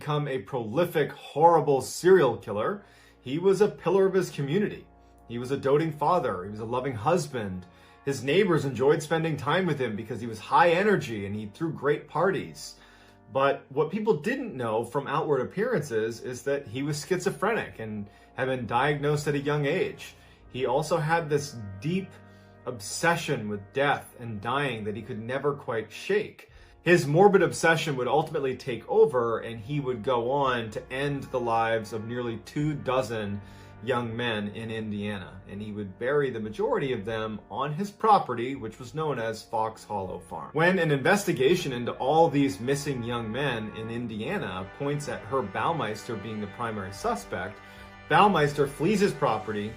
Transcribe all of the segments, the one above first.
become a prolific, horrible serial killer, he was a pillar of his community. He was a doting father. He was a loving husband. His neighbors enjoyed spending time with him because he was high energy and he threw great parties. But what people didn't know from outward appearances is that he was schizophrenic and had been diagnosed at a young age. He also had this deep obsession with death and dying that he could never quite shake. His morbid obsession would ultimately take over, and he would go on to end the lives of nearly 24 young men in Indiana, and he would bury the majority of them on his property, which was known as Fox Hollow Farm. When an investigation into all these missing young men in Indiana points at Herb Baumeister being the primary suspect, Baumeister flees his property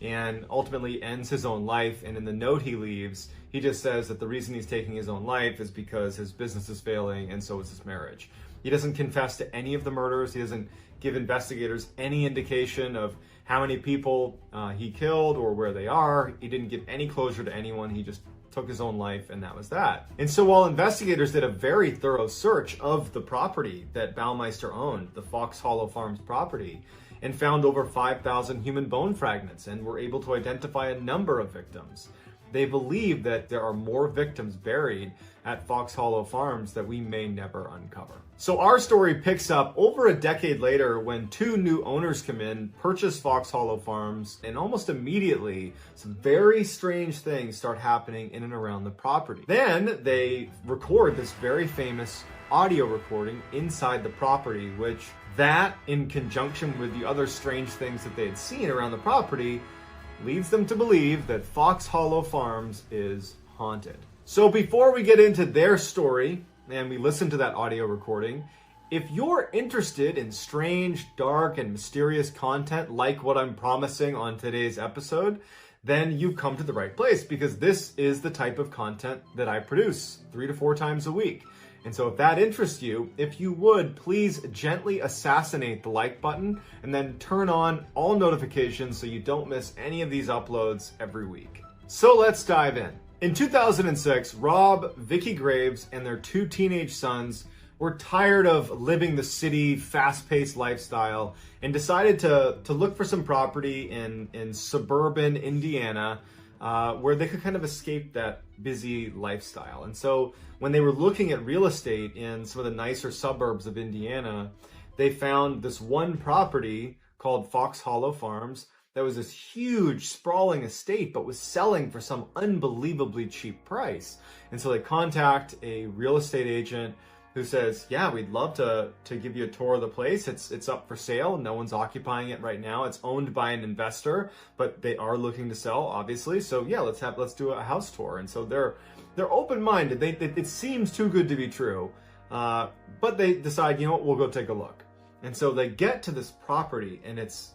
and ultimately ends his own life. And in the note he leaves, he just says that the reason he's taking his own life is because his business is failing and so is his marriage. He doesn't confess to any of the murders. He doesn't give investigators any indication of how many people he killed or where they are. He didn't give any closure to anyone. He just took his own life, and that was that. And so while investigators did a very thorough search of the property that Baumeister owned, the Fox Hollow Farms property, and found over 5,000 human bone fragments and were able to identify a number of victims, they believe that there are more victims buried at Fox Hollow Farms that we may never uncover. So our story picks up over a decade later when two new owners come in, purchase Fox Hollow Farms, and almost immediately some very strange things start happening in and around the property. Then they record this very famous audio recording inside the property, which that in conjunction with the other strange things that they had seen around the property leads them to believe that Fox Hollow Farms is haunted. So before we get into their story and we listen to that audio recording, if you're interested in strange, dark, and mysterious content like what I'm promising on today's episode, then you've come to the right place, because this is the type of content that I produce 3 to 4 times a week. And so if that interests you, if you would, please gently assassinate the like button and then turn on all notifications so you don't miss any of these uploads every week. So let's dive in. In 2006, Rob, Vicky Graves, and their 2 teenage sons were tired of living the city, fast-paced lifestyle and decided to look for some property in suburban Indiana where they could kind of escape that busy lifestyle. And so when they were looking at real estate in some of the nicer suburbs of Indiana, they found this one property called Fox Hollow Farms that was this huge, sprawling estate, but was selling for some unbelievably cheap price. And so they contact a real estate agent who says, yeah, we'd love to give you a tour of the place. It's up for sale. No one's occupying it right now. It's owned by an investor, but they are looking to sell, obviously. So yeah, let's do a house tour. And so they're open-minded. It seems too good to be true, but they decide, you know what, we'll go take a look. And so they get to this property, and it's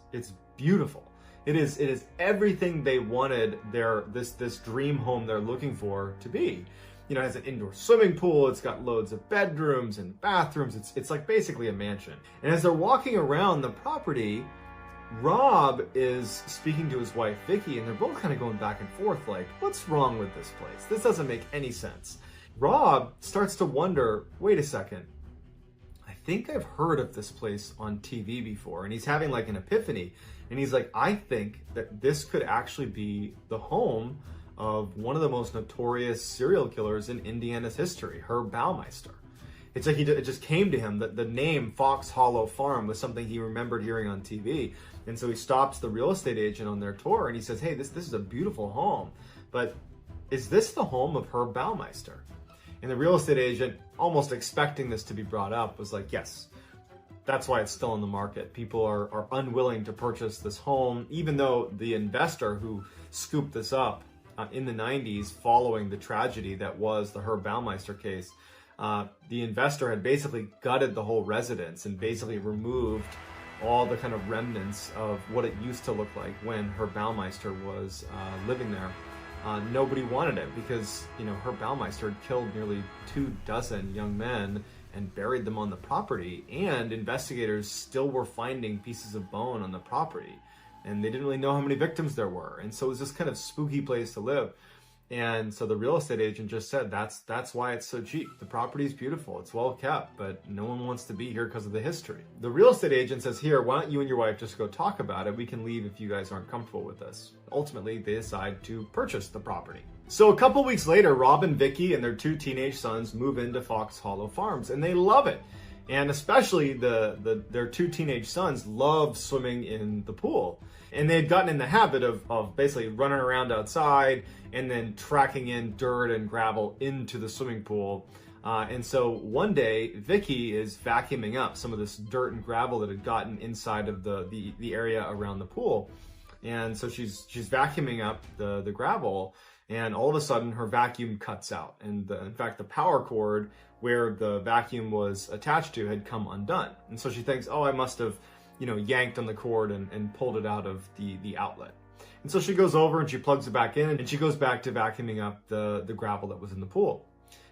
beautiful. It is everything they wanted this dream home they're looking for to be. You know, it has an indoor swimming pool. It's got loads of bedrooms and bathrooms. It's like basically a mansion. And as they're walking around the property, Rob is speaking to his wife, Vicky, and they're both kind of going back and forth like, what's wrong with this place? This doesn't make any sense. Rob starts to wonder, wait a second, I think I've heard of this place on TV before. And he's having like an epiphany. And he's like, I think that this could actually be the home of one of the most notorious serial killers in Indiana's history, Herb Baumeister. It's like it just came to him that the name Fox Hollow Farm was something he remembered hearing on TV. And so he stops the real estate agent on their tour and he says, hey, this is a beautiful home, but is this the home of Herb Baumeister? And the real estate agent, almost expecting this to be brought up, was like, yes, that's why it's still in the market. People are unwilling to purchase this home, even though the investor who scooped this up in the 90s following the tragedy that was the Herb Baumeister case, the investor had basically gutted the whole residence and basically removed all the kind of remnants of what it used to look like when Herb Baumeister was living there. Nobody wanted it because, you know, Herb Baumeister had killed nearly 24 young men and buried them on the property, and investigators still were finding pieces of bone on the property, and they didn't really know how many victims there were. And so it was this kind of spooky place to live. And so the real estate agent just said, that's why it's so cheap. The property is beautiful, it's well kept, but no one wants to be here because of the history. The real estate agent says, here, why don't you and your wife just go talk about it? We can leave if you guys aren't comfortable with this. Ultimately, they decide to purchase the property. So a couple weeks later, Rob and Vicky and their 2 teenage sons move into Fox Hollow Farms, and they love it. And especially their 2 teenage sons love swimming in the pool. And they had gotten in the habit of basically running around outside and then tracking in dirt and gravel into the swimming pool. And so one day, Vicky is vacuuming up some of this dirt and gravel that had gotten inside of the area around the pool. And so she's vacuuming up the gravel, and all of a sudden her vacuum cuts out. And in fact, the power cord where the vacuum was attached to had come undone. And so she thinks, oh, I must have, yanked on the cord and pulled it out of the outlet. And so she goes over and she plugs it back in, and she goes back to vacuuming up the gravel that was in the pool.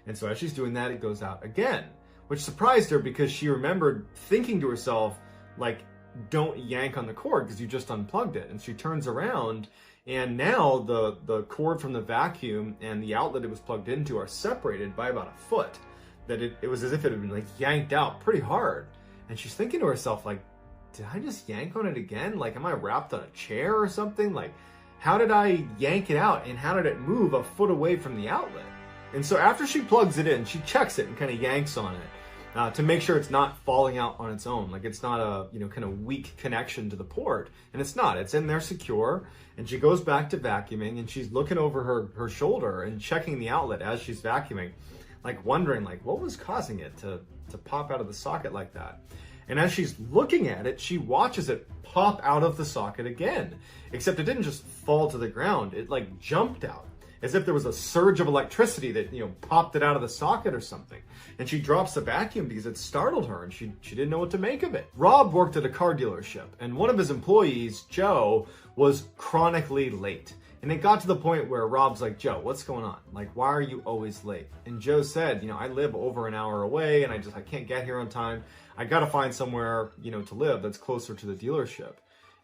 And so as she's doing that, it goes out again, which surprised her because she remembered thinking to herself, like, don't yank on the cord because you just unplugged it. And she turns around, and now the cord from the vacuum and the outlet it was plugged into are separated by about a foot. That it was as if it had been like yanked out pretty hard. And she's thinking to herself, like, did I just yank on it again? Like, am I wrapped on a chair or something? Like, how did I yank it out, and how did it move a foot away from the outlet? And so after she plugs it in, she checks it and kind of yanks on it to make sure it's not falling out on its own. Like, it's not a, kind of weak connection to the port. And it's not. It's in there secure. And she goes back to vacuuming, and she's looking over her shoulder and checking the outlet as she's vacuuming, like wondering, like, what was causing it to pop out of the socket like that? And as she's looking at it, she watches it pop out of the socket again. Except it didn't just fall to the ground. It like jumped out, as if there was a surge of electricity that, popped it out of the socket or something. And she drops the vacuum because it startled her, and she didn't know what to make of it. Rob worked at a car dealership, and one of his employees, Joe, was chronically late. And it got to the point where Rob's like, Joe, what's going on? Like, why are you always late? And Joe said, I live over an hour away, and I can't get here on time. I got to find somewhere, to live that's closer to the dealership.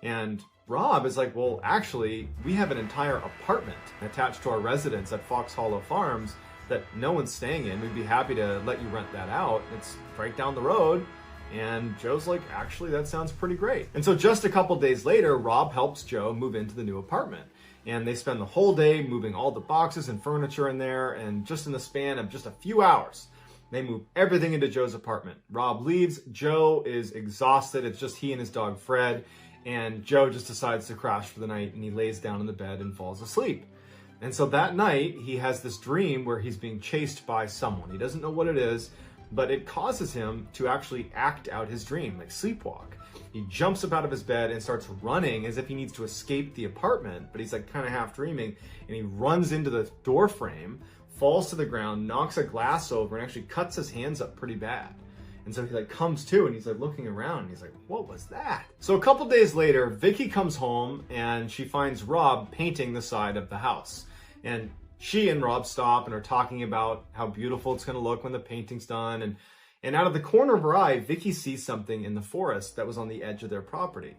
And Rob is like, well, actually, we have an entire apartment attached to our residence at Fox Hollow Farms that no one's staying in. We'd be happy to let you rent that out. It's right down the road. And Joe's like, actually, that sounds pretty great. And so just a couple days later, Rob helps Joe move into the new apartment. And they spend the whole day moving all the boxes and furniture in there. And just in the span of just a few hours, they move everything into Joe's apartment. Rob leaves. Joe is exhausted. It's just he and his dog, Fred. And Joe just decides to crash for the night, and he lays down in the bed and falls asleep. And so that night, he has this dream where he's being chased by someone. He doesn't know what it is, but it causes him to actually act out his dream, like sleepwalk. He jumps up out of his bed and starts running as if he needs to escape the apartment, but he's like kind of half dreaming, and he runs into the door frame, falls to the ground, knocks a glass over, and actually cuts his hands up pretty bad. And so he like comes to, and he's like looking around, and he's like, what was that? So a couple days later, Vicky comes home, and she finds Rob painting the side of the house. And she and Rob stop and are talking about how beautiful it's going to look when the painting's done. And out of the corner of her eye, Vicky sees something in the forest that was on the edge of their property.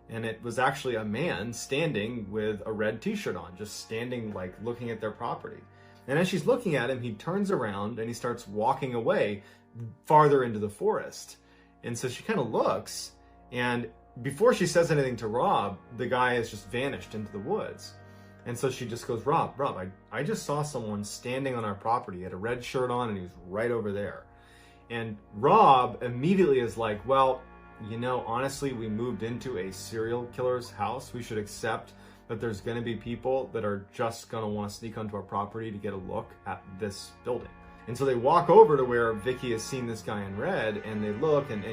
And it was actually a man standing with a red t-shirt on, just standing like looking at their property. And as she's looking at him, he turns around and he starts walking away farther into the forest. And so she kind of looks, and before she says anything to Rob, the guy has just vanished into the woods. And so she just goes, Rob, I just saw someone standing on our property. He had a red shirt on, and he was right over there. And Rob immediately is like, well, honestly, we moved into a serial killer's house. We should accept that there's going to be people that are just going to want to sneak onto our property to get a look at this building. And so they walk over to where Vicky has seen this guy in red, and they look, and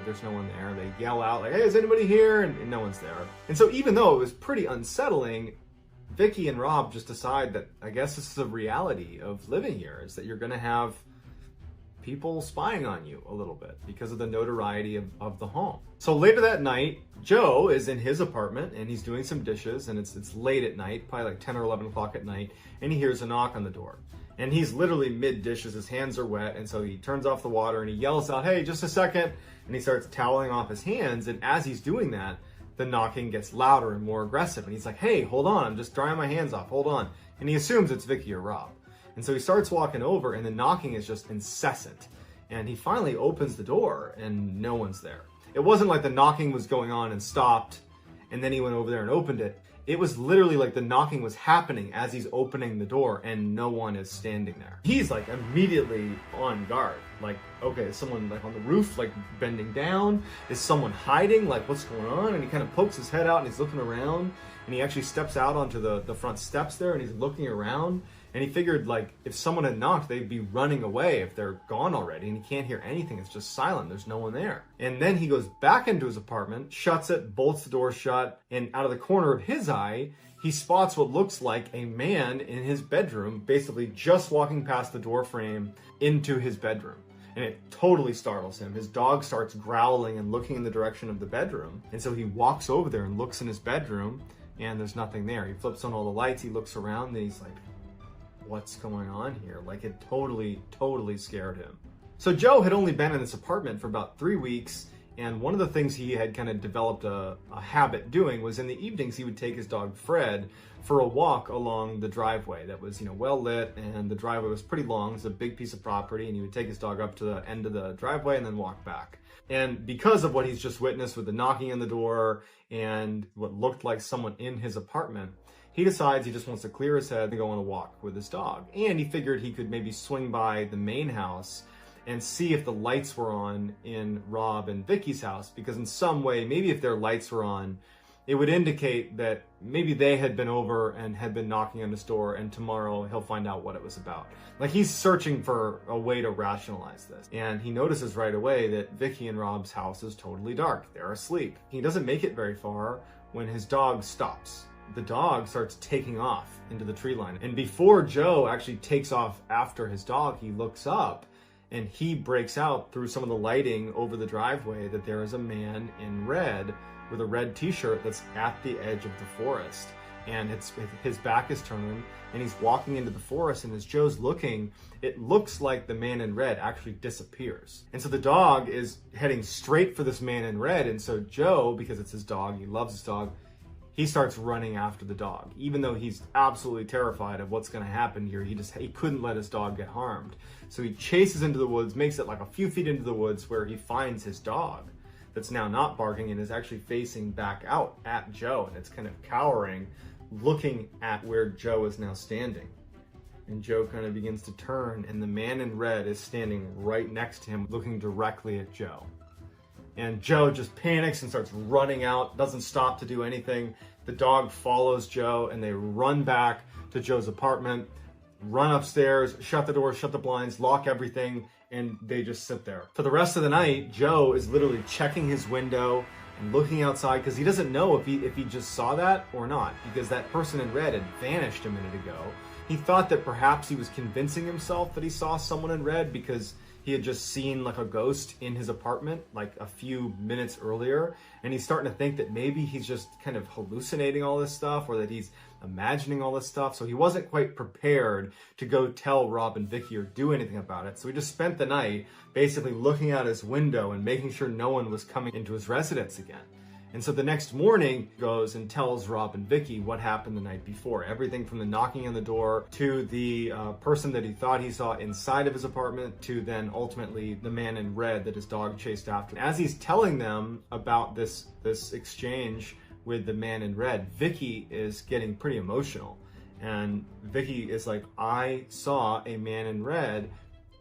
there's no one there. They yell out like, hey, is anybody here? And no one's there. And so even though it was pretty unsettling, Vicky and Rob just decide that I guess this is a reality of living here, is that you're going to have people spying on you a little bit because of the notoriety of the home. So later that night, Joe is in his apartment, and he's doing some dishes, and it's late at night, probably like 10 or 11 o'clock at night, and he hears a knock on the door. And he's literally mid-dishes, his hands are wet, and so he turns off the water and he yells out, hey, just a second, and he starts toweling off his hands, and as he's doing that, the knocking gets louder and more aggressive. And he's like, hey, hold on, I'm just drying my hands off, hold on. And he assumes it's Vicky or Rob. And so he starts walking over, and the knocking is just incessant. And he finally opens the door, and no one's there. It wasn't like the knocking was going on and stopped, and then he went over there and opened it. It was literally like the knocking was happening as he's opening the door, and no one is standing there. He's like immediately on guard. Like, okay, is someone like on the roof, like bending down? Is someone hiding? Like, what's going on? And he kind of pokes his head out and he's looking around, and he actually steps out onto the front steps there, and he's looking around. And he figured, like, if someone had knocked, they'd be running away if they're gone already. And he can't hear anything. It's just silent. There's no one there. And then he goes back into his apartment, shuts it, bolts the door shut, and out of the corner of his eye, he spots what looks like a man in his bedroom, basically just walking past the door frame into his bedroom. And it totally startles him. His dog starts growling and looking in the direction of the bedroom. And so he walks over there and looks in his bedroom, and there's nothing there. He flips on all the lights, he looks around, and he's like, what's going on here? Like, it totally scared him. So Joe had only been in this apartment for about 3 weeks, and one of the things he had kind of developed a habit doing was in the evenings he would take his dog Fred for a walk along the driveway that was, well lit, and the driveway was pretty long. It's a big piece of property, and he would take his dog up to the end of the driveway and then walk back. And because of what he's just witnessed with the knocking on the door and what looked like someone in his apartment, he decides he just wants to clear his head and go on a walk with his dog. And he figured he could maybe swing by the main house and see if the lights were on in Rob and Vicky's house, because in some way, maybe if their lights were on, it would indicate that maybe they had been over and had been knocking on his door, and tomorrow he'll find out what it was about. Like, he's searching for a way to rationalize this. And he notices right away that Vicky and Rob's house is totally dark. They're asleep. He doesn't make it very far when his dog stops. The dog starts taking off into the tree line. And before Joe actually takes off after his dog, he looks up and he breaks out through some of the lighting over the driveway that there is a man in red with a red t-shirt that's at the edge of the forest. And his back is turned and he's walking into the forest, and as Joe's looking, it looks like the man in red actually disappears. And so the dog is heading straight for this man in red. And so Joe, because it's his dog, he loves his dog, he starts running after the dog. Even though he's absolutely terrified of what's going to happen here, he couldn't let his dog get harmed. So he chases into the woods, makes it like a few feet into the woods, where he finds his dog that's now not barking and is actually facing back out at Joe. And it's kind of cowering, looking at where Joe is now standing. And Joe kind of begins to turn, and the man in red is standing right next to him, looking directly at Joe. And Joe just panics and starts running out, doesn't stop to do anything. The dog follows Joe, and they run back to Joe's apartment, run upstairs, shut the door, shut the blinds, lock everything, and they just sit there. For the rest of the night, Joe is literally checking his window and looking outside, because he doesn't know if he just saw that or not, because that person in red had vanished a minute ago. He thought that perhaps he was convincing himself that he saw someone in red because he had just seen like a ghost in his apartment like a few minutes earlier, and he's starting to think that maybe he's just kind of hallucinating all this stuff, or that he's imagining all this stuff. So he wasn't quite prepared to go tell Rob and Vicky or do anything about it. So he just spent the night basically looking out his window and making sure no one was coming into his residence again. And so the next morning, he goes and tells Rob and Vicky what happened the night before. Everything from the knocking on the door to the person that he thought he saw inside of his apartment, to then ultimately the man in red that his dog chased after. As he's telling them about this exchange with the man in red, Vicky is getting pretty emotional. And Vicky is like, I saw a man in red.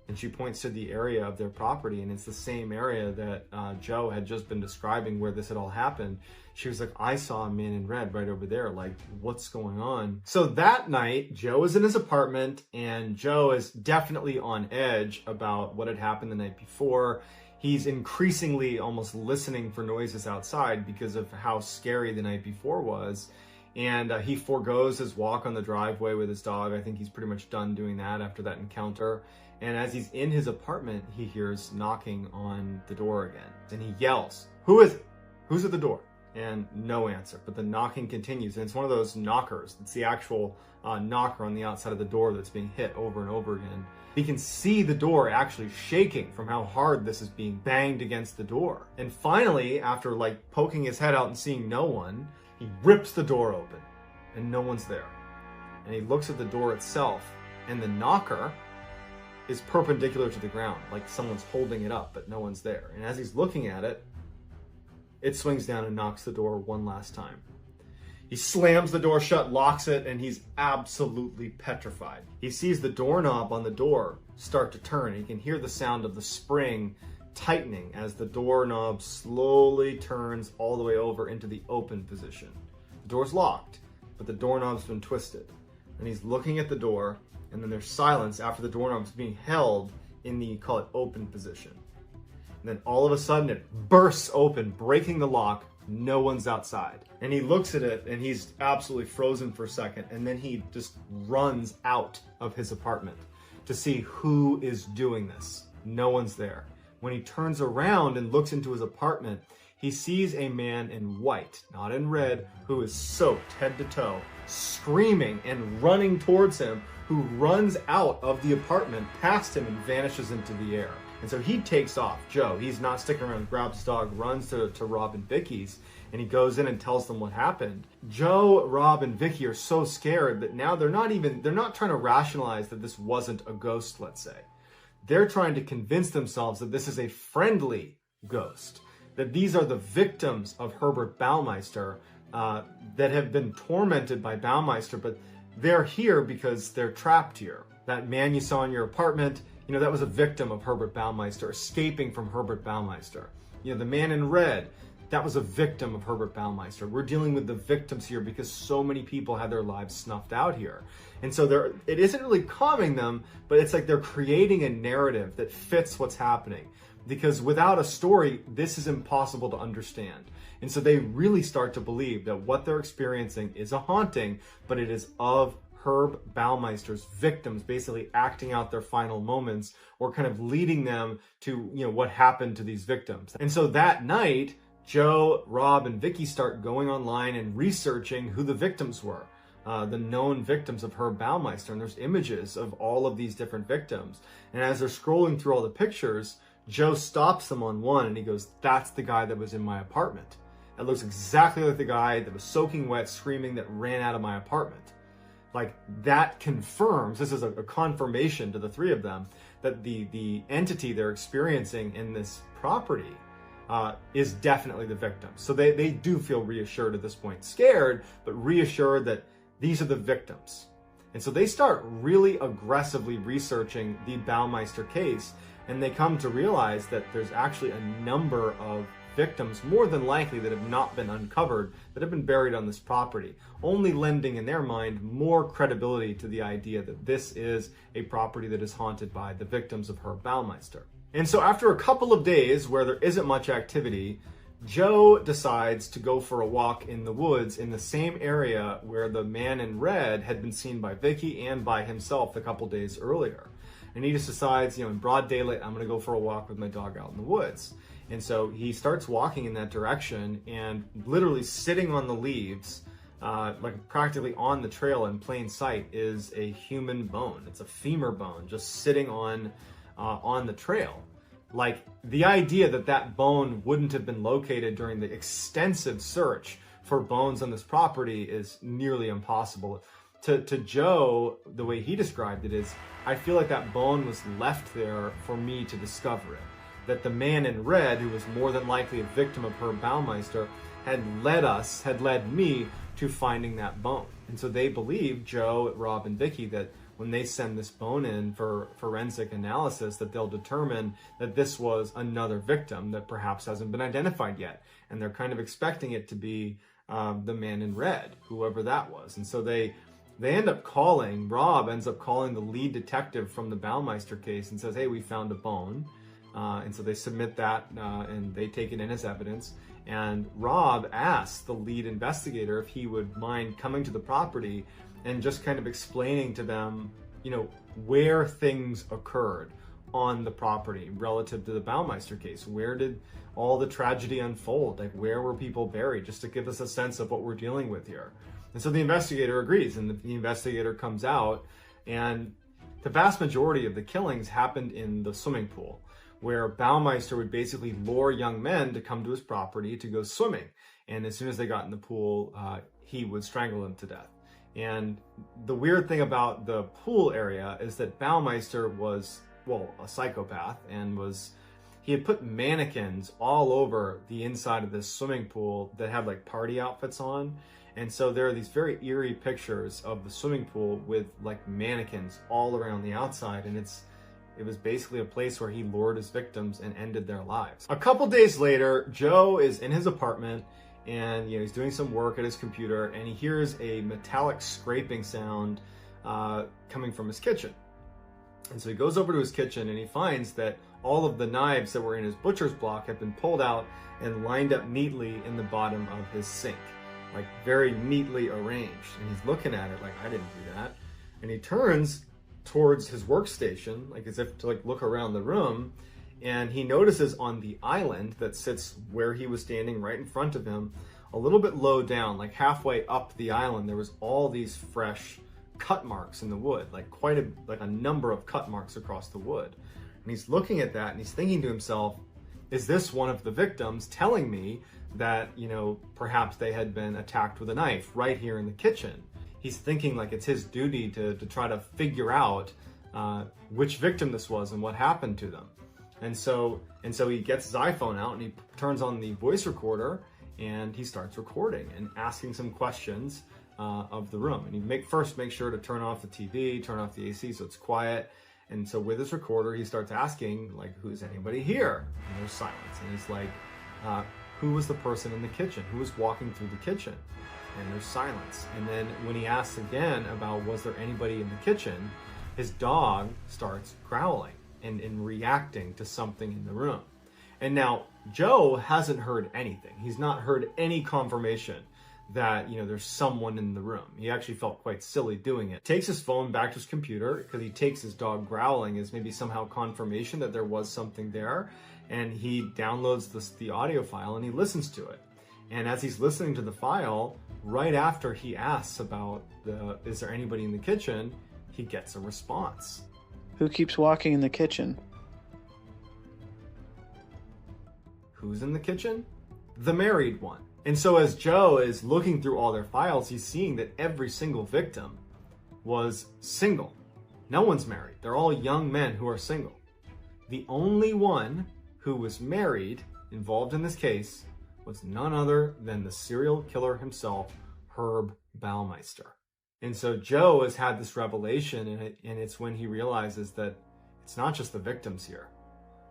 And she points to the area of their property, and it's the same area that Joe had just been describing where this had all happened. She was like, I saw a man in red right over there. Like, what's going on? So that night, Joe is in his apartment, and Joe is definitely on edge about what had happened the night before. He's increasingly almost listening for noises outside because of how scary the night before was. And he forgoes his walk on the driveway with his dog. I think he's pretty much done doing that after that encounter. And as he's in his apartment, he hears knocking on the door again. And he yells, who is it? Who's at the door? and no answer. But the knocking continues, and it's one of those knockers. It's the actual knocker on the outside of the door that's being hit over and over again. He can see the door actually shaking from how hard this is being banged against the door. And finally, after like poking his head out and seeing no one, he rips the door open and no one's there. And he looks at the door itself, and the knocker is perpendicular to the ground, like someone's holding it up, but no one's there. And as he's looking at it, it swings down and knocks the door one last time. He slams the door shut, locks it, and he's absolutely petrified. He sees the doorknob on the door start to turn. He can hear the sound of the spring tightening as the doorknob slowly turns all the way over into the open position. The door's locked, but the doorknob's been twisted. And he's looking at the door, and then there's silence after the doorknob's being held in the, call it, open position. And then all of a sudden it bursts open, breaking the lock. No one's outside. And he looks at it and he's absolutely frozen for a second. And then he just runs out of his apartment to see who is doing this. No one's there. When he turns around and looks into his apartment, he sees a man in white, not in red, who is soaked head to toe, screaming and running towards him, who runs out of the apartment past him and vanishes into the air. And so he takes off. Joe, he's not sticking around, grabs his dog, runs to Rob and Vicky's, and he goes in and tells them what happened. Joe, Rob, and Vicky are so scared that now they're not trying to rationalize that this wasn't a ghost, let's say. They're trying to convince themselves that this is a friendly ghost, that these are the victims of Herbert Baumeister that have been tormented by Baumeister, but they're here because they're trapped here. That man you saw in your apartment, that was a victim of Herbert Baumeister, escaping from Herbert Baumeister. The man in red, that was a victim of Herbert Baumeister. We're dealing with the victims here because so many people had their lives snuffed out here. And so it isn't really calming them, but it's like they're creating a narrative that fits what's happening. Because without a story, this is impossible to understand. And so they really start to believe that what they're experiencing is a haunting, but it is of Herb Baumeister's victims basically acting out their final moments or kind of leading them to, what happened to these victims. And so that night, Joe, Rob, and Vicky start going online and researching who the victims were, the known victims of Herb Baumeister. And there's images of all of these different victims. And as they're scrolling through all the pictures, Joe stops them on one and he goes, "That's the guy that was in my apartment. It looks exactly like the guy that was soaking wet, screaming, that ran out of my apartment." Like, that confirms, this is a confirmation to the three of them, that the entity they're experiencing in this property is definitely the victim. So they do feel reassured at this point, scared, but reassured that these are the victims. And so they start really aggressively researching the Baumeister case, and they come to realize that there's actually a number of victims, more than likely, that have not been uncovered, that have been buried on this property, only lending in their mind more credibility to the idea that this is a property that is haunted by the victims of Herb Baumeister. And so after a couple of days where there isn't much activity, Joe decides to go for a walk in the woods in the same area where the man in red had been seen by Vicky and by himself a couple days earlier. And he just decides, in broad daylight, I'm going to go for a walk with my dog out in the woods. And so he starts walking in that direction, and literally sitting on the leaves, like practically on the trail in plain sight, is a human bone. It's a femur bone just sitting on the trail. Like, the idea that bone wouldn't have been located during the extensive search for bones on this property is nearly impossible. To Joe, the way he described it is, I feel like that bone was left there for me to discover it. That the man in red, who was more than likely a victim of Herb Baumeister, had led me to finding that bone. And so they believe, Joe, Rob, and Vicky, that when they send this bone in for forensic analysis, that they'll determine that this was another victim that perhaps hasn't been identified yet. And they're kind of expecting it to be the man in red, whoever that was. And so Rob ends up calling the lead detective from the Baumeister case and says, "Hey, we found a bone." And so they submit that and they take it in as evidence. And Rob asks the lead investigator if he would mind coming to the property and just kind of explaining to them, where things occurred, on the property relative to the Baumeister case? Where did all the tragedy unfold? Like, where were people buried? Just to give us a sense of what we're dealing with here. And so the investigator agrees, and the investigator comes out, and the vast majority of the killings happened in the swimming pool, where Baumeister would basically lure young men to come to his property to go swimming. And as soon as they got in the pool, he would strangle them to death. And the weird thing about the pool area is that Baumeister was, well, a psychopath, and he had put mannequins all over the inside of this swimming pool that had like party outfits on. And so there are these very eerie pictures of the swimming pool with like mannequins all around the outside. And it was basically a place where he lured his victims and ended their lives. A couple days later, Joe is in his apartment, and he's doing some work at his computer, and he hears a metallic scraping sound coming from his kitchen. And so he goes over to his kitchen, and he finds that all of the knives that were in his butcher's block have been pulled out and lined up neatly in the bottom of his sink, like very neatly arranged. And he's looking at it like, I didn't do that. And he turns towards his workstation, like as if to like look around the room, and he notices on the island that sits where he was standing right in front of him, a little bit low down, like halfway up the island, there was all these fresh cut marks in the wood, like quite a number of cut marks across the wood. And he's looking at that and he's thinking to himself, is this one of the victims telling me that, perhaps they had been attacked with a knife right here in the kitchen? He's thinking like it's his duty to try to figure out which victim this was and what happened to them. And so he gets his iPhone out and he turns on the voice recorder and he starts recording and asking some questions of the room. And he first make sure to turn off the TV, turn off the AC so it's quiet. And so with his recorder, he starts asking, like, who's anybody here? And there's silence. And he's like, who was the person in the kitchen? Who was walking through the kitchen? And there's silence. And then when he asks again about was there anybody in the kitchen, his dog starts growling and reacting to something in the room. And now Joe hasn't heard anything. He's not heard any confirmation that, there's someone in the room. He actually felt quite silly doing it. Takes his phone back to his computer because he takes his dog growling as maybe somehow confirmation that there was something there. And he downloads the audio file and he listens to it. And as he's listening to the file, right after he asks about is there anybody in the kitchen, he gets a response. Who keeps walking in the kitchen? Who's in the kitchen? The married one. And so as Joe is looking through all their files, he's seeing that every single victim was single. No one's married. They're all young men who are single. The only one who was married, involved in this case, was none other than the serial killer himself, Herb Baumeister. And so Joe has had this revelation, and it's when he realizes that it's not just the victims here.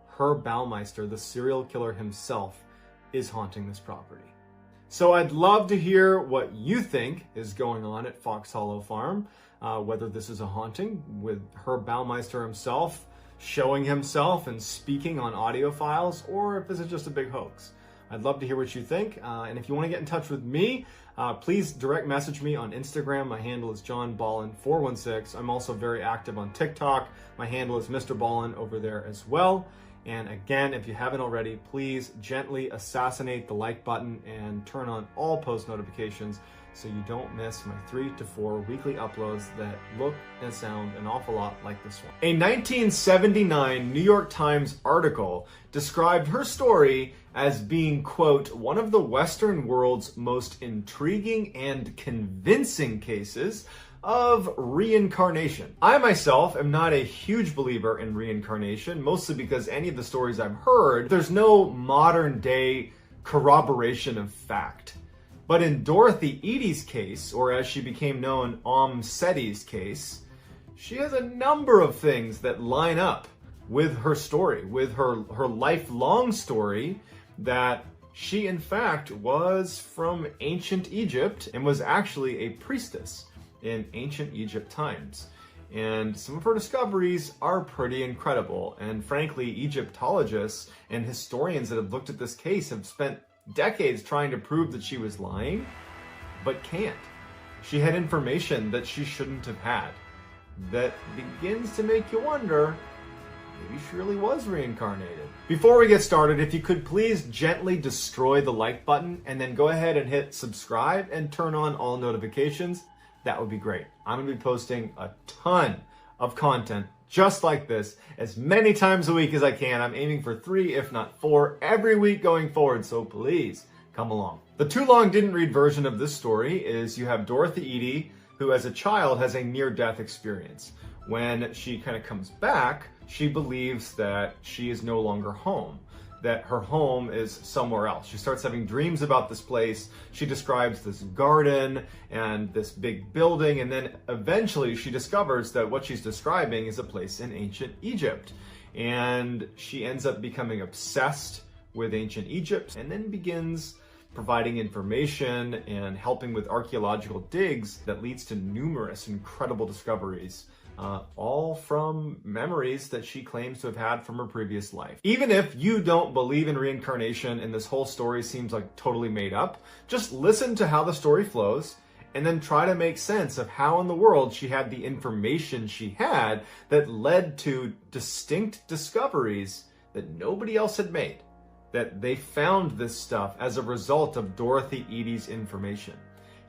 Herb Baumeister, the serial killer himself, is haunting this property. So I'd love to hear what you think is going on at Fox Hollow Farm, whether this is a haunting with Herb Baumeister himself showing himself and speaking on audio files, or if this is just a big hoax. I'd love to hear what you think. And if you want to get in touch with me, please direct message me on Instagram. My handle is JohnBallen416. I'm also very active on TikTok. My handle is MrBallen over there as well. And again, if you haven't already, please gently assassinate the like button and turn on all post notifications so you don't miss my 3 to 4 weekly uploads that look and sound an awful lot like this one. A 1979 New York Times article described her story as being, quote, one of the Western world's most intriguing and convincing cases of reincarnation. I myself am not a huge believer in reincarnation, mostly because any of the stories I've heard, there's no modern day corroboration of fact. But in Dorothy Eady's case, or as she became known, Setti's case, she has a number of things that line up with her story, with her lifelong story, that she in fact was from ancient Egypt and was actually a priestess in ancient Egypt times. And some of her discoveries are pretty incredible. And frankly, Egyptologists and historians that have looked at this case have spent decades trying to prove that she was lying, but can't. She had information that she shouldn't have had. That begins to make you wonder, maybe she really was reincarnated. Before we get started, if you could please gently destroy the like button and then go ahead and hit subscribe and turn on all notifications, that would be great. I'm going to be posting a ton of content just like this as many times a week as I can. I'm aiming for 3, if not 4, every week going forward, so please come along. The too long didn't read version of this story is you have Dorothy Eady, who as a child has a near-death experience. When she kind of comes back, she believes that she is no longer home, that her home is somewhere else. She starts having dreams about this place. She describes this garden and this big building, and then eventually she discovers that what she's describing is a place in ancient Egypt. And she ends up becoming obsessed with ancient Egypt and then begins providing information and helping with archaeological digs that leads to numerous incredible discoveries. All from memories that she claims to have had from her previous life. Even if you don't believe in reincarnation and this whole story seems like totally made up, just listen to how the story flows and then try to make sense of how in the world she had the information she had that led to distinct discoveries that nobody else had made. That they found this stuff as a result of Dorothy Eady's information.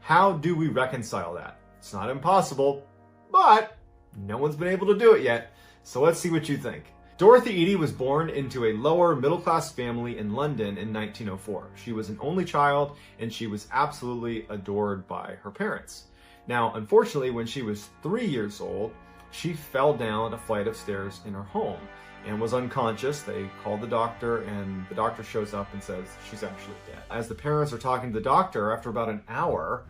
How do we reconcile that? It's not impossible, but no one's been able to do it yet, so let's see what you think. Dorothy Eady was born into a lower middle-class family in London in 1904. She was an only child, and she was absolutely adored by her parents. Now, unfortunately, when she was 3 years old, she fell down a flight of stairs in her home and was unconscious. They called the doctor, and the doctor shows up and says she's actually dead. As the parents are talking to the doctor, after about an hour,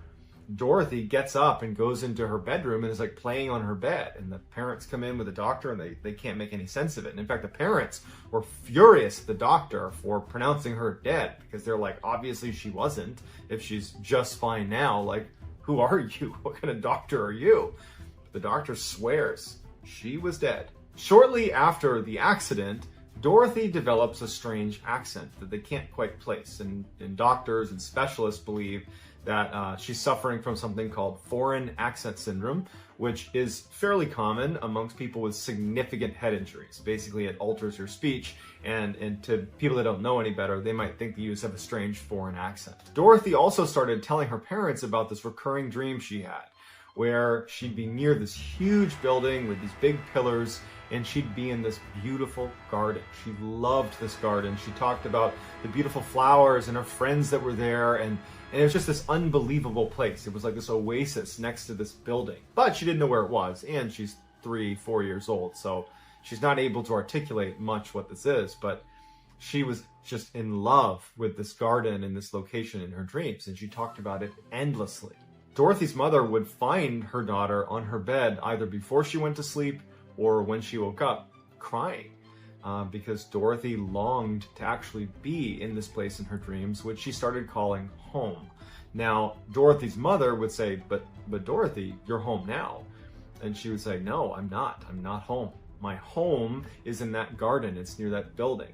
Dorothy gets up and goes into her bedroom and is like playing on her bed. And the parents come in with the doctor and they can't make any sense of it. And in fact, the parents were furious at the doctor for pronouncing her dead because they're like, obviously she wasn't. If she's just fine now, like, who are you? What kind of doctor are you? But the doctor swears she was dead. Shortly after the accident, Dorothy develops a strange accent that they can't quite place. And doctors and specialists believe that she's suffering from something called foreign accent syndrome, which is fairly common amongst people with significant head injuries. Basically, it alters your speech, and to people that don't know any better, they might think that you just have a strange foreign accent. Dorothy also started telling her parents about this recurring dream she had, where she'd be near this huge building with these big pillars, and she'd be in this beautiful garden. She loved this garden. She talked about the beautiful flowers and her friends that were there, and it was just this unbelievable place. It was like this oasis next to this building. But she didn't know where it was, and she's 3-4 years old, so she's not able to articulate much what this is, but she was just in love with this garden and this location in her dreams, and she talked about it endlessly. Dorothy's mother would find her daughter on her bed either before she went to sleep or when she woke up, crying. Because Dorothy longed to actually be in this place in her dreams, which she started calling home. Now, Dorothy's mother would say, but Dorothy, you're home now. And she would say, no, I'm not home. My home is in that garden. It's near that building.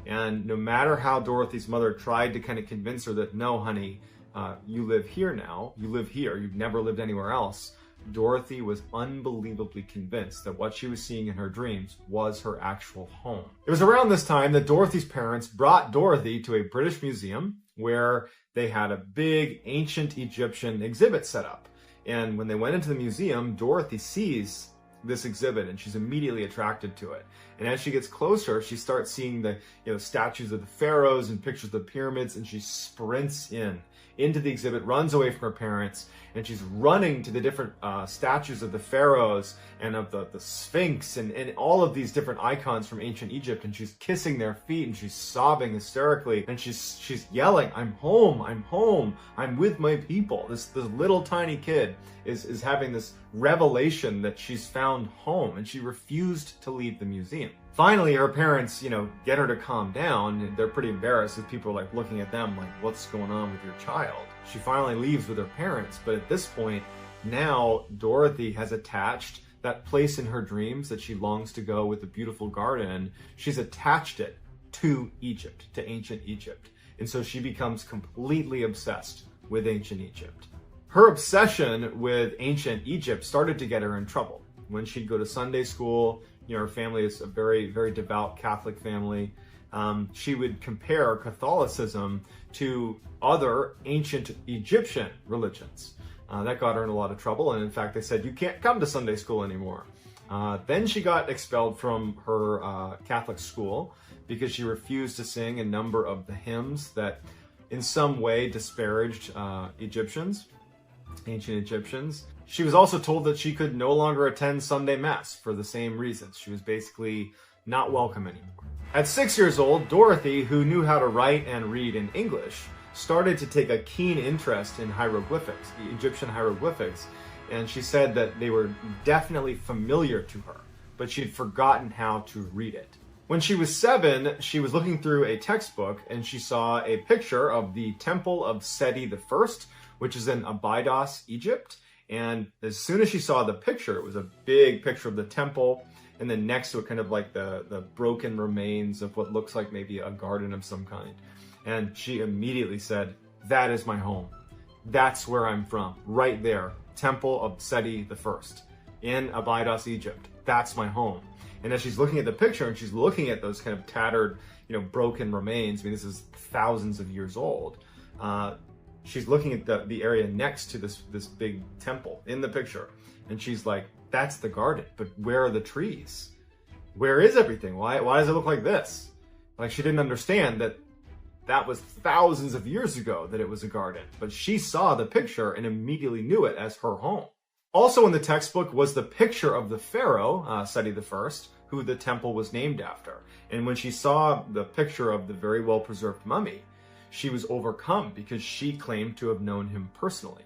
And no matter how Dorothy's mother tried to kind of convince her that, no, honey, you live here now. You live here. You've never lived anywhere else. Dorothy was unbelievably convinced that what she was seeing in her dreams was her actual home. It was around this time that Dorothy's parents brought Dorothy to a British museum where they had a big ancient Egyptian exhibit set up. And when they went into the museum, Dorothy sees this exhibit and she's immediately attracted to it. And as she gets closer, she starts seeing the statues of the pharaohs and pictures of the pyramids, and she sprints into the exhibit, runs away from her parents, and she's running to the different statues of the pharaohs and of the Sphinx and all of these different icons from ancient Egypt, and she's kissing their feet and she's sobbing hysterically, and she's yelling, I'm home, I'm with my people. This little tiny kid is having this revelation that she's found home, and she refused to leave the museum. Finally, her parents, get her to calm down, and they're pretty embarrassed as people are looking at them like, what's going on with your child? She finally leaves with her parents, but at this point, now Dorothy has attached that place in her dreams that she longs to go with the beautiful garden. She's attached it to Egypt, to ancient Egypt. And so she becomes completely obsessed with ancient Egypt. Her obsession with ancient Egypt started to get her in trouble. When she'd go to Sunday school, Her family is a very, very devout Catholic family. She would compare Catholicism to other ancient Egyptian religions. That got her in a lot of trouble, and in fact, they said, you can't come to Sunday school anymore. Then she got expelled from her Catholic school because she refused to sing a number of the hymns that in some way disparaged ancient Egyptians. She was also told that she could no longer attend Sunday Mass for the same reasons. She was basically not welcome anymore. At 6 years old, Dorothy, who knew how to write and read in English, started to take a keen interest in hieroglyphics, the Egyptian hieroglyphics, and she said that they were definitely familiar to her, but she had forgotten how to read it. When she was 7, she was looking through a textbook and she saw a picture of the Temple of Seti I, which is in Abydos, Egypt. And as soon as she saw the picture, it was a big picture of the temple, and then next to it kind of like the broken remains of what looks like maybe a garden of some kind. And she immediately said, that is my home. That's where I'm from, right there. Temple of Seti I in Abydos, Egypt. That's my home. And as she's looking at the picture and she's looking at those kind of tattered, broken remains, I mean, this is thousands of years old. She's looking at the area next to this big temple in the picture. And she's like, that's the garden, but where are the trees? Where is everything? Why does it look like this? Like, she didn't understand that was thousands of years ago that it was a garden, but she saw the picture and immediately knew it as her home. Also in the textbook was the picture of the pharaoh, Seti I, who the temple was named after. And when she saw the picture of the very well-preserved mummy, she was overcome because she claimed to have known him personally.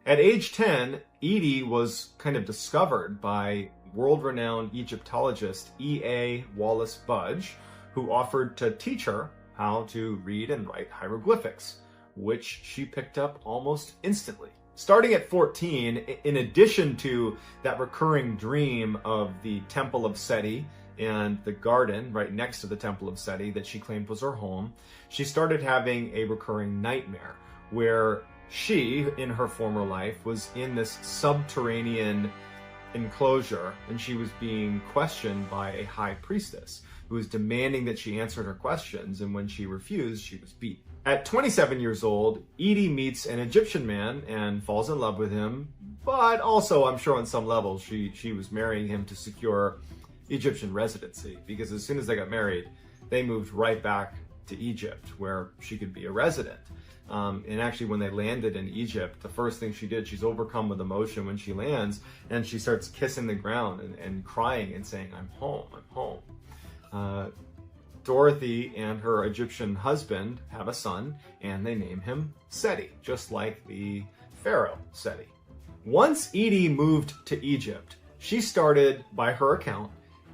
At age 10, Edie was kind of discovered by world-renowned Egyptologist E.A. Wallace Budge, who offered to teach her how to read and write hieroglyphics, which she picked up almost instantly. Starting at 14, in addition to that recurring dream of the Temple of Seti and the garden right next to the Temple of Seti that she claimed was her home, she started having a recurring nightmare where she, in her former life, was in this subterranean enclosure and she was being questioned by a high priestess who was demanding that she answered her questions, and when she refused, she was beaten. At 27 years old, Edie meets an Egyptian man and falls in love with him, but also, I'm sure on some level, she was marrying him to secure Egyptian residency, because as soon as they got married, they moved right back to Egypt, where she could be a resident. And actually, when they landed in Egypt, the first thing she did, she's overcome with emotion when she lands, and she starts kissing the ground and crying and saying, I'm home, I'm home. Dorothy and her Egyptian husband have a son, and they name him Seti, just like the pharaoh Seti. Once Edie moved to Egypt, she started, by her account,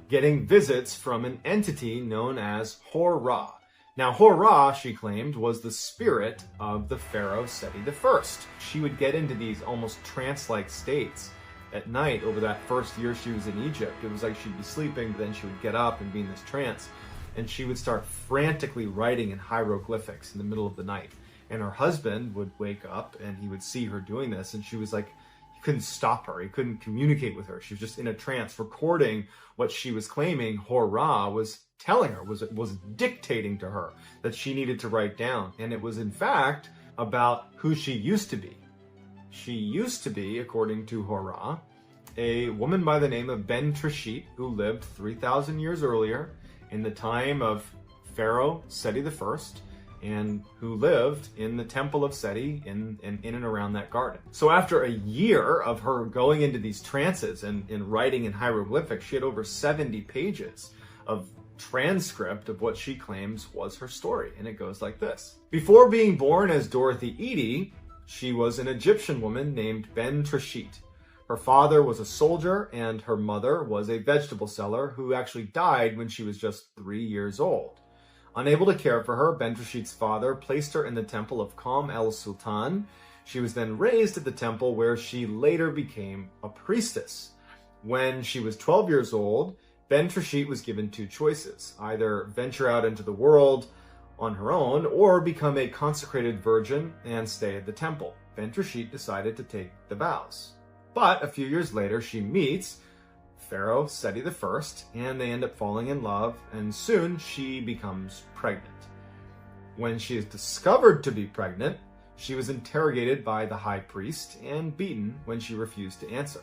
getting visits from an entity known as Hor-Ra. Now, Hor-Ra, she claimed, was the spirit of the pharaoh Seti I. She would get into these almost trance-like states at night over that first year she was in Egypt. It was like she'd be sleeping, but then she would get up and be in this trance, and she would start frantically writing in hieroglyphics in the middle of the night. And her husband would wake up and he would see her doing this, and she was like, he couldn't stop her, he couldn't communicate with her. She was just in a trance, recording what she was claiming Hor-Ra was telling her, was dictating to her that she needed to write down. And it was in fact about who she used to be. She used to be, according to Hor-Ra, a woman by the name of Ben Trishit, who lived 3,000 years earlier in the time of Pharaoh Seti I, and who lived in the Temple of Seti in and around that garden. So after a year of her going into these trances and writing in hieroglyphics, she had over 70 pages of transcript of what she claims was her story, and it goes like this. Before being born as Dorothy Edie, she was an Egyptian woman named Ben Trishit. Her father was a soldier, and her mother was a vegetable seller who actually died when she was just 3 years old. Unable to care for her, Ben Trishit's father placed her in the temple of Qam el-Sultan. She was then raised at the temple where she later became a priestess. When she was 12 years old, Ben Trishit was given two choices: either venture out into the world on her own or become a consecrated virgin and stay at the temple. Ben Trishit decided to take the vows. But a few years later, she meets Pharaoh Seti I, and they end up falling in love, and soon she becomes pregnant. When she is discovered to be pregnant, she was interrogated by the high priest and beaten when she refused to answer,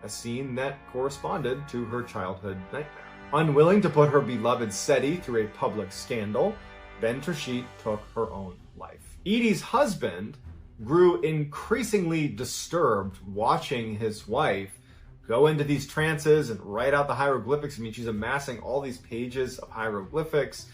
a scene that corresponded to her childhood nightmare. Unwilling to put her beloved Seti through a public scandal, Ben-Tashit took her own life. Edie's husband grew increasingly disturbed watching his wife go into these trances and write out the hieroglyphics. I mean, she's amassing all these pages of hieroglyphics.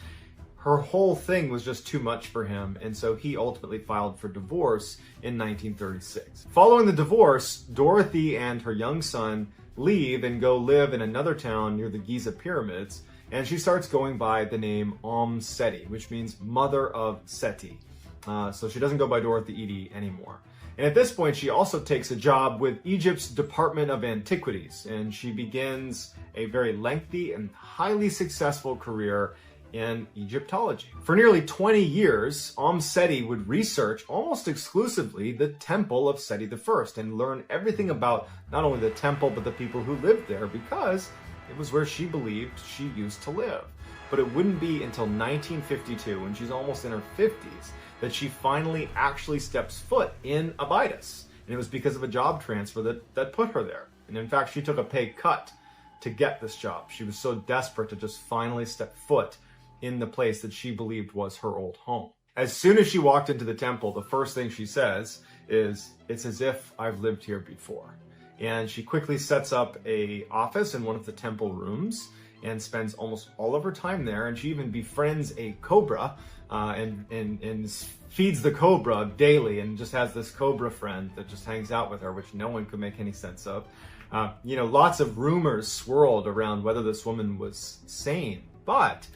Her whole thing was just too much for him, and so he ultimately filed for divorce in 1936. Following the divorce, Dorothy and her young son leave and go live in another town near the Giza pyramids, and she starts going by the name Seti, which means mother of Seti. So she doesn't go by Dorothy Edie anymore. And at this point, she also takes a job with Egypt's Department of Antiquities, and she begins a very lengthy and highly successful career in Egyptology. For nearly 20 years, Seti would research almost exclusively the temple of Seti I and learn everything about not only the temple but the people who lived there, because it was where she believed she used to live. But it wouldn't be until 1952, when she's almost in her 50s, that she finally actually steps foot in Abydos. And it was because of a job transfer that put her there. And in fact, she took a pay cut to get this job. She was so desperate to just finally step foot in the place that she believed was her old home. As soon as she walked into the temple, the first thing she says is, "It's as if I've lived here before." And she quickly sets up an office in one of the temple rooms and spends almost all of her time there. And she even befriends a cobra and feeds the cobra daily, and just has this cobra friend that just hangs out with her, which no one could make any sense of. Lots of rumors swirled around whether this woman was sane, but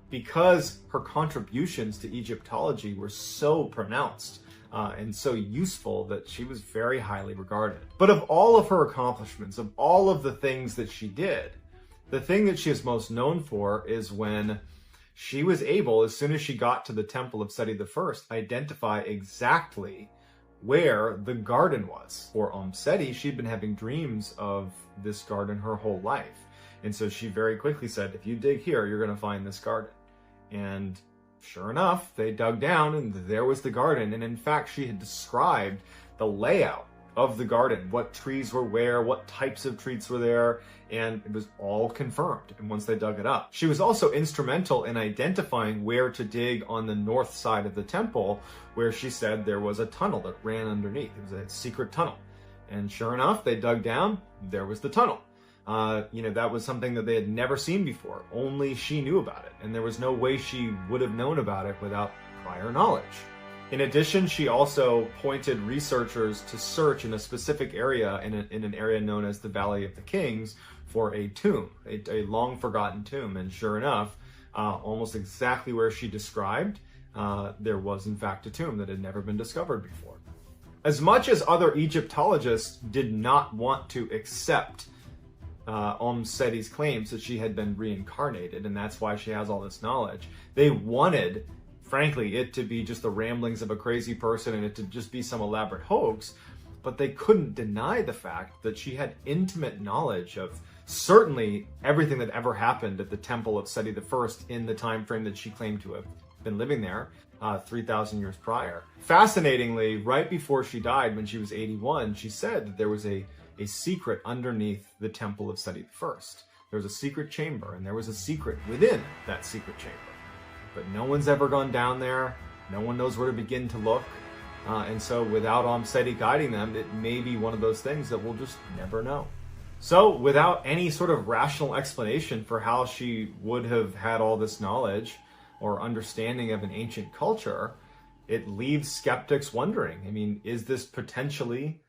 because her contributions to Egyptology were so pronounced and so useful, that she was very highly regarded. But of all of her accomplishments, of all of the things that she did, the thing that she is most known for is when she was able, as soon as she got to the temple of Seti I, identify exactly where the garden was. For Seti, she'd been having dreams of this garden her whole life. And so she very quickly said, "If you dig here, you're going to find this garden." And sure enough, they dug down and there was the garden. And in fact, she had described the layout of the garden, what trees were where, what types of trees were there, and it was all confirmed. And once they dug it up, she was also instrumental in identifying where to dig on the north side of the temple, where she said there was a tunnel that ran underneath. It was a secret tunnel. And sure enough, they dug down, there was the tunnel. That was something that they had never seen before. Only she knew about it, and there was no way she would have known about it without prior knowledge. In addition, she also pointed researchers to search in a specific area, in an area known as the Valley of the Kings, for a tomb, a long-forgotten tomb. And sure enough, almost exactly where she described, there was in fact a tomb that had never been discovered before. As much as other Egyptologists did not want to accept Seti's claims that she had been reincarnated, and that's why she has all this knowledge, they wanted, frankly, it to be just the ramblings of a crazy person and it to just be some elaborate hoax, but they couldn't deny the fact that she had intimate knowledge of certainly everything that ever happened at the temple of Seti I in the time frame that she claimed to have been living there, 3,000 years prior. Fascinatingly, right before she died, when she was 81, she said that there was a secret underneath the temple of Seti I. There was a secret chamber, and there was a secret within that secret chamber. But no one's ever gone down there. No one knows where to begin to look. And so without Seti guiding them, it may be one of those things that we'll just never know. So without any sort of rational explanation for how she would have had all this knowledge or understanding of an ancient culture, it leaves skeptics wondering, I mean, is this potentially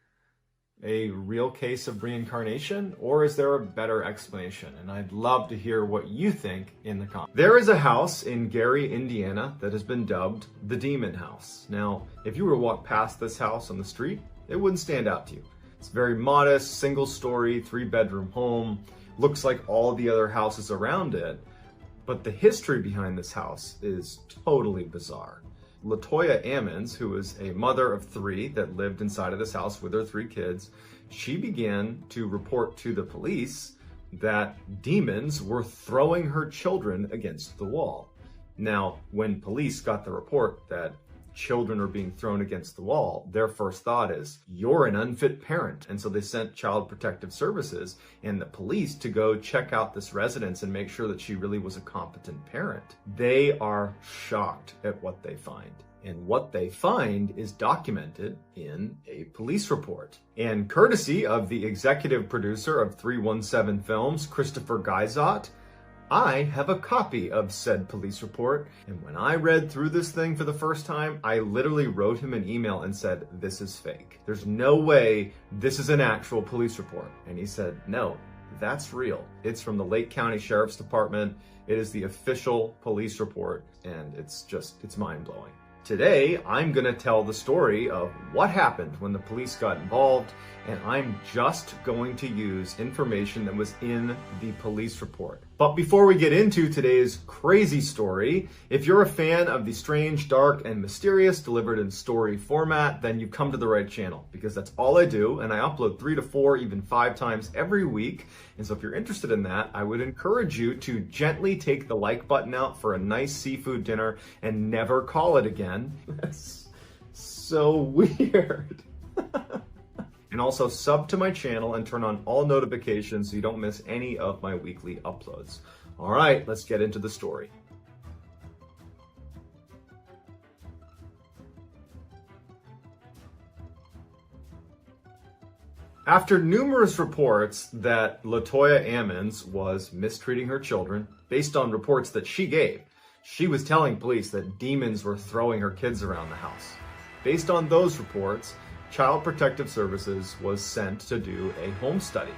a real case of reincarnation, or is there a better explanation? And I'd love to hear what you think in the comments. There is a house in Gary, Indiana that has been dubbed the Demon House. Now, if you were to walk past this house on the street, it wouldn't stand out to you. It's very modest, single-story, 3-bedroom home. Looks like all the other houses around it, but the history behind this house is totally bizarre. Latoya Ammons, who was a mother of 3 that lived inside of this house with her 3 kids, she began to report to the police that demons were throwing her children against the wall. Now, when police got the report that children are being thrown against the wall, their first thought is, you're an unfit parent. And so they sent Child Protective Services and the police to go check out this residence and make sure that she really was a competent parent. They are shocked at what they find. And what they find is documented in a police report. And courtesy of the executive producer of 317 Films, Christopher Geizot, I have a copy of said police report, and when I read through this thing for the first time, I literally wrote him an email and said, this is fake. There's no way this is an actual police report. And he said, no, that's real. It's from the Lake County Sheriff's Department. It is the official police report, and it's mind-blowing. Today, I'm gonna tell the story of what happened when the police got involved, and I'm just going to use information that was in the police report. But before we get into today's crazy story, if you're a fan of the strange, dark, and mysterious delivered in story format, then you've come to the right channel, because that's all I do, and I upload 3 to 4, even 5 times every week. And so if you're interested in that, I would encourage you to gently take the like button out for a nice seafood dinner and never call it again. That's so weird. And also sub to my channel and turn on all notifications so you don't miss any of my weekly uploads. All right, let's get into the story. After numerous reports that Latoya Ammons was mistreating her children, based on reports that she gave, she was telling police that demons were throwing her kids around the house. Based on those reports, Child Protective Services was sent to do a home study,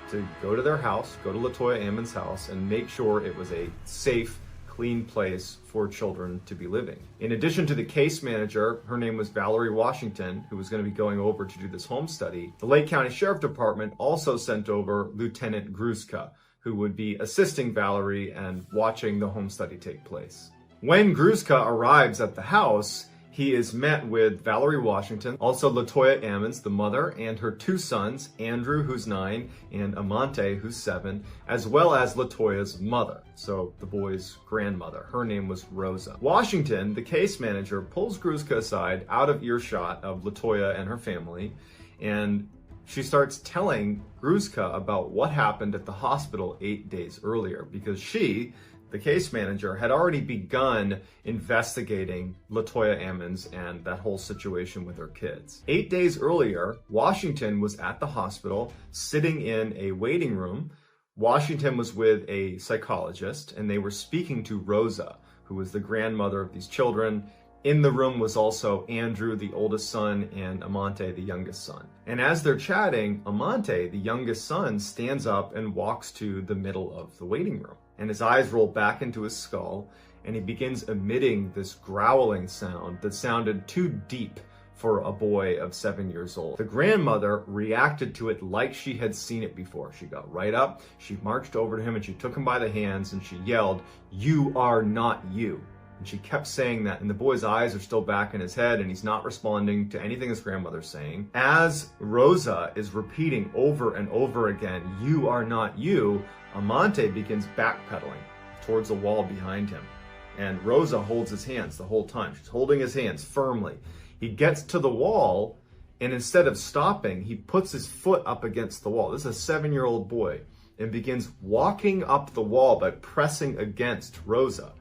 to go to their house, go to Latoya Ammons' house, and make sure it was a safe, clean place for children to be living. In addition to the case manager, her name was Valerie Washington, who was going to be going over to do this home study, the Lake County Sheriff Department also sent over Lieutenant Gruszka, who would be assisting Valerie and watching the home study take place. When Gruszka arrives at the house, he is met with Valerie Washington, also Latoya Ammons, the mother, and her 2 sons, Andrew, who's 9, and Amante, who's 7, as well as Latoya's mother, so the boy's grandmother. Her name was Rosa. Washington, the case manager, pulls Gruszka aside out of earshot of Latoya and her family, and she starts telling Gruszka about what happened at the hospital 8 days earlier, because she, the case manager, had already begun investigating Latoya Ammons and that whole situation with her kids. 8 days earlier, Washington was at the hospital, sitting in a waiting room. Washington was with a psychologist, and they were speaking to Rosa, who was the grandmother of these children. In the room was also Andrew, the oldest son, and Amante, the youngest son. And as they're chatting, Amante, the youngest son, stands up and walks to the middle of the waiting room. And his eyes roll back into his skull, and he begins emitting this growling sound that sounded too deep for a boy of 7 years old. The grandmother reacted to it like she had seen it before. She got right up, she marched over to him, and she took him by the hands, and she yelled, "You are not you." And she kept saying that, and the boy's eyes are still back in his head, and he's not responding to anything his grandmother's saying. As Rosa is repeating over and over again, "You are not you," Amante begins backpedaling towards the wall behind him. And Rosa holds his hands the whole time. She's holding his hands firmly. He gets to the wall, and instead of stopping, he puts his foot up against the wall. This is a 7-year-old boy, and begins walking up the wall by pressing against Rosa.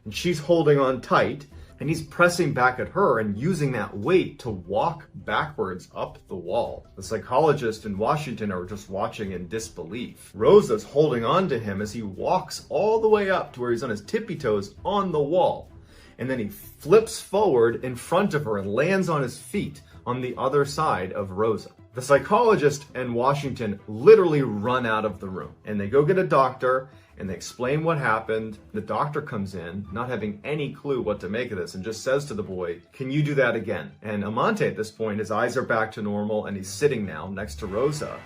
And she's holding on tight, and he's pressing back at her and using that weight to walk backwards up the wall. The psychologist in Washington are just watching in disbelief. Rosa's holding on to him as he walks all the way up to where he's on his tippy toes on the wall. And then he flips forward in front of her and lands on his feet on the other side of Rosa. The psychologist and Washington literally run out of the room, and they go get a doctor, and they explain what happened. The doctor comes in, not having any clue what to make of this, and just says to the boy, "Can you do that again?" And Amante at this point, his eyes are back to normal, and he's sitting now next to Rosa,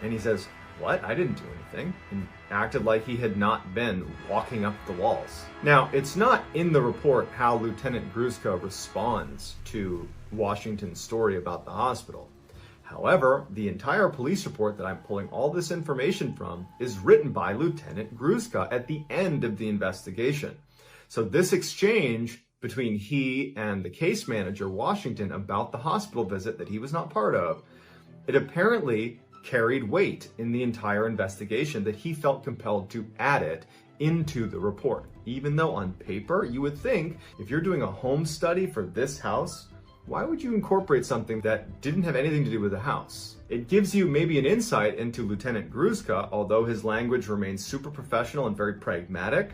and he says, "What? I didn't do anything," and acted like he had not been walking up the walls. Now, it's not in the report how Lieutenant Gruszka responds to Washington's story about the hospital. However, the entire police report that I'm pulling all this information from is written by Lieutenant Gruszka at the end of the investigation. So this exchange between he and the case manager, Washington, about the hospital visit that he was not part of, it apparently carried weight in the entire investigation that he felt compelled to add it into the report. Even though on paper, you would think if you're doing a home study for this house, why would you incorporate something that didn't have anything to do with the house? It gives you maybe an insight into Lieutenant Gruszka, although his language remains super professional and very pragmatic,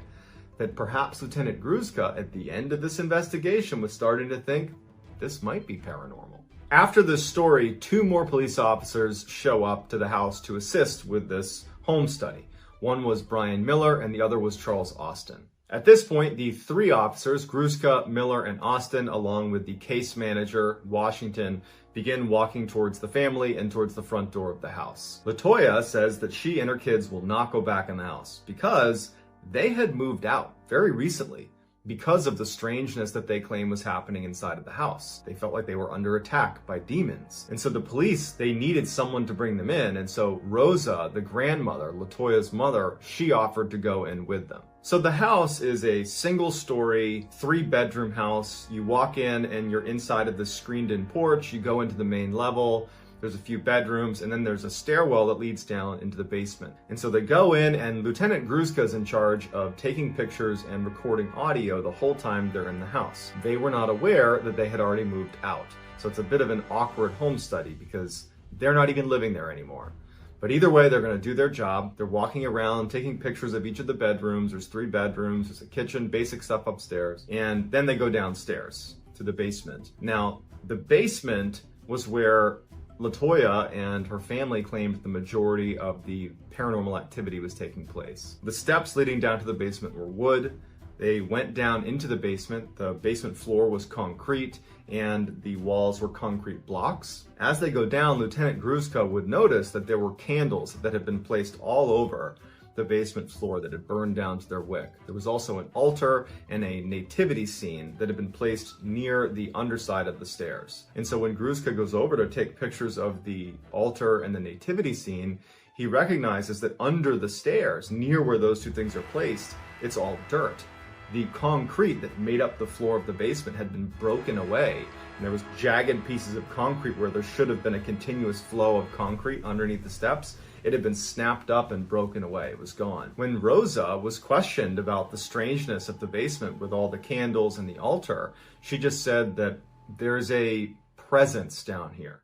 that perhaps Lieutenant Gruszka at the end of this investigation was starting to think this might be paranormal. After this story, 2 more police officers show up to the house to assist with this home study. One was Brian Miller and the other was Charles Austin. At this point, the 3 officers, Gruszka, Miller, and Austin, along with the case manager, Washington, begin walking towards the family and towards the front door of the house. LaToya says that she and her kids will not go back in the house because they had moved out very recently because of the strangeness that they claim was happening inside of the house. They felt like they were under attack by demons. And so the police, they needed someone to bring them in. And so Rosa, the grandmother, LaToya's mother, she offered to go in with them. So the house is a single-story, 3-bedroom house. You walk in and you're inside of the screened-in porch. You go into the main level. There's a few bedrooms, and then there's a stairwell that leads down into the basement. And so they go in, and Lieutenant Gruszka is in charge of taking pictures and recording audio the whole time they're in the house. They were not aware that they had already moved out. So it's a bit of an awkward home study because they're not even living there anymore. But either way, they're going to do their job. They're walking around, taking pictures of each of the bedrooms. There's 3 bedrooms, there's a kitchen, basic stuff upstairs. And then they go downstairs to the basement. Now, the basement was where LaToya and her family claimed the majority of the paranormal activity was taking place. The steps leading down to the basement were wood. They went down into the basement. The basement floor was concrete and the walls were concrete blocks. As they go down, Lieutenant Gruszka would notice that there were candles that had been placed all over the basement floor that had burned down to their wick. There was also an altar and a nativity scene that had been placed near the underside of the stairs. And so when Gruszka goes over to take pictures of the altar and the nativity scene, he recognizes that under the stairs, near where those 2 things are placed, it's all dirt. The concrete that made up the floor of the basement had been broken away, and there was jagged pieces of concrete where there should have been a continuous flow of concrete underneath the steps. It had been snapped up and broken away. It was gone. When Rosa was questioned about the strangeness of the basement with all the candles and the altar, she just said that there's a presence down here.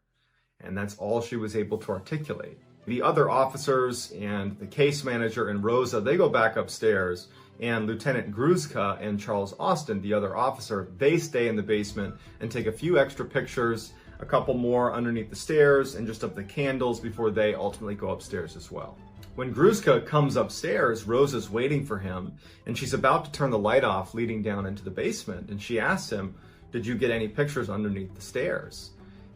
And that's all she was able to articulate. The other officers and the case manager and Rosa, they go back upstairs, and Lieutenant Gruszka and Charles Austin, the other officer, they stay in the basement and take a few extra pictures, a couple more underneath the stairs, and just of the candles before they ultimately go upstairs as well. When Gruszka comes upstairs, Rosa's waiting for him, and she's about to turn the light off leading down into the basement, and she asks him, "Did you get any pictures underneath the stairs?"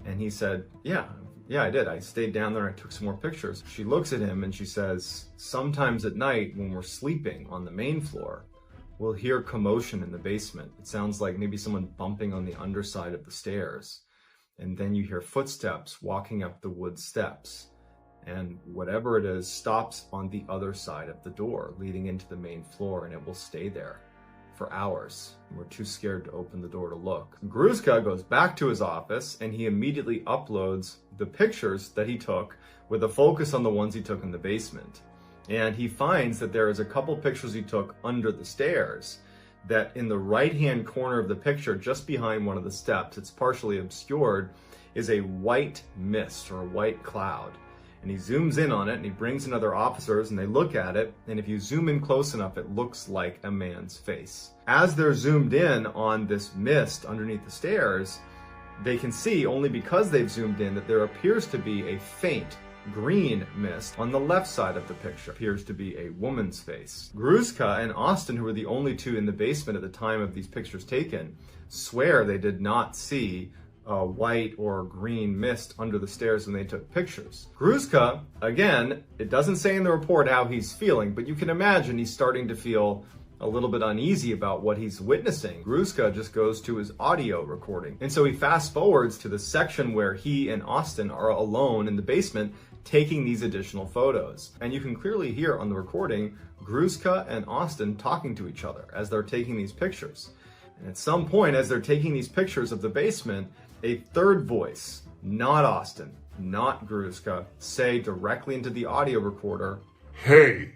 And he said, yeah, I did. I stayed down there and I took some more pictures. She looks at him and she says, "Sometimes at night when we're sleeping on the main floor, we'll hear commotion in the basement. It sounds like maybe someone bumping on the underside of the stairs. And then you hear footsteps walking up the wood steps. And whatever it is stops on the other side of the door leading into the main floor, and it will stay there for hours. And we're too scared to open the door to look." Gruszka goes back to his office and he immediately uploads the pictures that he took with a focus on the ones he took in the basement. And he finds that there is a couple pictures he took under the stairs, that in the right-hand corner of the picture, just behind one of the steps, it's partially obscured, is a white mist or a white cloud. And he zooms in on it and he brings in other officers and they look at it. And if you zoom in close enough, it looks like a man's face. As they're zoomed in on this mist underneath the stairs, they can see, only because they've zoomed in, that there appears to be a faint green mist on the left side of the picture. Appears to be a woman's face. Gruszka and Austin, who were the only 2 in the basement at the time of these pictures taken, swear they did not see a white or green mist under the stairs when they took pictures. Gruszka, again, it doesn't say in the report how he's feeling, but you can imagine he's starting to feel a little bit uneasy about what he's witnessing, Gruszka just goes to his audio recording. And so he fast forwards to the section where he and Austin are alone in the basement taking these additional photos. And you can clearly hear on the recording Gruszka and Austin talking to each other as they're taking these pictures. And at some point, as they're taking these pictures of the basement, a third voice, not Austin, not Gruszka, say directly into the audio recorder, "Hey."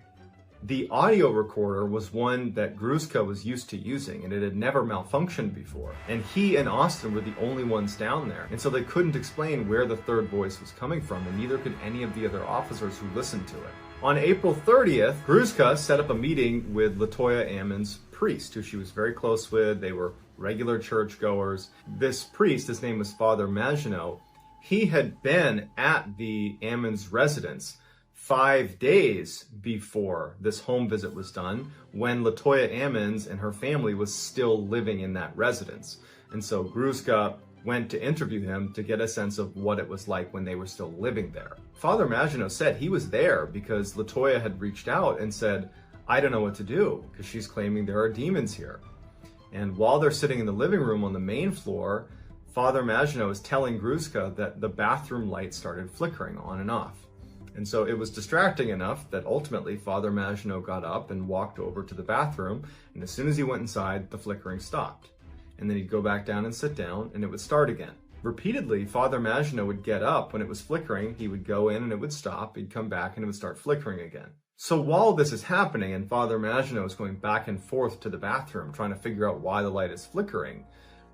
The audio recorder was one that Gruszka was used to using, and it had never malfunctioned before. And he and Austin were the only ones down there. And so they couldn't explain where the third voice was coming from, and neither could any of the other officers who listened to it. On April 30th, Gruszka set up a meeting with LaToya Ammon's priest, who she was very close with. They were regular churchgoers. This priest, his name was Father Maginot, he had been at the Ammons' residence 5 days before this home visit was done, when LaToya Ammons and her family was still living in that residence. And so Gruszka went to interview him to get a sense of what it was like when they were still living there. Father Maginot said he was there because LaToya had reached out and said, "I don't know what to do," because she's claiming there are demons here. And while they're sitting in the living room on the main floor, Father Maginot is telling Gruszka that the bathroom light started flickering on and off. And so it was distracting enough that ultimately Father Maginot got up and walked over to the bathroom, and as soon as he went inside, the flickering stopped. And then he'd go back down and sit down, and it would start again. Repeatedly, Father Maginot would get up when it was flickering, he would go in and it would stop, he'd come back and it would start flickering again. So while this is happening and Father Maginot is going back and forth to the bathroom trying to figure out why the light is flickering,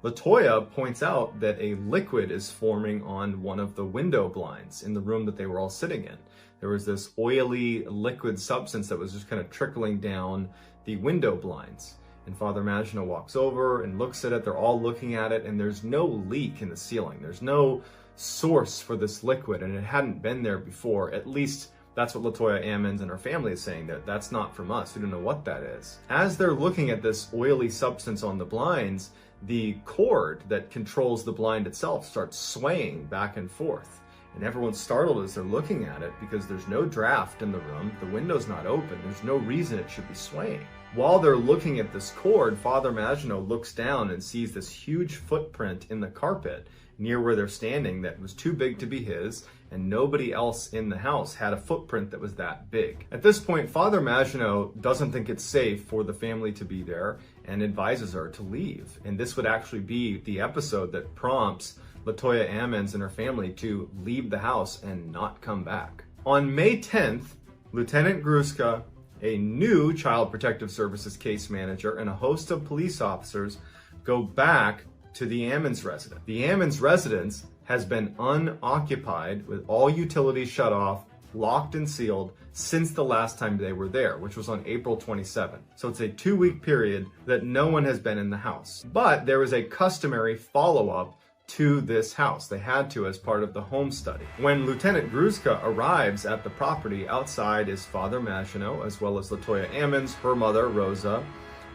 LaToya points out that a liquid is forming on one of the window blinds in the room that they were all sitting in. There was this oily liquid substance that was just kind of trickling down the window blinds. And Father Maginot walks over and looks at it. They're all looking at it, and there's no leak in the ceiling. There's no source for this liquid, and it hadn't been there before. At least that's what LaToya Ammons and her family is saying, that that's not from us. We don't know what that is. As they're looking at this oily substance on the blinds, the cord that controls the blind itself starts swaying back and forth. And everyone's startled as they're looking at it because there's no draft in the room, the window's not open, there's no reason it should be swaying. While they're looking at this cord, Father Maginot looks down and sees this huge footprint in the carpet near where they're standing that was too big to be his, and nobody else in the house had a footprint that was that big. At this point, Father Maginot doesn't think it's safe for the family to be there and advises her to leave. And this would actually be the episode that prompts LaToya Ammons and her family to leave the house and not come back. On May 10th, Lieutenant Gruszka, a new Child Protective Services case manager, and a host of police officers go back to the Ammons residence. The Ammons residence has been unoccupied with all utilities shut off, locked and sealed since the last time they were there, which was on April 27th. So it's a 2-week period that no one has been in the house. But there was a customary follow-up to this house. They had to as part of the home study. When Lieutenant Gruszka arrives at the property, outside is Father Maginot, as well as LaToya Ammons, her mother, Rosa,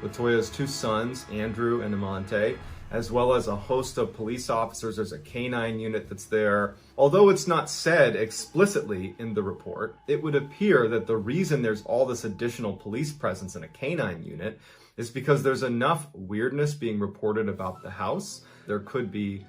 LaToya's 2 sons, Andrew and Amante, as well as a host of police officers. There's a canine unit that's there. Although it's not said explicitly in the report, it would appear that the reason there's all this additional police presence in a canine unit is because there's enough weirdness being reported about the house. There could be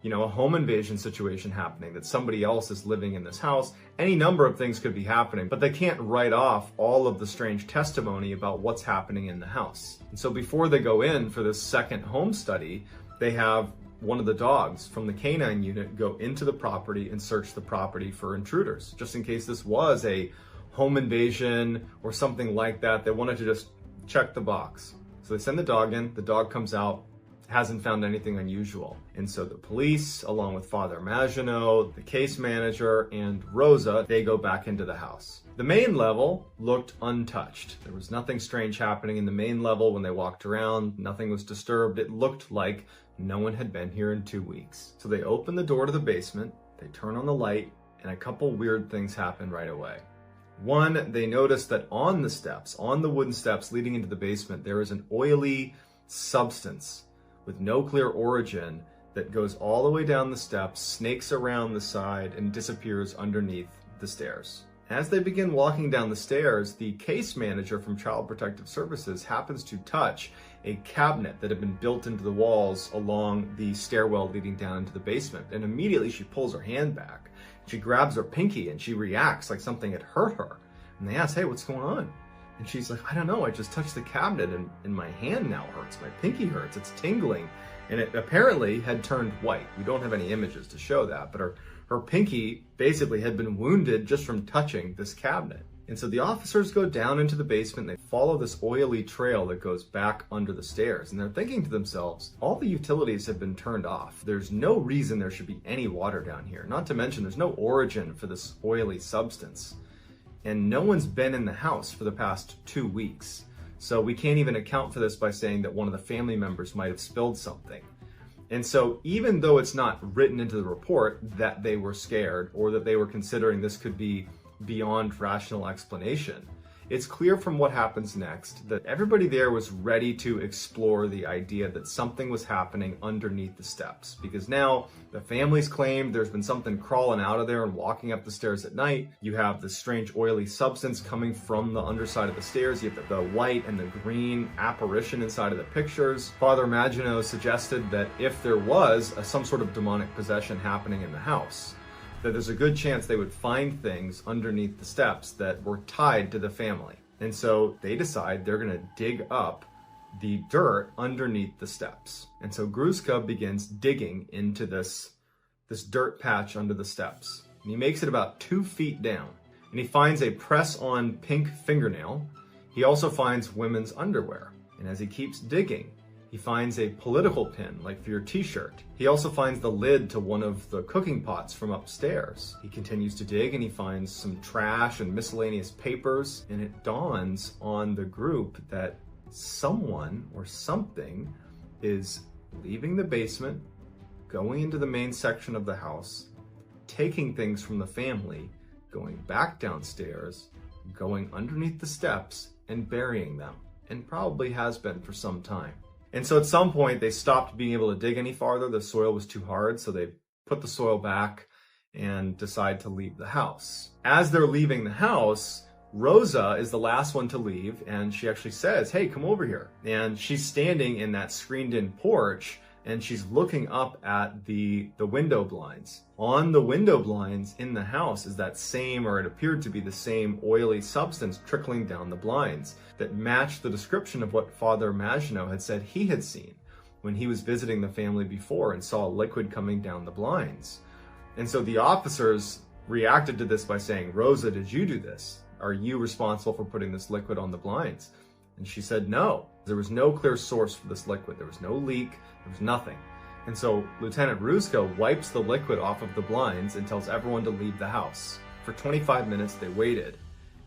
a home invasion situation happening, that somebody else is living in this house. Any number of things could be happening, but they can't write off all of the strange testimony about what's happening in the house. And so before they go in for this second home study, they have one of the dogs from the canine unit go into the property and search the property for intruders, just in case this was a home invasion or something like that. They wanted to just check the box. So they send the dog in, the dog comes out, hasn't found anything unusual. And so the police, along with Father Maginot, the case manager, and Rosa, they go back into the house. The main level looked untouched. There was nothing strange happening in the main level when they walked around. Nothing was disturbed. It looked like no one had been here in 2 weeks. So they open the door to the basement, they turn on the light, and a couple weird things happen right away. One, they notice that on the steps, on the wooden steps leading into the basement, there is an oily substance with no clear origin that goes all the way down the steps, snakes around the side, and disappears underneath the stairs. As they begin walking down the stairs, the case manager from Child Protective Services happens to touch a cabinet that had been built into the walls along the stairwell leading down into the basement. And immediately she pulls her hand back. She grabs her pinky and she reacts like something had hurt her. And they ask, hey, what's going on? And she's like, I don't know, I just touched the cabinet and my hand now hurts. My pinky hurts, it's tingling. And it apparently had turned white. We don't have any images to show that, but her pinky basically had been wounded just from touching this cabinet. And so the officers go down into the basement, they follow this oily trail that goes back under the stairs, and they're thinking to themselves, all the utilities have been turned off. There's no reason there should be any water down here. Not to mention there's no origin for this oily substance. And no one's been in the house for the past 2 weeks. So we can't even account for this by saying that one of the family members might have spilled something. And so even though it's not written into the report that they were scared or that they were considering this could be beyond rational explanation, it's clear from what happens next that everybody there was ready to explore the idea that something was happening underneath the steps. Because now the family's claimed there's been something crawling out of there and walking up the stairs at night. You have this strange oily substance coming from the underside of the stairs. You have the white and the green apparition inside of the pictures. Father Maginot suggested that if there was some sort of demonic possession happening in the house, that there's a good chance they would find things underneath the steps that were tied to the family. And so they decide they're gonna dig up the dirt underneath the steps. And so Gruszka begins digging into this dirt patch under the steps. And he makes it about 2 feet down. And he finds a press-on pink fingernail. He also finds women's underwear. And as he keeps digging, he finds a political pin, like for your t-shirt. He also finds the lid to one of the cooking pots from upstairs. He continues to dig and he finds some trash and miscellaneous papers, and it dawns on the group that someone or something is leaving the basement, going into the main section of the house, taking things from the family, going back downstairs, going underneath the steps, and burying them, and probably has been for some time. And so at some point they stopped being able to dig any farther. The soil was too hard, so they put the soil back and decide to leave the house. As they're leaving the house, Rosa is the last one to leave, and she actually says, hey, come over here. And she's standing in that screened-in porch, and she's looking up at the window blinds. On the window blinds in the house is that same, or it appeared to be the same, oily substance trickling down the blinds that matched the description of what Father Maginot had said he had seen when he was visiting the family before and saw liquid coming down the blinds. And so the officers reacted to this by saying, Rosa, did you do this? Are you responsible for putting this liquid on the blinds? And she said no. There was no clear source for this liquid. There was no leak. There was nothing. And so Lieutenant Gruszka wipes the liquid off of the blinds and tells everyone to leave the house. For 25 minutes they waited.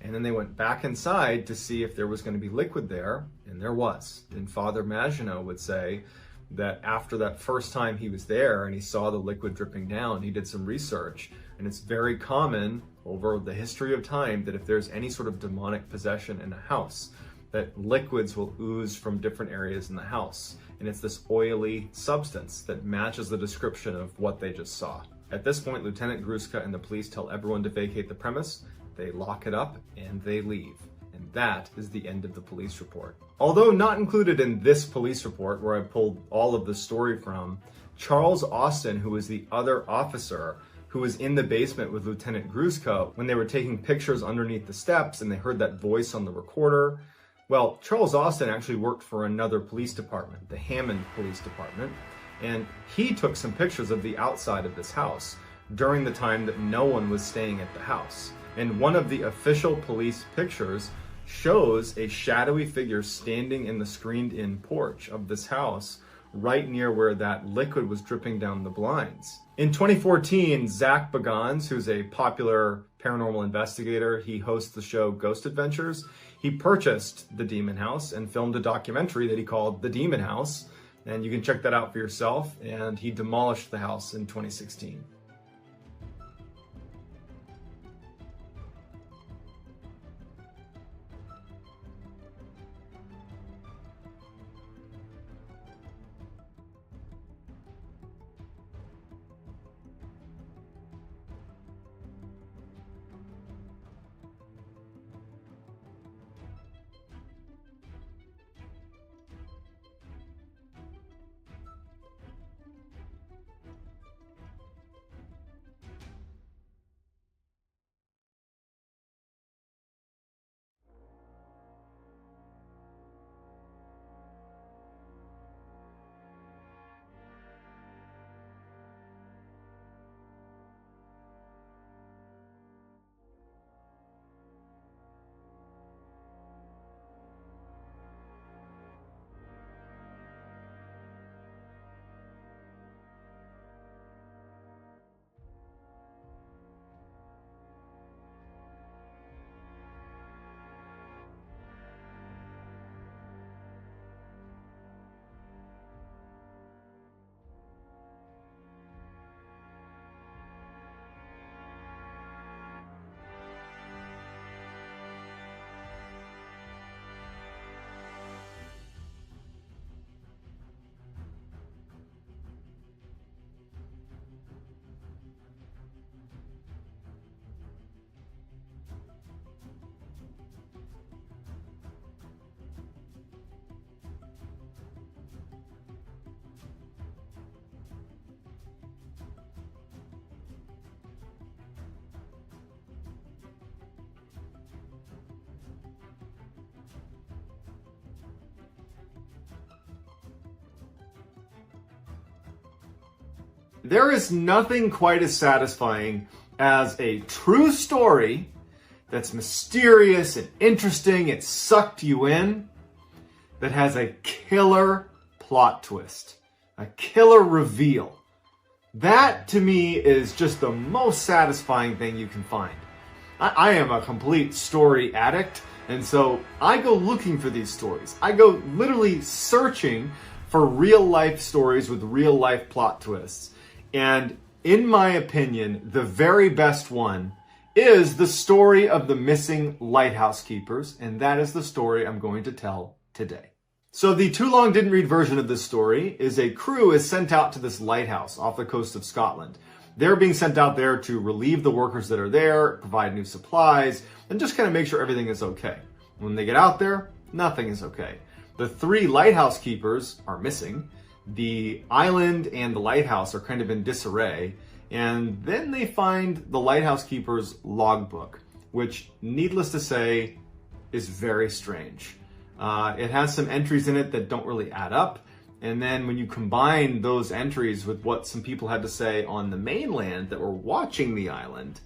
And then they went back inside to see if there was going to be liquid there, and there was. And Father Maginot would say that after that first time he was there and he saw the liquid dripping down, he did some research, and it's very common over the history of time that if there's any sort of demonic possession in a house, that liquids will ooze from different areas in the house. And it's this oily substance that matches the description of what they just saw. At this point, Lieutenant Gruszka and the police tell everyone to vacate the premise. They lock it up and they leave. And that is the end of the police report. Although not included in this police report, where I pulled all of the story from, Charles Austin, who was the other officer who was in the basement with Lieutenant Gruszka when they were taking pictures underneath the steps and they heard that voice on the recorder. Well, Charles Austin actually worked for another police department, the Hammond Police Department, and he took some pictures of the outside of this house during the time that no one was staying at the house. And one of the official police pictures shows a shadowy figure standing in the screened-in porch of this house right near where that liquid was dripping down the blinds. In 2014, Zach Bagans, who's a popular paranormal investigator, he hosts the show Ghost Adventures, he purchased the Demon House and filmed a documentary that he called The Demon House, and you can check that out for yourself, and he demolished the house in 2016. There is nothing quite as satisfying as a true story that's mysterious and interesting, it sucked you in, that has a killer plot twist, a killer reveal. That, to me, is just the most satisfying thing you can find. I am a complete story addict, and so I go looking for these stories. I go literally searching for real-life stories with real-life plot twists. And in my opinion, the very best one is the story of the missing lighthouse keepers, and that is the story I'm going to tell today. So the too long didn't read version of this story is a crew is sent out to this lighthouse off the coast of Scotland. They're being sent out there to relieve the workers that are there, provide new supplies, and just kind of make sure everything is okay. When they get out there, nothing is okay. The 3 lighthouse keepers are missing. The island and the lighthouse are kind of in disarray. And then they find the lighthouse keeper's logbook, which, needless to say, is very strange. It has some entries in it that don't really add up. And then when you combine those entries with what some people had to say on the mainland that were watching the island,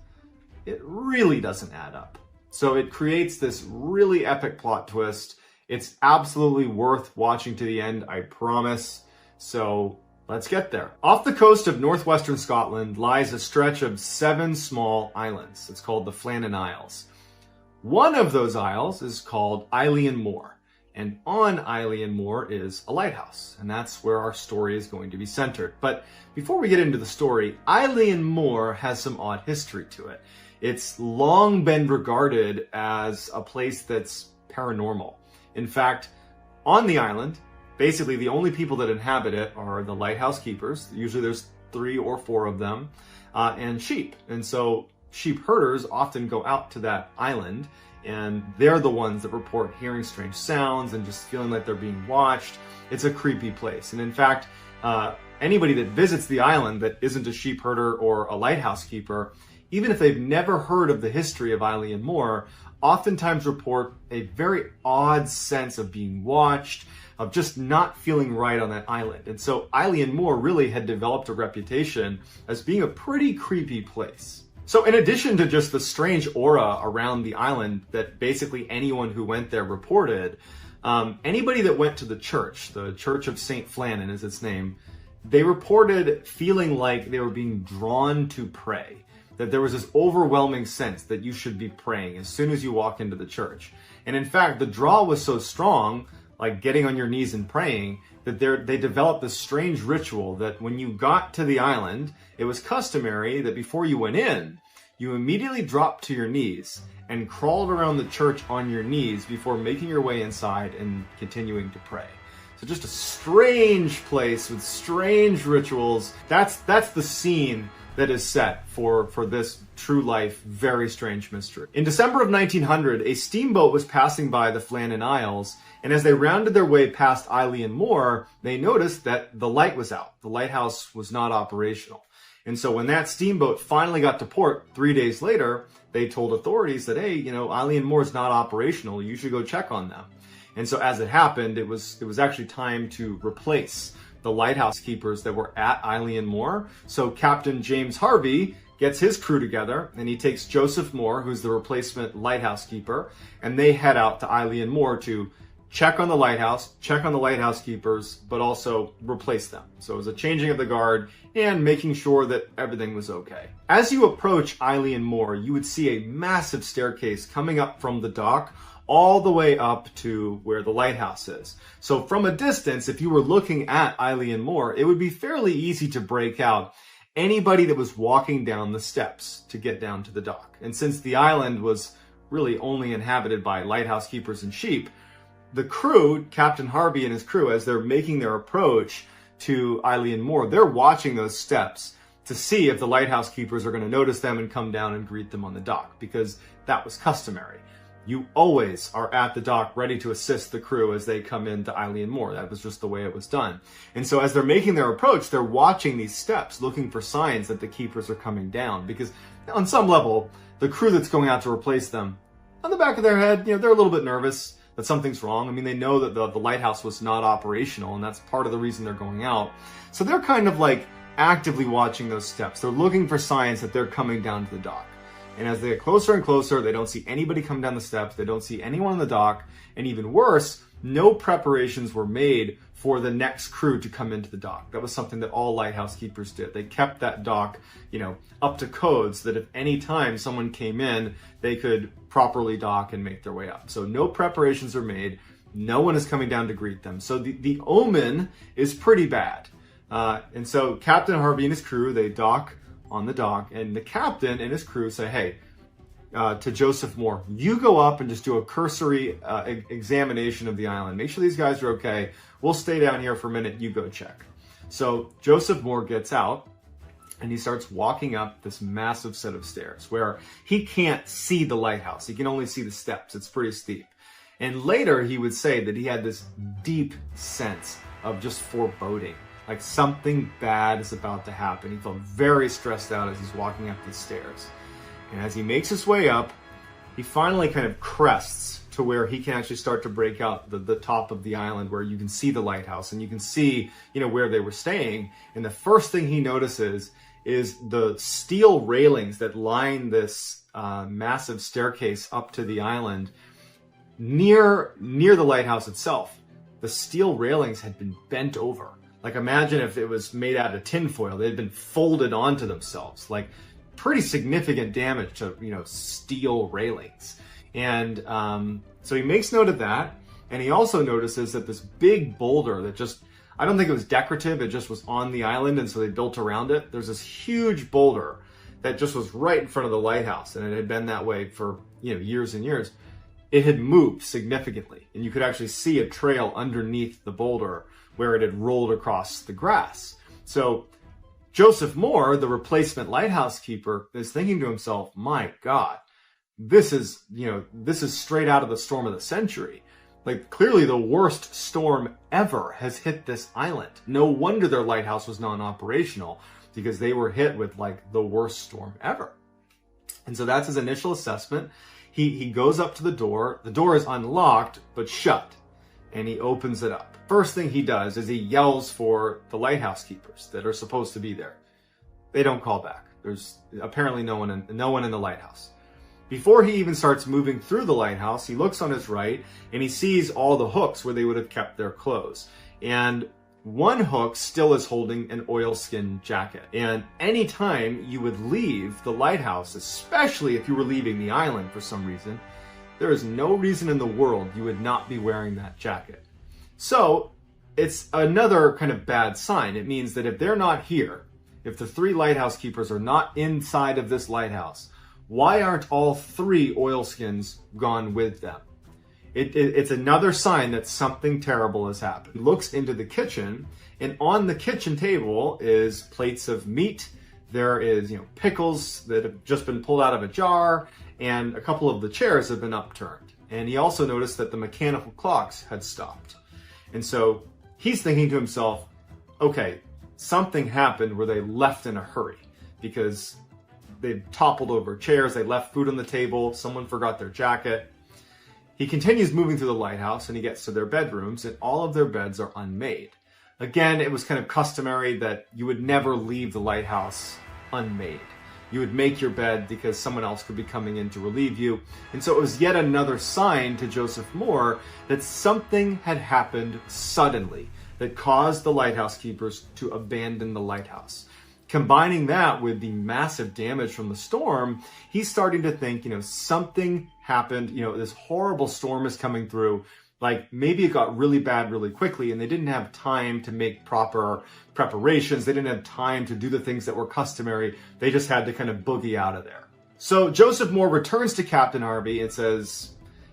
it really doesn't add up. So it creates this really epic plot twist. It's absolutely worth watching to the end, I promise. So let's get there. Off the coast of northwestern Scotland lies a stretch of 7 small islands. It's called the Flannan Isles. One of those isles is called Eilean Moor. And on Eilean Moor is a lighthouse, and that's where our story is going to be centered. But before we get into the story, Eilean Moor has some odd history to it. It's long been regarded as a place that's paranormal. In fact, on the island, basically the only people that inhabit it are the lighthouse keepers. Usually there's 3 or 4 of them, and sheep. And so sheep herders often go out to that island, and they're the ones that report hearing strange sounds and just feeling like they're being watched. It's a creepy place. And in fact, anybody that visits the island that isn't a sheep herder or a lighthouse keeper, even if they've never heard of the history of Eilean Moor, oftentimes report a very odd sense of being watched, of just not feeling right on that island. And so Eilean Moor really had developed a reputation as being a pretty creepy place. So in addition to just the strange aura around the island that basically anyone who went there reported, anybody that went to the Church of St. Flannan is its name, they reported feeling like they were being drawn to pray, that there was this overwhelming sense that you should be praying as soon as you walk into the church. And in fact, the draw was so strong, like getting on your knees and praying, that they developed this strange ritual that when you got to the island, it was customary that before you went in, you immediately dropped to your knees and crawled around the church on your knees before making your way inside and continuing to pray. So just a strange place with strange rituals. That's the scene that is set for this true life, very strange mystery. In December of 1900, a steamboat was passing by the Flannan Isles, and as they rounded their way past Eilean Moor, they noticed that the light was out. The lighthouse was not operational. And so when that steamboat finally got to port 3 days later, they told authorities that, hey, Eilean Moor is not operational. You should go check on them. And so as it happened, it was actually time to replace the lighthouse keepers that were at Eilean Moor. So Captain James Harvey gets his crew together, and he takes Joseph Moore, who's the replacement lighthouse keeper, and they head out to Eilean Moor to check on the lighthouse keepers, but also replace them. So it was a changing of the guard and making sure that everything was okay. As you approach Eilean Moor, you would see a massive staircase coming up from the dock all the way up to where the lighthouse is. So from a distance, if you were looking at Eilean Moor, it would be fairly easy to break out anybody that was walking down the steps to get down to the dock. And since the island was really only inhabited by lighthouse keepers and sheep, the crew, Captain Harvey and his crew, as they're making their approach to Eilean Moor, they're watching those steps to see if the lighthouse keepers are going to notice them and come down and greet them on the dock, because that was customary. You always are at the dock ready to assist the crew as they come into Eilean Moor. That was just the way it was done. And so as they're making their approach, they're watching these steps, looking for signs that the keepers are coming down, because on some level, the crew that's going out to replace them, on the back of their head, they're a little bit nervous that something's wrong. I mean, they know that the lighthouse was not operational, and that's part of the reason they're going out. So they're kind of like actively watching those steps. They're looking for signs that they're coming down to the dock. And as they get closer and closer, they don't see anybody come down the steps. They don't see anyone on the dock. And even worse, no preparations were made for the next crew to come into the dock. That was something that all lighthouse keepers did. They kept that dock, up to code so that if any time someone came in, they could properly dock and make their way up. So no preparations are made. No one is coming down to greet them. So the omen is pretty bad. And so Captain Harvey and his crew, they dock on the dock, and the captain and his crew say, hey, to Joseph Moore, you go up and just do a cursory examination of the island. Make sure these guys are okay. We'll stay down here for a minute. You go check. So Joseph Moore gets out and he starts walking up this massive set of stairs where he can't see the lighthouse. He can only see the steps. It's pretty steep. And later he would say that he had this deep sense of just foreboding, like something bad is about to happen. He felt very stressed out as he's walking up the stairs. And as he makes his way up, he finally kind of crests to where he can actually start to break out the top of the island where you can see the lighthouse and you can see, where they were staying. And the first thing he notices is the steel railings that line this massive staircase up to the island near the lighthouse itself. The steel railings had been bent over. Like imagine if it was made out of tinfoil. They had been folded onto themselves. Like pretty significant damage to, steel railings. And so he makes note of that. And he also notices that this big boulder that I don't think it was decorative. It just was on the island. And so they built around it. There's this huge boulder that just was right in front of the lighthouse. And it had been that way for, years and years. It had moved significantly. And you could actually see a trail underneath the boulder where it had rolled across the grass. So Joseph Moore, the replacement lighthouse keeper, is thinking to himself, my God, this is straight out of the storm of the century. Like clearly the worst storm ever has hit this island. No wonder their lighthouse was non-operational because they were hit with like the worst storm ever. And so that's his initial assessment. He goes up to the door. The door is unlocked, but shut. And he opens it up. First thing he does is he yells for the lighthouse keepers that are supposed to be there. They don't call back. There's apparently no one in the lighthouse. Before he even starts moving through the lighthouse, he looks on his right and he sees all the hooks where they would have kept their clothes. And one hook still is holding an oilskin jacket. And anytime you would leave the lighthouse, especially if you were leaving the island for some reason, there is no reason in the world you would not be wearing that jacket. So it's another kind of bad sign. It means that if they're not here, if the three lighthouse keepers are not inside of this lighthouse, why aren't all three oilskins gone with them? It's another sign that something terrible has happened. He looks into the kitchen, and on the kitchen table is plates of meat. There is, pickles that have just been pulled out of a jar, and a couple of the chairs have been upturned. And he also noticed that the mechanical clocks had stopped. And so he's thinking to himself, okay, something happened where they left in a hurry because they toppled over chairs, they left food on the table, someone forgot their jacket. He continues moving through the lighthouse and he gets to their bedrooms, and all of their beds are unmade. Again, it was kind of customary that you would never leave the lighthouse unmade. You would make your bed because someone else could be coming in to relieve you. And so it was yet another sign to Joseph Moore that something had happened suddenly that caused the lighthouse keepers to abandon the lighthouse. Combining that with the massive damage from the storm, he's starting to think, something happened, this horrible storm is coming through. Like maybe it got really bad really quickly and they didn't have time to make proper preparations. They didn't have time to do the things that were customary. They just had to kind of boogie out of there. So Joseph Moore returns to Captain Harvey and says,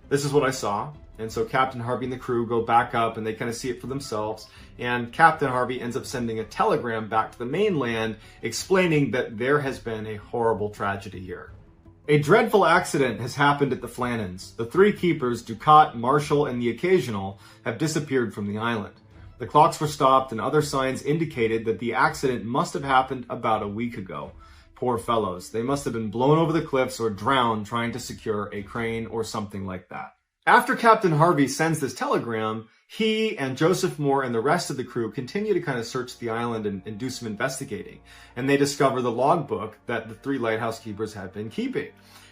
this is what I saw. And so Captain Harvey and the crew go back up and they kind of see it for themselves. And Captain Harvey ends up sending a telegram back to the mainland explaining that there has been a horrible tragedy here. A dreadful accident has happened at the Flannans. The three keepers, Ducat, Marshall, and the Occasional, have disappeared from the island. The clocks were stopped and other signs indicated that the accident must have happened about a week ago. Poor fellows. They must have been blown over the cliffs or drowned trying to secure a crane or something like that. After Captain Harvey sends this telegram, he and Joseph Moore and the rest of the crew continue to kind of search the island and do some investigating. And they discover the logbook that the 3 lighthouse keepers had been keeping.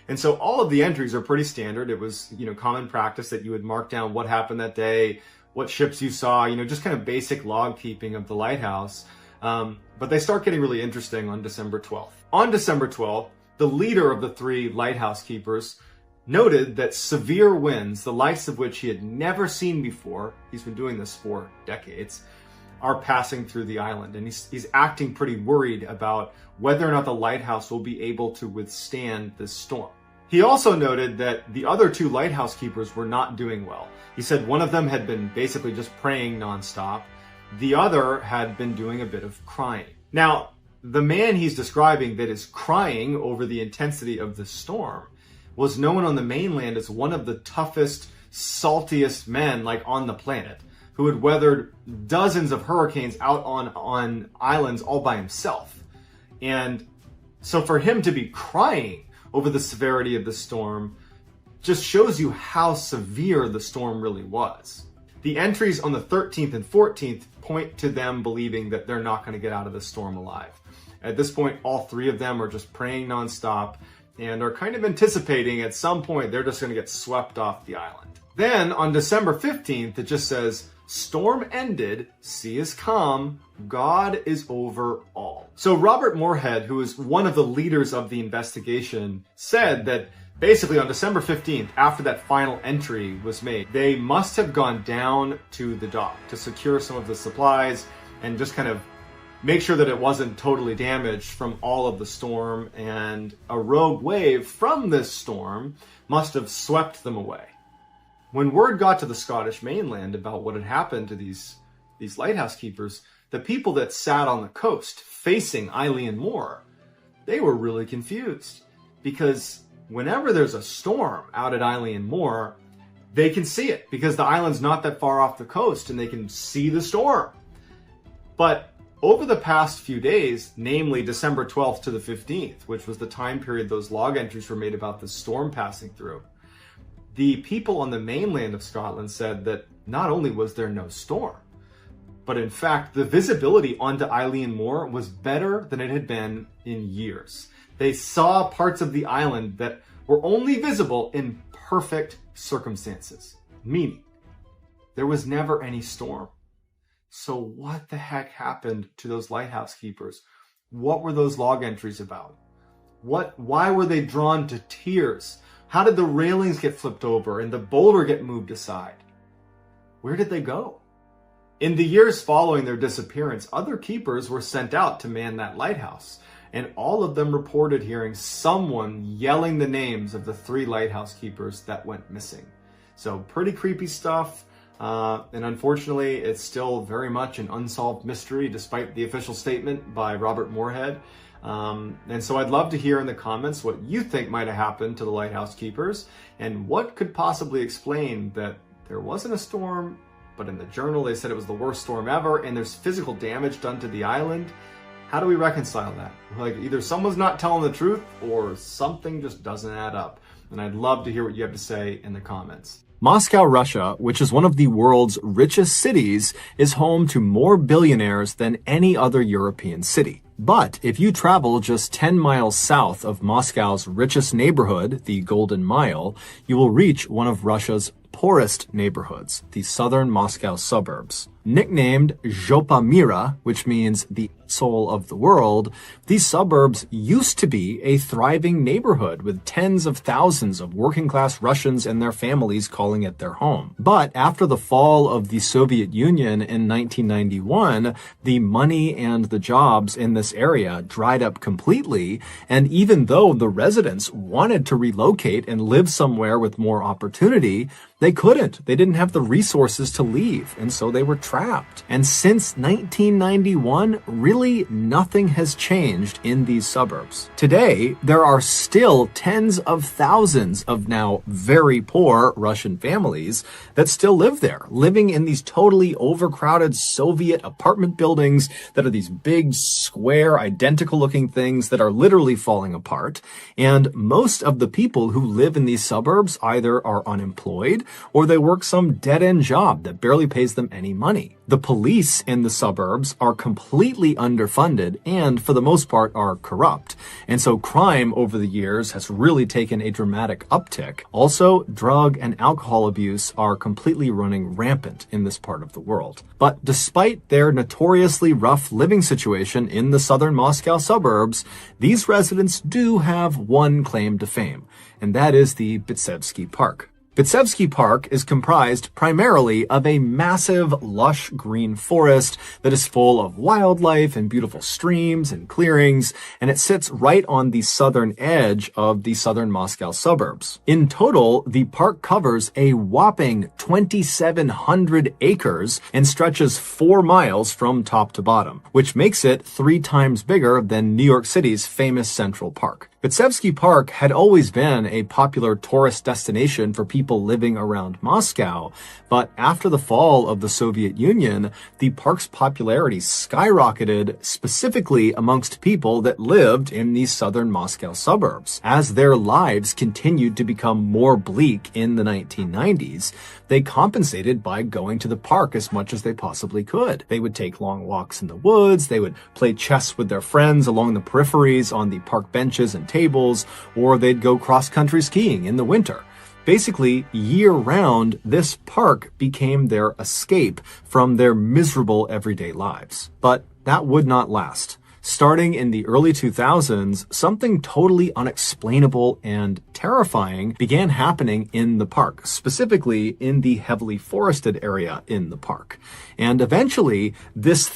And so all of the entries are pretty standard. It was, common practice that you would mark down what happened that day, what ships you saw, just kind of basic log keeping of the lighthouse. But they start getting really interesting on December 12th. On December 12th, the leader of the 3 lighthouse keepers noted that severe winds, the likes of which he had never seen before, he's been doing this for decades, are passing through the island. And he's acting pretty worried about whether or not the lighthouse will be able to withstand this storm. He also noted that the other 2 lighthouse keepers were not doing well. He said one of them had been basically just praying nonstop. The other had been doing a bit of crying. Now, the man he's describing that is crying over the intensity of the storm was known on the mainland as one of the toughest, saltiest men on the planet, who had weathered dozens of hurricanes out on islands all by himself. And so for him to be crying over the severity of the storm just shows you how severe the storm really was. The entries on the 13th and 14th point to them believing that they're not going to get out of this storm alive. At this point, all 3 of them are just praying nonstop and are kind of anticipating at some point they're just going to get swept off the island. Then on December 15th, it just says, "Storm ended, sea is calm, God is over all." So Robert Moorhead, who is one of the leaders of the investigation, said that basically on December 15th, after that final entry was made, they must have gone down to the dock to secure some of the supplies and just kind of make sure that it wasn't totally damaged from all of the storm, and a rogue wave from this storm must have swept them away. When word got to the Scottish mainland about what had happened to these lighthouse keepers, the people that sat on the coast facing Eilean Moor, they were really confused, because whenever there's a storm out at Eilean Moor, they can see it because the island's not that far off the coast and they can see the storm. But over the past few days, namely December 12th to the 15th, which was the time period those log entries were made about the storm passing through, the people on the mainland of Scotland said that not only was there no storm, but in fact, the visibility onto Eilean Moor was better than it had been in years. They saw parts of the island that were only visible in perfect circumstances, meaning there was never any storm. So what the heck happened to those lighthouse keepers? What were those log entries about? Why were they drawn to tears? How did the railings get flipped over and the boulder get moved aside? Where did they go? In the years following their disappearance, other keepers were sent out to man that lighthouse, and all of them reported hearing someone yelling the names of the 3 lighthouse keepers that went missing. So pretty creepy stuff. And unfortunately, it's still very much an unsolved mystery, despite the official statement by Robert Moorhead. And so I'd love to hear in the comments what you think might have happened to the lighthouse keepers, and what could possibly explain that there wasn't a storm, but in the journal they said it was the worst storm ever, and there's physical damage done to the island. How do we reconcile that? Either someone's not telling the truth, or something just doesn't add up. And I'd love to hear what you have to say in the comments. Moscow, Russia, which is one of the world's richest cities, is home to more billionaires than any other European city. But if you travel just 10 miles south of Moscow's richest neighborhood, the Golden Mile, you will reach one of Russia's poorest neighborhoods, the southern Moscow suburbs. Nicknamed Zhopamira, which means the soul of the world, these suburbs used to be a thriving neighborhood with tens of thousands of working-class Russians and their families calling it their home. But after the fall of the Soviet Union in 1991, the money and the jobs in this area dried up completely, and even though the residents wanted to relocate and live somewhere with more opportunity, they couldn't. They didn't have the resources to leave, and so they were trapped. And since 1991, really really nothing has changed in these suburbs. Today, there are still tens of thousands of now very poor Russian families that still live there, living in these totally overcrowded Soviet apartment buildings that are these big, square, identical looking things that are literally falling apart. And most of the people who live in these suburbs either are unemployed or they work some dead-end job that barely pays them any money. The police in the suburbs are completely underfunded and, for the most part, are corrupt. And so crime over the years has really taken a dramatic uptick. Also, drug and alcohol abuse are completely running rampant in this part of the world. But despite their notoriously rough living situation in the southern Moscow suburbs, these residents do have one claim to fame, and that is the Bitsevsky Park. Bitsevsky Park is comprised primarily of a massive, lush green forest that is full of wildlife and beautiful streams and clearings, and it sits right on the southern edge of the southern Moscow suburbs. In total, the park covers a whopping 2,700 acres and stretches 4 miles from top to bottom, which makes it 3 times bigger than New York City's famous Central Park. Bitsevsky Park had always been a popular tourist destination for people living around Moscow, but after the fall of the Soviet Union, the park's popularity skyrocketed, specifically amongst people that lived in the southern Moscow suburbs. As their lives continued to become more bleak in the 1990s, they compensated by going to the park as much as they possibly could. They would take long walks in the woods, they would play chess with their friends along the peripheries on the park benches and tables, or they'd go cross-country skiing in the winter. Basically, year-round, this park became their escape from their miserable everyday lives. But that would not last. Starting in the early 2000s, something totally unexplainable and terrifying began happening in the park, specifically in the heavily forested area in the park. And eventually, this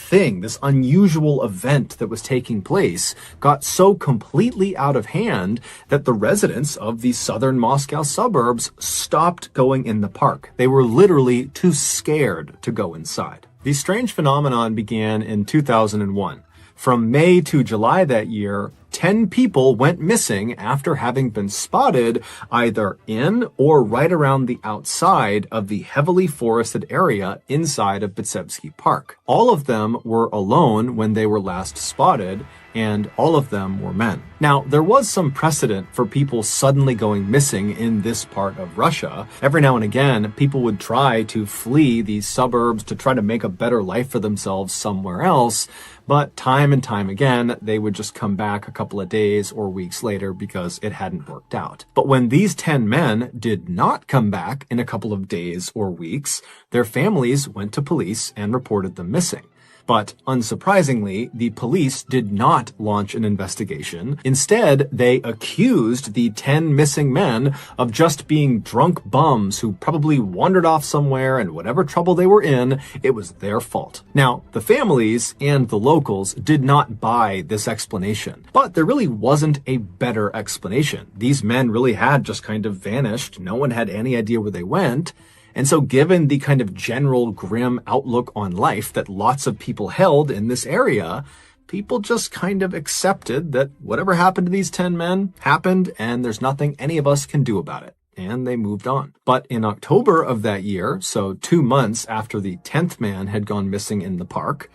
unusual event that was taking place got so completely out of hand that the residents of the southern Moscow suburbs stopped going in the park. They were literally too scared to go inside. The strange phenomenon began in 2001. From May to July that year, 10 people went missing after having been spotted either in or right around the outside of the heavily forested area inside of Bitsevsky Park. All of them were alone when they were last spotted, and all of them were men. Now, there was some precedent for people suddenly going missing in this part of Russia. Every now and again, people would try to flee these suburbs to try to make a better life for themselves somewhere else, but time and time again, they would just come back a couple of days or weeks later because it hadn't worked out. But when these 10 men did not come back in a couple of days or weeks, their families went to police and reported them missing. But unsurprisingly, the police did not launch an investigation. Instead, they accused the 10 missing men of just being drunk bums who probably wandered off somewhere, and whatever trouble they were in, it was their fault. Now, the families and the locals did not buy this explanation, but there really wasn't a better explanation. These men really had just kind of vanished. No one had any idea where they went. And so given the kind of general grim outlook on life that lots of people held in this area, people just kind of accepted that whatever happened to these 10 men happened and there's nothing any of us can do about it. And they moved on. But in October of that year, so 2 months after the 10th man had gone missing in the park,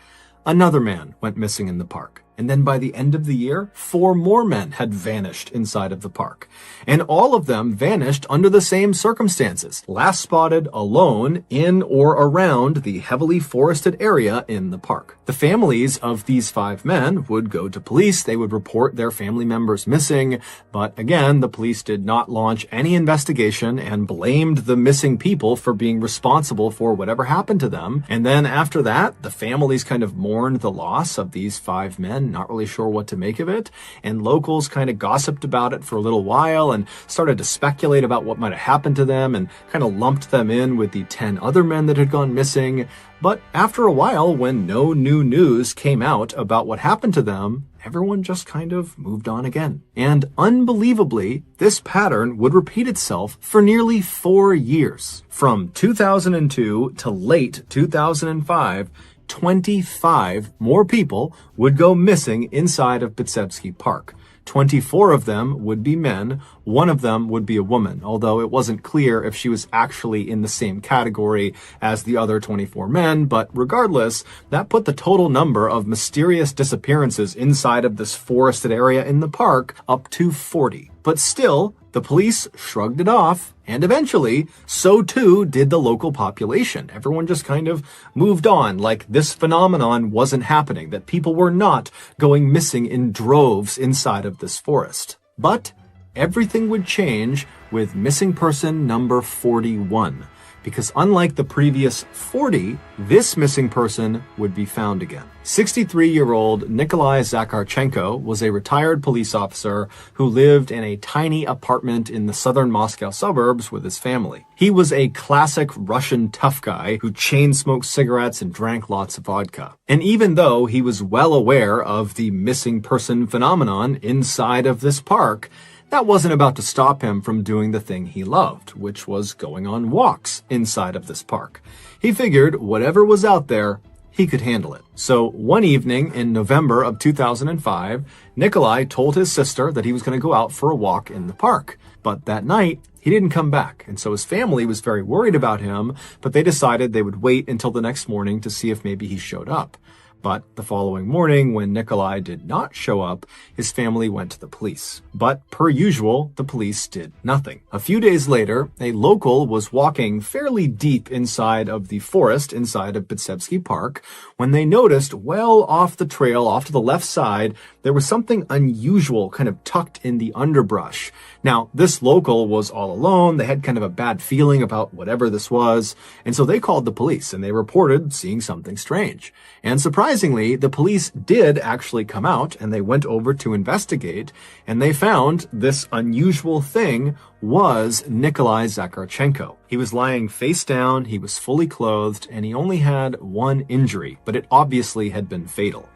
another man went missing in the park. And then by the end of the year, 4 more men had vanished inside of the park. And all of them vanished under the same circumstances. Last spotted alone in or around the heavily forested area in the park. The families of these 5 men would go to police. They would report their family members missing. But again, the police did not launch any investigation and blamed the missing people for being responsible for whatever happened to them. And then after that, the families kind of mourned the loss of these 5 men, not really sure what to make of it, and locals kind of gossiped about it for a little while and started to speculate about what might have happened to them and kind of lumped them in with the 10 other men that had gone missing. But after a while, when no new news came out about what happened to them, everyone just kind of moved on again. And unbelievably, this pattern would repeat itself for nearly 4 years. From 2002 to late 2005, 25 more people would go missing inside of Bitsevsky Park. 24 of them would be men, one of them would be a woman, although it wasn't clear if she was actually in the same category as the other 24 men, but regardless, that put the total number of mysterious disappearances inside of this forested area in the park up to 40. But still, the police shrugged it off, and eventually, so too did the local population. Everyone just kind of moved on, like this phenomenon wasn't happening, that people were not going missing in droves inside of this forest. But everything would change with missing person number 41. Because unlike the previous 40, this missing person would be found again. 63-year-old Nikolai Zakharchenko was a retired police officer who lived in a tiny apartment in the southern Moscow suburbs with his family. He was a classic Russian tough guy who chain-smoked cigarettes and drank lots of vodka. And even though he was well aware of the missing person phenomenon inside of this park, that wasn't about to stop him from doing the thing he loved, which was going on walks inside of this park. He figured whatever was out there, he could handle it. So one evening in November of 2005, Nikolai told his sister that he was going to go out for a walk in the park. But that night, he didn't come back, and so his family was very worried about him, but they decided they would wait until the next morning to see if maybe he showed up. But the following morning, when Nikolai did not show up, his family went to the police. But per usual, the police did nothing. A few days later, a local was walking fairly deep inside of the forest inside of Bitsevsky Park when they noticed well off the trail, off to the left side, there was something unusual kind of tucked in the underbrush. Now, this local was all alone. They had kind of a bad feeling about whatever this was. And so they called the police and they reported seeing something strange. And surprisingly, the police did actually come out and they went over to investigate, and they found this unusual thing was Nikolai Zakharchenko. He was lying face down, he was fully clothed, and he only had one injury, but it obviously had been fatal.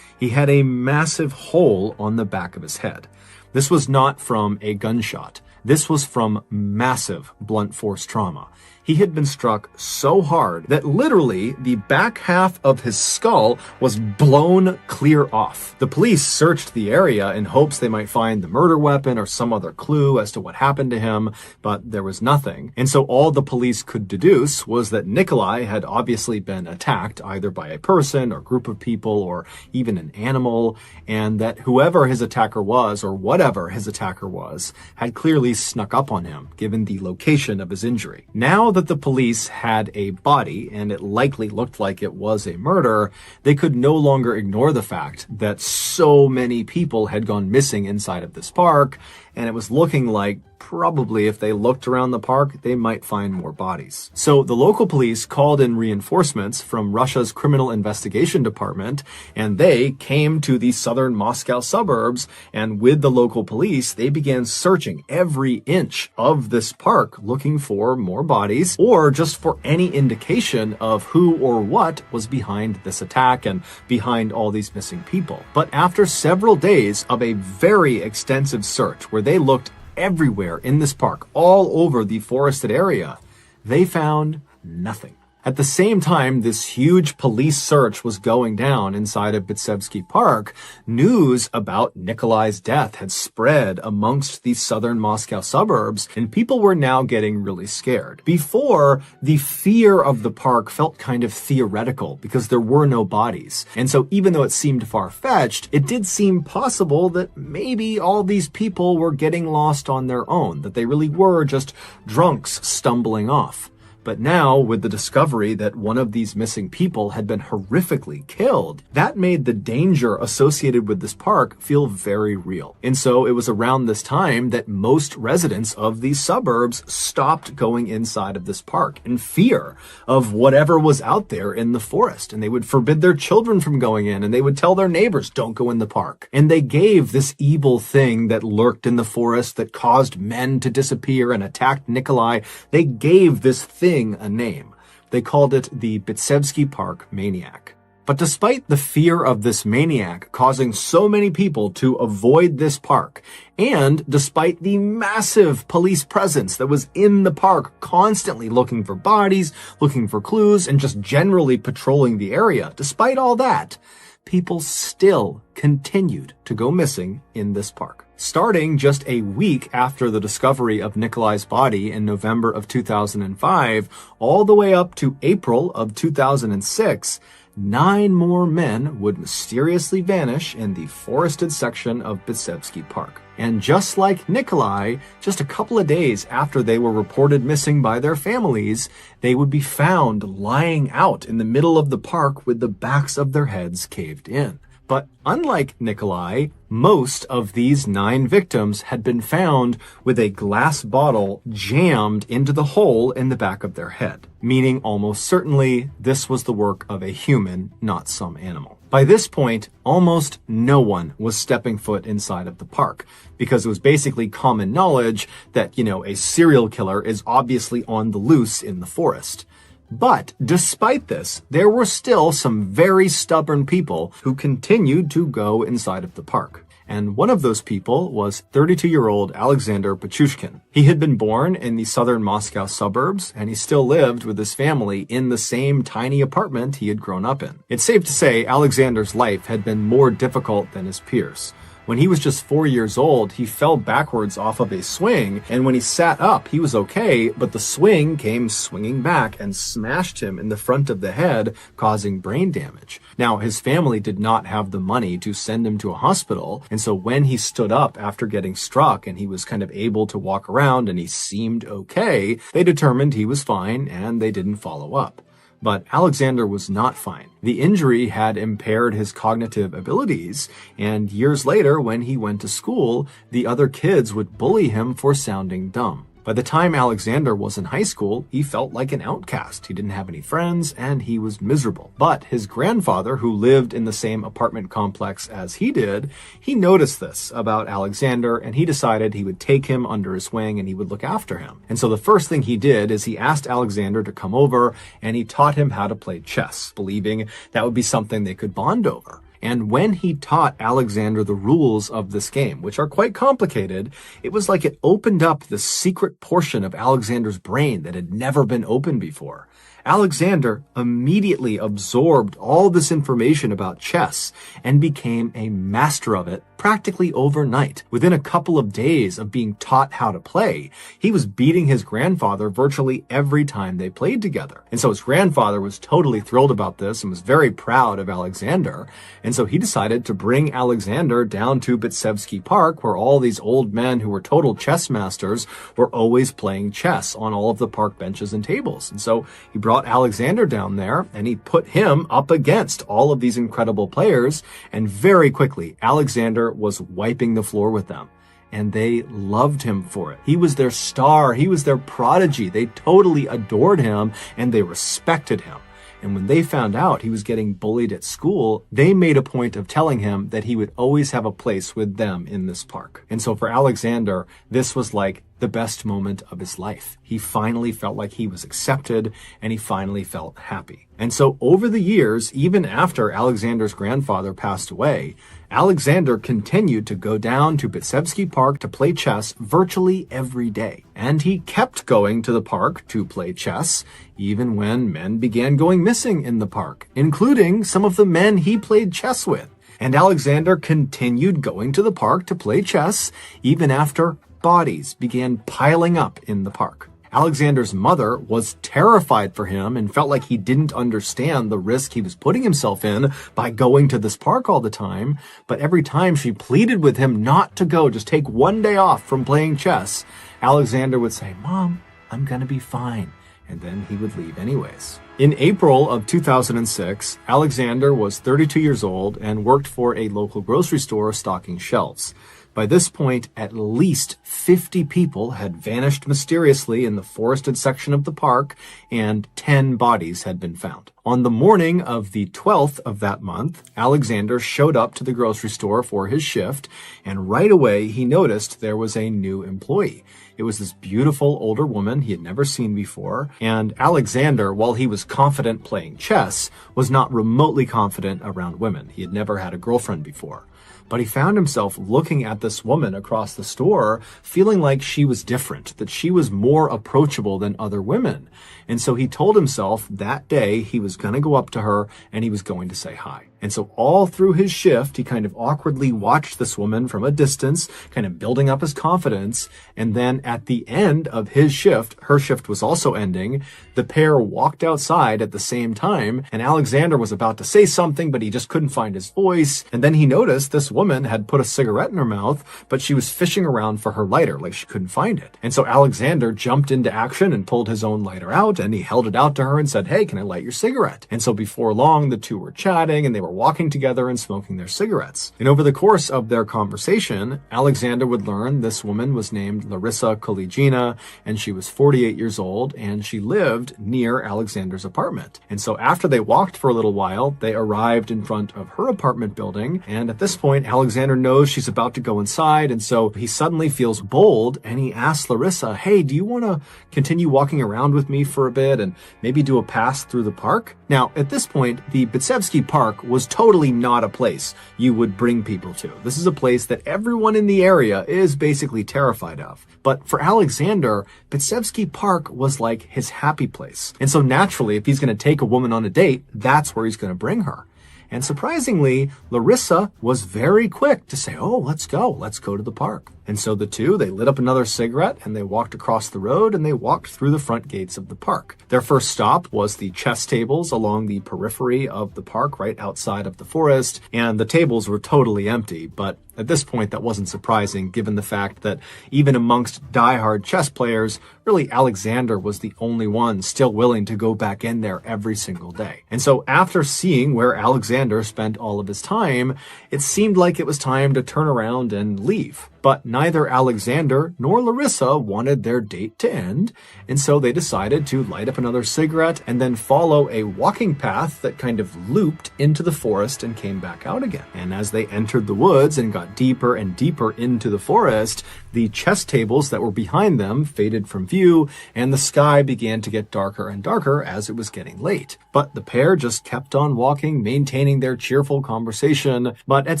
He had a massive hole on the back of his head. This was not from a gunshot. This was from massive blunt force trauma. He had been struck so hard that literally the back half of his skull was blown clear off. The police searched the area in hopes they might find the murder weapon or some other clue as to what happened to him, but there was nothing. And so all the police could deduce was that Nikolai had obviously been attacked either by a person or group of people or even an animal, and that whoever his attacker was or whatever his attacker was had clearly snuck up on him given the location of his injury. Now that the police had a body, and it likely looked like it was a murder, they could no longer ignore the fact that so many people had gone missing inside of this park, and it was looking like probably if they looked around the park, they might find more bodies. So the local police called in reinforcements from Russia's Criminal Investigation Department, and they came to the southern Moscow suburbs, and with the local police, they began searching every inch of this park looking for more bodies or just for any indication of who or what was behind this attack and behind all these missing people. But after several days of a very extensive search where they looked everywhere in this park, all over the forested area, they found nothing. At the same time this huge police search was going down inside of Bitsevsky Park, news about Nikolai's death had spread amongst the southern Moscow suburbs, and people were now getting really scared. Before, the fear of the park felt kind of theoretical because there were no bodies. And so even though it seemed far-fetched, it did seem possible that maybe all these people were getting lost on their own, that they really were just drunks stumbling off. But now, with the discovery that one of these missing people had been horrifically killed, that made the danger associated with this park feel very real. And so it was around this time that most residents of these suburbs stopped going inside of this park in fear of whatever was out there in the forest. And they would forbid their children from going in, and they would tell their neighbors, don't go in the park. And they gave this evil thing that lurked in the forest that caused men to disappear and attacked Nikolai, they gave this thing a name. They called it the Bitsevsky Park Maniac. But despite the fear of this maniac causing so many people to avoid this park, and despite the massive police presence that was in the park constantly looking for bodies, looking for clues, and just generally patrolling the area, despite all that, people still continued to go missing in this park. Starting just a week after the discovery of Nikolai's body in November of 2005, all the way up to April of 2006, 9 more men would mysteriously vanish in the forested section of Bitsevsky Park. And just like Nikolai, just a couple of days after they were reported missing by their families, they would be found lying out in the middle of the park with the backs of their heads caved in. But unlike Nikolai, most of these 9 victims had been found with a glass bottle jammed into the hole in the back of their head, meaning almost certainly this was the work of a human, not some animal. By this point, almost no one was stepping foot inside of the park, because it was basically common knowledge that, a serial killer is obviously on the loose in the forest. But despite this, there were still some very stubborn people who continued to go inside of the park. And one of those people was 32-year-old Alexander Pichushkin. He had been born in the southern Moscow suburbs, and he still lived with his family in the same tiny apartment he had grown up in. It's safe to say Alexander's life had been more difficult than his peers. When he was just 4 years old, he fell backwards off of a swing, and when he sat up, he was okay, but the swing came swinging back and smashed him in the front of the head, causing brain damage. Now, his family did not have the money to send him to a hospital, and so when he stood up after getting struck and he was kind of able to walk around and he seemed okay, they determined he was fine and they didn't follow up. But Alexander was not fine. The injury had impaired his cognitive abilities, and years later, when he went to school, the other kids would bully him for sounding dumb. By the time Alexander was in high school, he felt like an outcast. He didn't have any friends, and he was miserable. But his grandfather, who lived in the same apartment complex as he did, he noticed this about Alexander, and he decided he would take him under his wing and he would look after him. And so the first thing he did is he asked Alexander to come over, and he taught him how to play chess, believing that would be something they could bond over. And when he taught Alexander the rules of this game, which are quite complicated, it was like it opened up the secret portion of Alexander's brain that had never been opened before. Alexander immediately absorbed all this information about chess and became a master of it practically overnight. Within a couple of days of being taught how to play, he was beating his grandfather virtually every time they played together. And so his grandfather was totally thrilled about this and was very proud of Alexander. And so he decided to bring Alexander down to Bitsevsky Park, where all these old men who were total chess masters were always playing chess on all of the park benches and tables. And so he brought Alexander down there and he put him up against all of these incredible players, and very quickly Alexander was wiping the floor with them. And they loved him for it. He was their star. He was their prodigy. They totally adored him and they respected him. And when they found out he was getting bullied at school, they made a point of telling him that he would always have a place with them in this park. And so for Alexander, this was like the best moment of his life. He finally felt like he was accepted, and he finally felt happy. And so over the years, even after Alexander's grandfather passed away, Alexander continued to go down to Bitsevsky Park to play chess virtually every day. And he kept going to the park to play chess, even when men began going missing in the park, including some of the men he played chess with. And Alexander continued going to the park to play chess, even after bodies began piling up in the park. Alexander's mother was terrified for him and felt like he didn't understand the risk he was putting himself in by going to this park all the time. But every time she pleaded with him not to go, just take one day off from playing chess, Alexander would say, "Mom, I'm gonna be fine." And then he would leave anyways. In April of 2006, Alexander was 32 years old and worked for a local grocery store stocking shelves. By this point, at least 50 people had vanished mysteriously in the forested section of the park, and 10 bodies had been found. On the morning of the 12th of that month, Alexander showed up to the grocery store for his shift, and right away he noticed there was a new employee. It was this beautiful older woman he had never seen before, and Alexander, while he was confident playing chess, was not remotely confident around women. He had never had a girlfriend before. But he found himself looking at this woman across the store, feeling like she was different, that she was more approachable than other women. And so he told himself that day he was going to go up to her and he was going to say hi. And so all through his shift, he kind of awkwardly watched this woman from a distance, kind of building up his confidence. And then at the end of his shift, her shift was also ending, the pair walked outside at the same time, and Alexander was about to say something, but he just couldn't find his voice. And then he noticed this woman had put a cigarette in her mouth, but she was fishing around for her lighter, like she couldn't find it. And so Alexander jumped into action and pulled his own lighter out, and he held it out to her and said, "Hey, can I light your cigarette?" And so before long, the two were chatting, and they were walking together and smoking their cigarettes. And over the course of their conversation, Alexander would learn this woman was named Larissa Kollegina, and she was 48 years old, and she lived near Alexander's apartment. And so after they walked for a little while, they arrived in front of her apartment building, and at this point, Alexander knows she's about to go inside, and so he suddenly feels bold, and he asks Larissa, "Hey, do you want to continue walking around with me for a bit and maybe do a pass through the park?" Now, at this point, the Bitsevsky Park was totally not a place you would bring people to. This is a place that everyone in the area is basically terrified of. But for Alexander, Bitsevsky Park was like his happy place. And so naturally, if he's going to take a woman on a date, that's where he's going to bring her. And surprisingly, Larissa was very quick to say, "Oh, let's go to the park." And so the two, they lit up another cigarette and they walked across the road and they walked through the front gates of the park. Their first stop was the chess tables along the periphery of the park, right outside of the forest. And the tables were totally empty, but at this point, that wasn't surprising given the fact that even amongst diehard chess players, really Alexander was the only one still willing to go back in there every single day. And so after seeing where Alexander spent all of his time, it seemed like it was time to turn around and leave. But neither Alexander nor Larissa wanted their date to end, and so they decided to light up another cigarette and then follow a walking path that kind of looped into the forest and came back out again. And as they entered the woods and got deeper and deeper into the forest, the chess tables that were behind them faded from view, and the sky began to get darker and darker as it was getting late. But the pair just kept on walking, maintaining their cheerful conversation. But at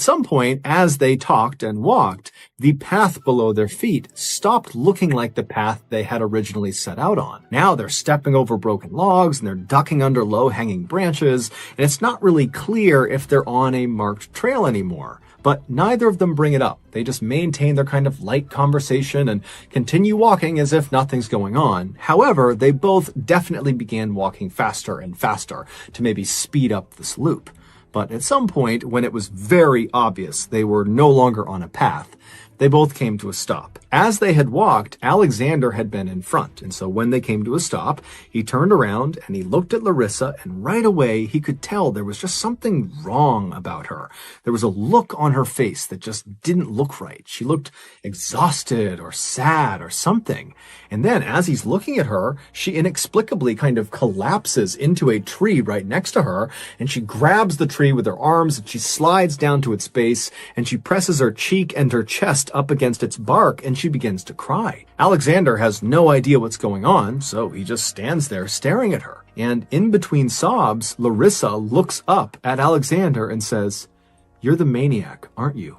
some point, as they talked and walked, the path below their feet stopped looking like the path they had originally set out on. Now they're stepping over broken logs and they're ducking under low-hanging branches, and it's not really clear if they're on a marked trail anymore. But neither of them bring it up. They just maintain their kind of light conversation and continue walking as if nothing's going on. However, they both definitely began walking faster and faster to maybe speed up this loop. But at some point, when it was very obvious they were no longer on a path, they both came to a stop. As they had walked, Alexander had been in front, and so when they came to a stop, he turned around and he looked at Larissa, and right away he could tell there was just something wrong about her. There was a look on her face that just didn't look right. She looked exhausted or sad or something. And then as he's looking at her, she inexplicably kind of collapses into a tree right next to her, and she grabs the tree with her arms and she slides down to its base, and she presses her cheek and her chest up against its bark, and she begins to cry. Alexander has no idea what's going on, so he just stands there staring at her. And in between sobs, Larissa looks up at Alexander and says, "You're the maniac, aren't you?"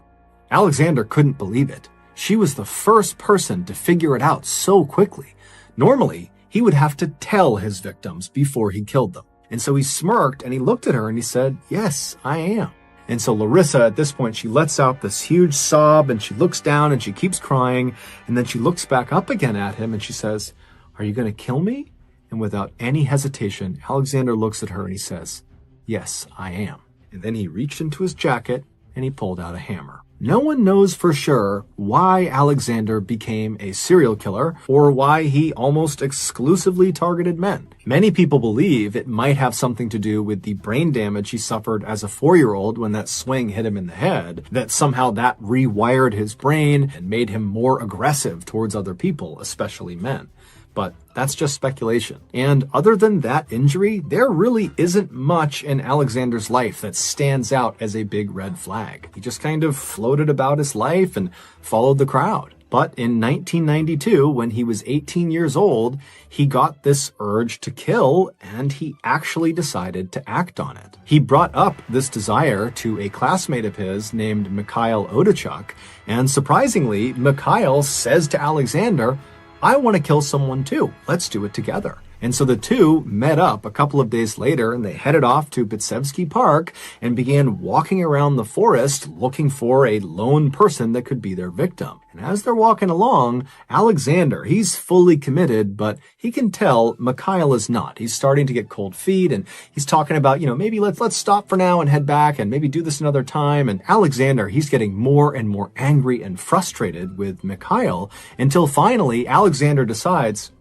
Alexander couldn't believe it. She was the first person to figure it out so quickly. Normally, he would have to tell his victims before he killed them. And so he smirked and he looked at her and he said, "Yes, I am." And so Larissa, at this point, she lets out this huge sob and she looks down and she keeps crying. And then she looks back up again at him and she says, "Are you going to kill me?" And without any hesitation, Alexander looks at her and he says, "Yes, I am." And then he reached into his jacket and he pulled out a hammer. No one knows for sure why Alexander became a serial killer or why he almost exclusively targeted men. Many people believe it might have something to do with the brain damage he suffered as a 4-year-old when that swing hit him in the head, that somehow that rewired his brain and made him more aggressive towards other people, especially men. But that's just speculation. And other than that injury, there really isn't much in Alexander's life that stands out as a big red flag. He just kind of floated about his life and followed the crowd. But in 1992, when he was 18 years old, he got this urge to kill, and he actually decided to act on it. He brought up this desire to a classmate of his named Mikhail Odachuk, and surprisingly, Mikhail says to Alexander, "I want to kill someone too. Let's do it together." And so the two met up a couple of days later, and they headed off to Bitsevsky Park and began walking around the forest looking for a lone person that could be their victim. And as they're walking along, Alexander, he's fully committed, but he can tell Mikhail is not. He's starting to get cold feet, and he's talking about, maybe let's stop for now and head back and maybe do this another time. And Alexander, he's getting more and more angry and frustrated with Mikhail until finally Alexander decides,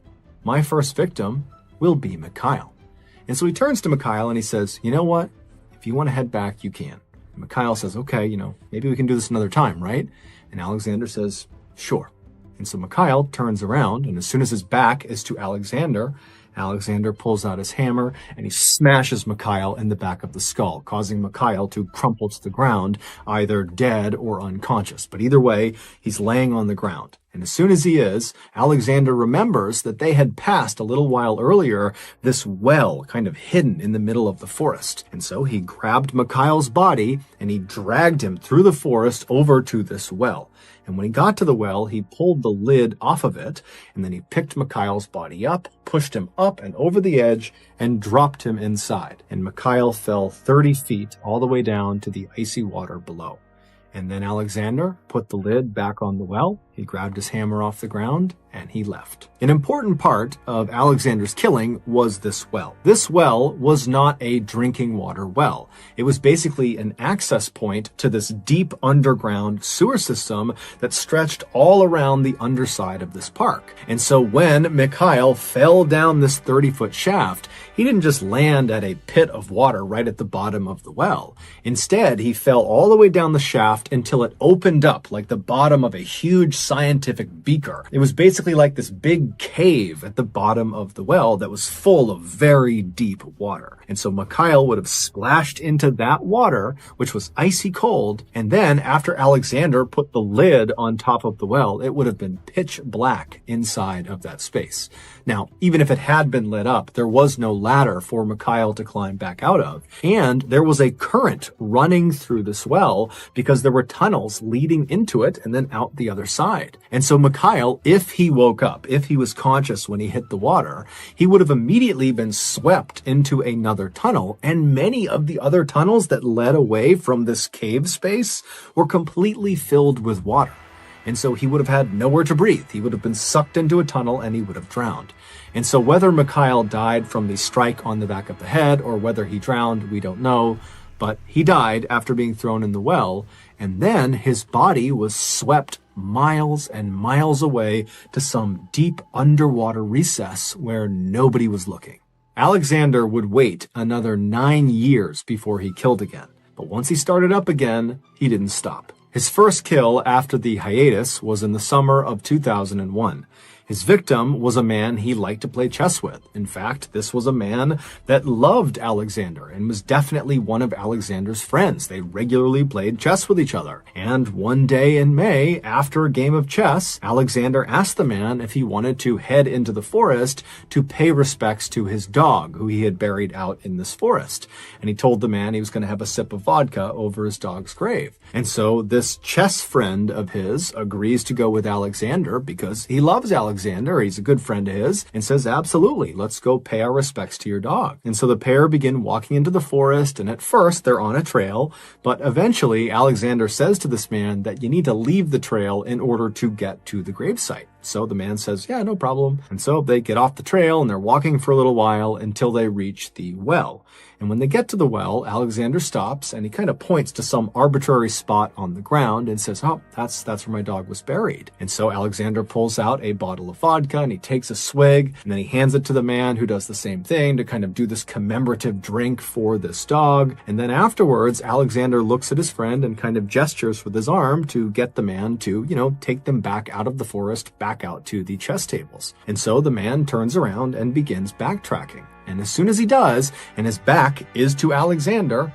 my first victim will be Mikhail. And so he turns to Mikhail and he says, you know what? If you want to head back, you can. And Mikhail says, okay, maybe we can do this another time, right? And Alexander says, sure. And so Mikhail turns around, and as soon as his back is to Alexander, Alexander pulls out his hammer and he smashes Mikhail in the back of the skull, causing Mikhail to crumple to the ground, either dead or unconscious. But either way, he's laying on the ground. And as soon as he is, Alexander remembers that they had passed a little while earlier this well kind of hidden in the middle of the forest. And so he grabbed Mikhail's body and he dragged him through the forest over to this well. And when he got to the well, he pulled the lid off of it, and then he picked Mikhail's body up, pushed him up and over the edge, and dropped him inside. And Mikhail fell 30 feet all the way down to the icy water below. And then Alexander put the lid back on the well, he grabbed his hammer off the ground, and he left. An important part of Alexander's killing was this well. This well was not a drinking water well. It was basically an access point to this deep underground sewer system that stretched all around the underside of this park. And so when Mikhail fell down this 30-foot shaft, he didn't just land at a pit of water right at the bottom of the well. Instead, he fell all the way down the shaft until it opened up like the bottom of a huge scientific beaker. It was basically like this big cave at the bottom of the well that was full of very deep water. And so Mikhail would have splashed into that water, which was icy cold, and then after Alexander put the lid on top of the well, it would have been pitch black inside of that space. Now, even if it had been lit up, there was no ladder for Mikhail to climb back out of, and there was a current running through this well because there were tunnels leading into it and then out the other side. And so Mikhail, if he woke up, if he was conscious when he hit the water, he would have immediately been swept into another tunnel, and many of the other tunnels that led away from this cave space were completely filled with water. And so he would have had nowhere to breathe. He would have been sucked into a tunnel and he would have drowned. And so whether Mikhail died from the strike on the back of the head or whether he drowned, we don't know. But he died after being thrown in the well, and then his body was swept miles and miles away to some deep underwater recess where nobody was looking. Alexander would wait another 9 years before he killed again. But once he started up again, he didn't stop. His first kill after the hiatus was in the summer of 2001. His victim was a man he liked to play chess with. In fact, this was a man that loved Alexander and was definitely one of Alexander's friends. They regularly played chess with each other. And one day in May, after a game of chess, Alexander asked the man if he wanted to head into the forest to pay respects to his dog, who he had buried out in this forest. And he told the man he was going to have a sip of vodka over his dog's grave. And so this chess friend of his agrees to go with Alexander because he loves Alexander. He's a good friend of his, and says, absolutely, let's go pay our respects to your dog. And so the pair begin walking into the forest, and at first they're on a trail, but eventually Alexander says to this man that you need to leave the trail in order to get to the gravesite. So the man says, yeah, no problem. And so they get off the trail and they're walking for a little while until they reach the well. And when they get to the well, Alexander stops and he kind of points to some arbitrary spot on the ground and says, oh, that's where my dog was buried. And so Alexander pulls out a bottle of vodka and he takes a swig and then he hands it to the man, who does the same thing to kind of do this commemorative drink for this dog. And then afterwards, Alexander looks at his friend and kind of gestures with his arm to get the man to, take them back out of the forest, back out to the chess tables. And so the man turns around and begins backtracking. And as soon as he does, and his back is to Alexander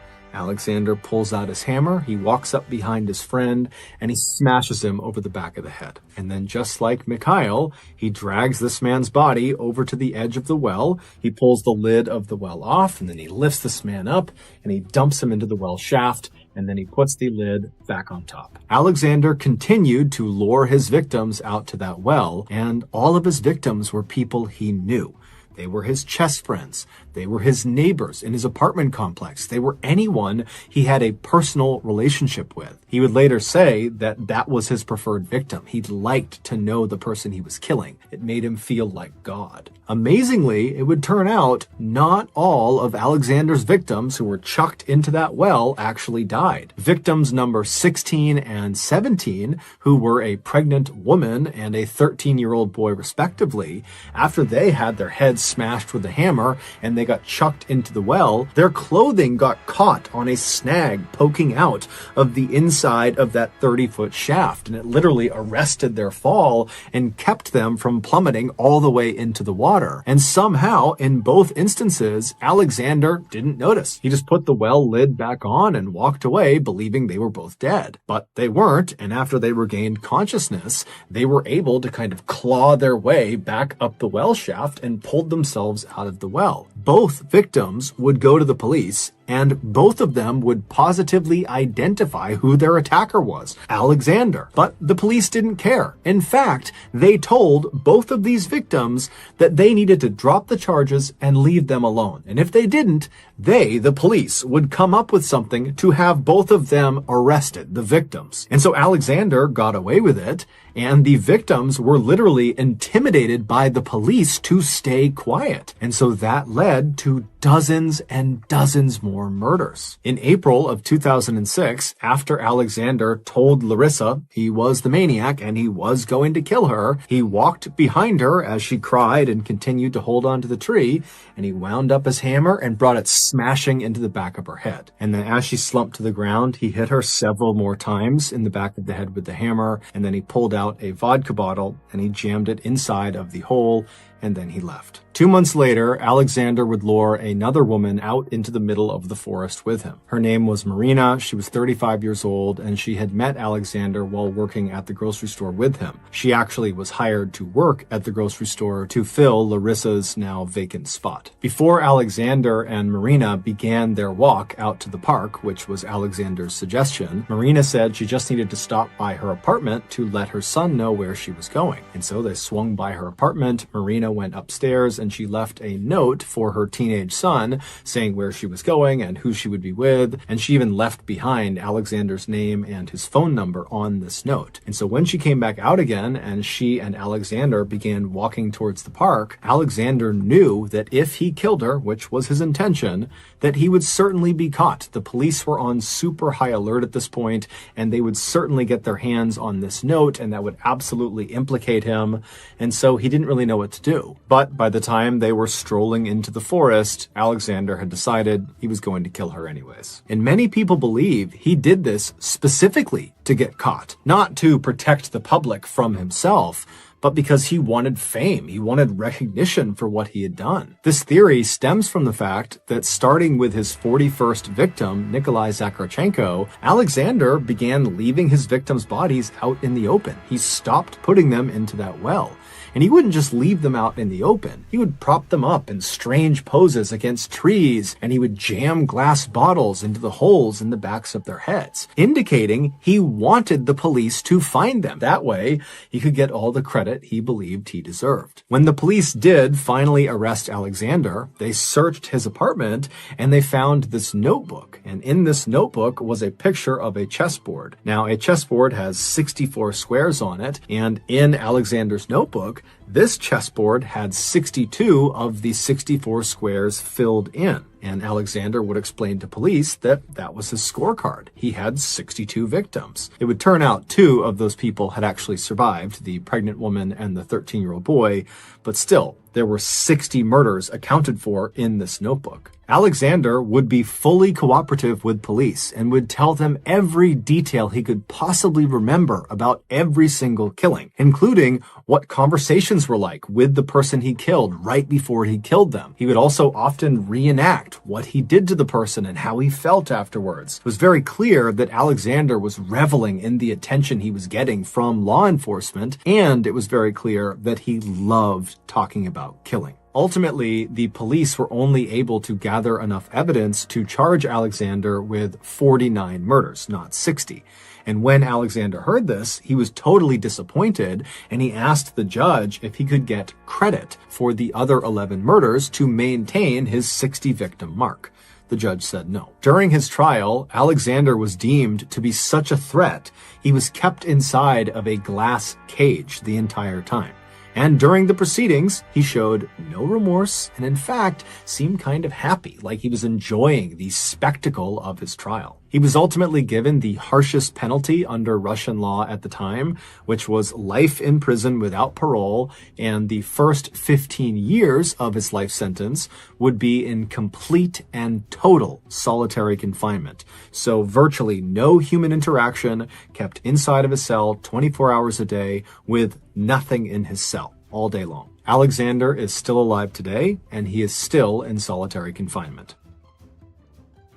pulls out his hammer, he walks up behind his friend, and he smashes him over the back of the head. And then just like Mikhail, he drags this man's body over to the edge of the well, he pulls the lid of the well off, and then he lifts this man up, and he dumps him into the well shaft, and then he puts the lid back on top. Alexander continued to lure his victims out to that well, and all of his victims were people he knew. They were his chess friends. They were his neighbors in his apartment complex. They were anyone he had a personal relationship with. He would later say that that was his preferred victim. He liked to know the person he was killing. It made him feel like God. Amazingly, it would turn out not all of Alexander's victims who were chucked into that well actually died. Victims number 16 and 17, who were a pregnant woman and a 13-year-old boy respectively, after they had their heads smashed with a hammer and they got chucked into the well, their clothing got caught on a snag poking out of the inside of that 30-foot shaft, and it literally arrested their fall and kept them from plummeting all the way into the water. And somehow, in both instances, Alexander didn't notice. He just put the well lid back on and walked away, believing they were both dead. But they weren't, and after they regained consciousness, they were able to kind of claw their way back up the well shaft and pulled themselves out of the well. Both victims would go to the police, and both of them would positively identify who their attacker was, Alexander. But the police didn't care. In fact, they told both of these victims that they needed to drop the charges and leave them alone. And if they didn't, they, the police, would come up with something to have both of them arrested, the victims. And so Alexander got away with it, and the victims were literally intimidated by the police to stay quiet. And so that led to dozens and dozens more murders. In April of 2006, after Alexander told Larissa he was the maniac and he was going to kill her, he walked behind her as she cried and continued to hold on to the tree, and he wound up his hammer and brought it smashing into the back of her head. And then as she slumped to the ground, he hit her several more times in the back of the head with the hammer, and then he pulled out a vodka bottle and he jammed it inside of the hole, and then he left. 2 months later, Alexander would lure another woman out into the middle of the forest with him. Her name was Marina. She was 35 years old, and she had met Alexander while working at the grocery store with him. She actually was hired to work at the grocery store to fill Larissa's now vacant spot. Before Alexander and Marina began their walk out to the park, which was Alexander's suggestion, Marina said she just needed to stop by her apartment to let her son know where she was going. And so they swung by her apartment. Marina went upstairs and she left a note for her teenage son saying where she was going and who she would be with, and she even left behind Alexander's name and his phone number on this note. And so when she came back out again and she and Alexander began walking towards the park, Alexander knew that if he killed her, which was his intention, that he would certainly be caught. The police were on super high alert at this point, and they would certainly get their hands on this note, and that would absolutely implicate him, and so he didn't really know what to do. But by the time they were strolling into the forest, Alexander had decided he was going to kill her anyways. And many people believe he did this specifically to get caught, not to protect the public from himself, but because he wanted fame. He wanted recognition for what he had done. This theory stems from the fact that starting with his 41st victim, Nikolai Zakharchenko, Alexander began leaving his victims' bodies out in the open. He stopped putting them into that well. And he wouldn't just leave them out in the open. He would prop them up in strange poses against trees, and he would jam glass bottles into the holes in the backs of their heads, indicating he wanted the police to find them. That way, he could get all the credit he believed he deserved. When the police did finally arrest Alexander, they searched his apartment, and they found this notebook. And in this notebook was a picture of a chessboard. Now, a chessboard has 64 squares on it, and in Alexander's notebook, This chessboard had 62 of the 64 squares filled in, and Alexander would explain to police that that was his scorecard. He had 62 victims. It would turn out 2 of those people had actually survived, the pregnant woman and the 13-year-old boy, but still, there were 60 murders accounted for in this notebook. Alexander would be fully cooperative with police and would tell them every detail he could possibly remember about every single killing, including what conversations were like with the person he killed right before he killed them. He would also often reenact what he did to the person and how he felt afterwards. It was very clear that Alexander was reveling in the attention he was getting from law enforcement, and it was very clear that he loved talking about killing. Ultimately, the police were only able to gather enough evidence to charge Alexander with 49 murders, not 60. And when Alexander heard this, he was totally disappointed, and he asked the judge if he could get credit for the other 11 murders to maintain his 60-victim mark. The judge said no. During his trial, Alexander was deemed to be such a threat, he was kept inside of a glass cage the entire time. And during the proceedings, he showed no remorse and in fact seemed kind of happy, like he was enjoying the spectacle of his trial. He was ultimately given the harshest penalty under Russian law at the time, which was life in prison without parole, and the first 15 years of his life sentence would be in complete and total solitary confinement. So virtually no human interaction, kept inside of his cell 24 hours a day with nothing in his cell all day long. Alexander is still alive today, and he is still in solitary confinement.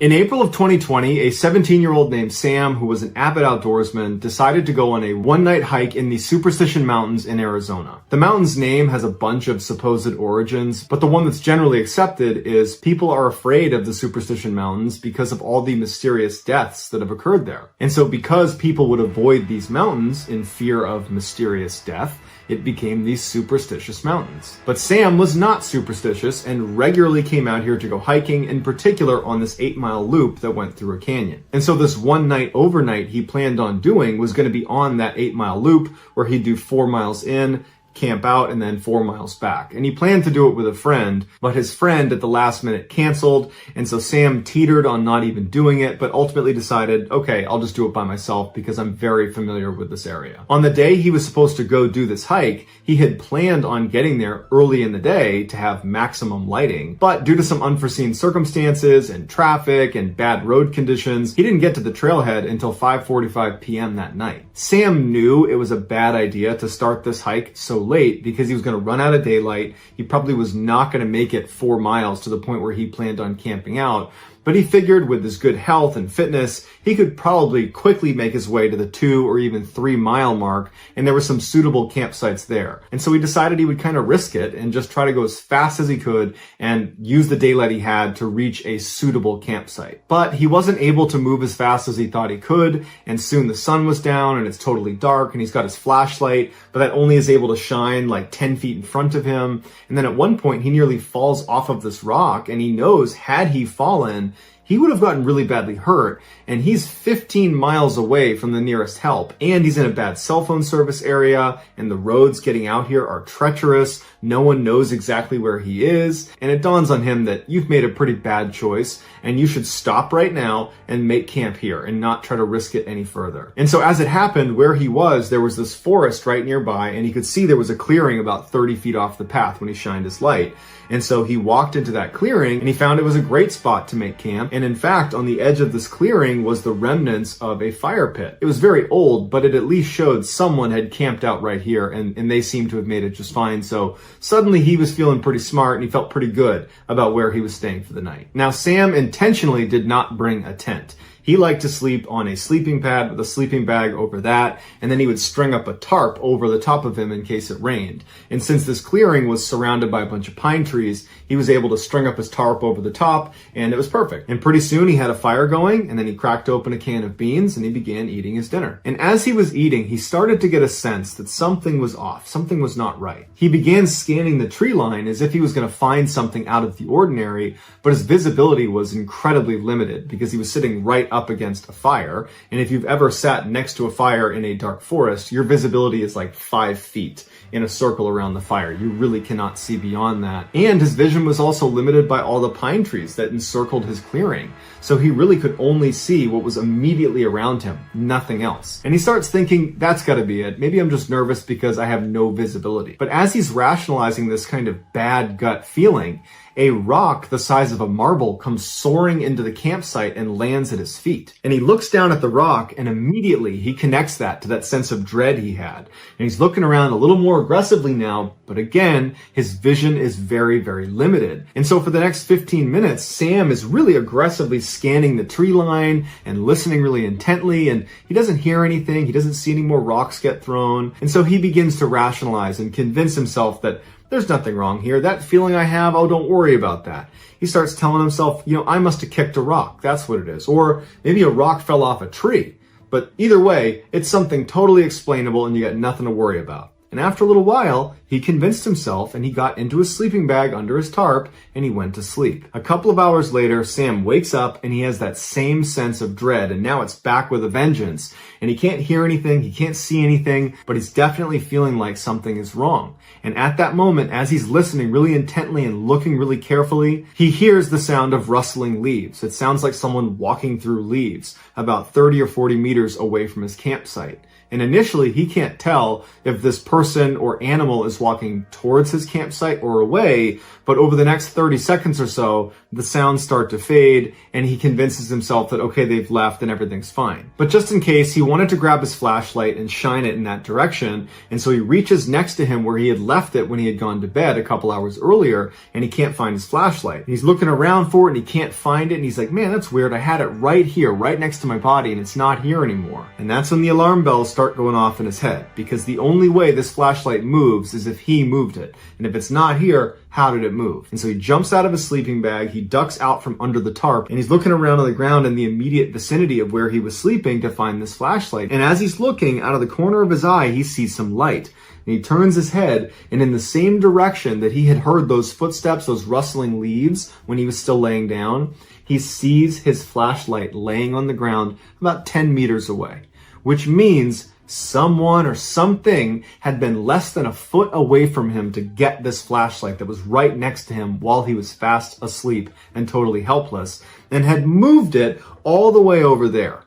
In April of 2020, a 17-year-old named Sam, who was an avid outdoorsman, decided to go on a one-night hike in the Superstition Mountains in Arizona. The mountain's name has a bunch of supposed origins, but the one that's generally accepted is people are afraid of the Superstition Mountains because of all the mysterious deaths that have occurred there. And so because people would avoid these mountains in fear of mysterious death, it became these superstitious mountains. But Sam was not superstitious and regularly came out here to go hiking, in particular on this 8-mile loop that went through a canyon. And so this one night overnight he planned on doing was going to be on that 8-mile loop where he'd do 4 miles in, camp out, and then 4 miles back. And he planned to do it with a friend, but his friend at the last minute canceled, and so Sam teetered on not even doing it, but ultimately decided, okay, I'll just do it by myself because I'm very familiar with this area. On the day he was supposed to go do this hike, he had planned on getting there early in the day to have maximum lighting, but due to some unforeseen circumstances and traffic and bad road conditions, he didn't get to the trailhead until 5:45 p.m. that night. Sam knew it was a bad idea to start this hike so late because he was going to run out of daylight. He probably was not going to make it 4 miles to the point where he planned on camping out. But he figured with his good health and fitness, he could probably quickly make his way to the 2 or even 3 mile mark, and there were some suitable campsites there. And so he decided he would kind of risk it and just try to go as fast as he could and use the daylight he had to reach a suitable campsite. But he wasn't able to move as fast as he thought he could, and soon the sun was down and it's totally dark, and he's got his flashlight, but that only is able to shine like 10 feet in front of him. And then at one point he nearly falls off of this rock, and he knows had he fallen, he would have gotten really badly hurt, and he's 15 miles away from the nearest help, and he's in a bad cell phone service area, and the roads getting out here are treacherous. No one knows exactly where he is, and it dawns on him that you've made a pretty bad choice, and you should stop right now and make camp here and not try to risk it any further. And so as it happened, where he was, there was this forest right nearby, and he could see there was a clearing about 30 feet off the path when he shined his light. And so he walked into that clearing, and he found it was a great spot to make camp. And in fact, on the edge of this clearing was the remnants of a fire pit. It was very old, but it at least showed someone had camped out right here, and they seemed to have made it just fine. So suddenly he was feeling pretty smart, and he felt pretty good about where he was staying for the night. Now, Sam intentionally did not bring a tent. He liked to sleep on a sleeping pad with a sleeping bag over that, and then he would string up a tarp over the top of him in case it rained. And since this clearing was surrounded by a bunch of pine trees, he was able to string up his tarp over the top, and it was perfect. And pretty soon he had a fire going, and then he cracked open a can of beans, and he began eating his dinner. And as he was eating, he started to get a sense that something was off, something was not right. He began scanning the tree line as if he was going to find something out of the ordinary, but his visibility was incredibly limited because he was sitting right up against a fire. And if you've ever sat next to a fire in a dark forest, your visibility is like 5 feet in a circle around the fire. You really cannot see beyond that. And his vision was also limited by all the pine trees that encircled his clearing. So he really could only see what was immediately around him, nothing else. And he starts thinking, that's gotta be it. Maybe I'm just nervous because I have no visibility. But as he's rationalizing this kind of bad gut feeling, a rock the size of a marble comes soaring into the campsite and lands at his feet. And he looks down at the rock and immediately he connects that to that sense of dread he had. And he's looking around a little more aggressively now, but again, his vision is very, very limited. And so for the next 15 minutes, Sam is really aggressively scanning the tree line and listening really intently, and he doesn't hear anything. He doesn't see any more rocks get thrown. And so he begins to rationalize and convince himself that there's nothing wrong here. That feeling I have, oh, don't worry about that. He starts telling himself, I must have kicked a rock. That's what it is. Or maybe a rock fell off a tree. But either way, it's something totally explainable and you got nothing to worry about. And after a little while, he convinced himself and he got into his sleeping bag under his tarp and he went to sleep. A couple of hours later, Sam wakes up and he has that same sense of dread, and now it's back with a vengeance. And he can't hear anything, he can't see anything, but he's definitely feeling like something is wrong. And at that moment, as he's listening really intently and looking really carefully, he hears the sound of rustling leaves. It sounds like someone walking through leaves about 30 or 40 meters away from his campsite. And initially, he can't tell if this person or animal is walking towards his campsite or away, but over the next 30 seconds or so, the sounds start to fade, and he convinces himself that, okay, they've left and everything's fine. But just in case, he wanted to grab his flashlight and shine it in that direction, and so he reaches next to him where he had left it when he had gone to bed a couple hours earlier, and he can't find his flashlight. He's looking around for it, and he can't find it, and he's like, man, that's weird. I had it right here, right next to my body, and it's not here anymore. And that's when the alarm bells start going off in his head, because the only way this flashlight moves is if he moved it. And if it's not here, how did it move? And so he jumps out of his sleeping bag, he ducks out from under the tarp, and he's looking around on the ground in the immediate vicinity of where he was sleeping to find this flashlight. And as he's looking, out of the corner of his eye, he sees some light. And he turns his head, and in the same direction that he had heard those footsteps, those rustling leaves, when he was still laying down, he sees his flashlight laying on the ground about 10 meters away, which means someone or something had been less than a foot away from him to get this flashlight that was right next to him while he was fast asleep and totally helpless, and had moved it all the way over there.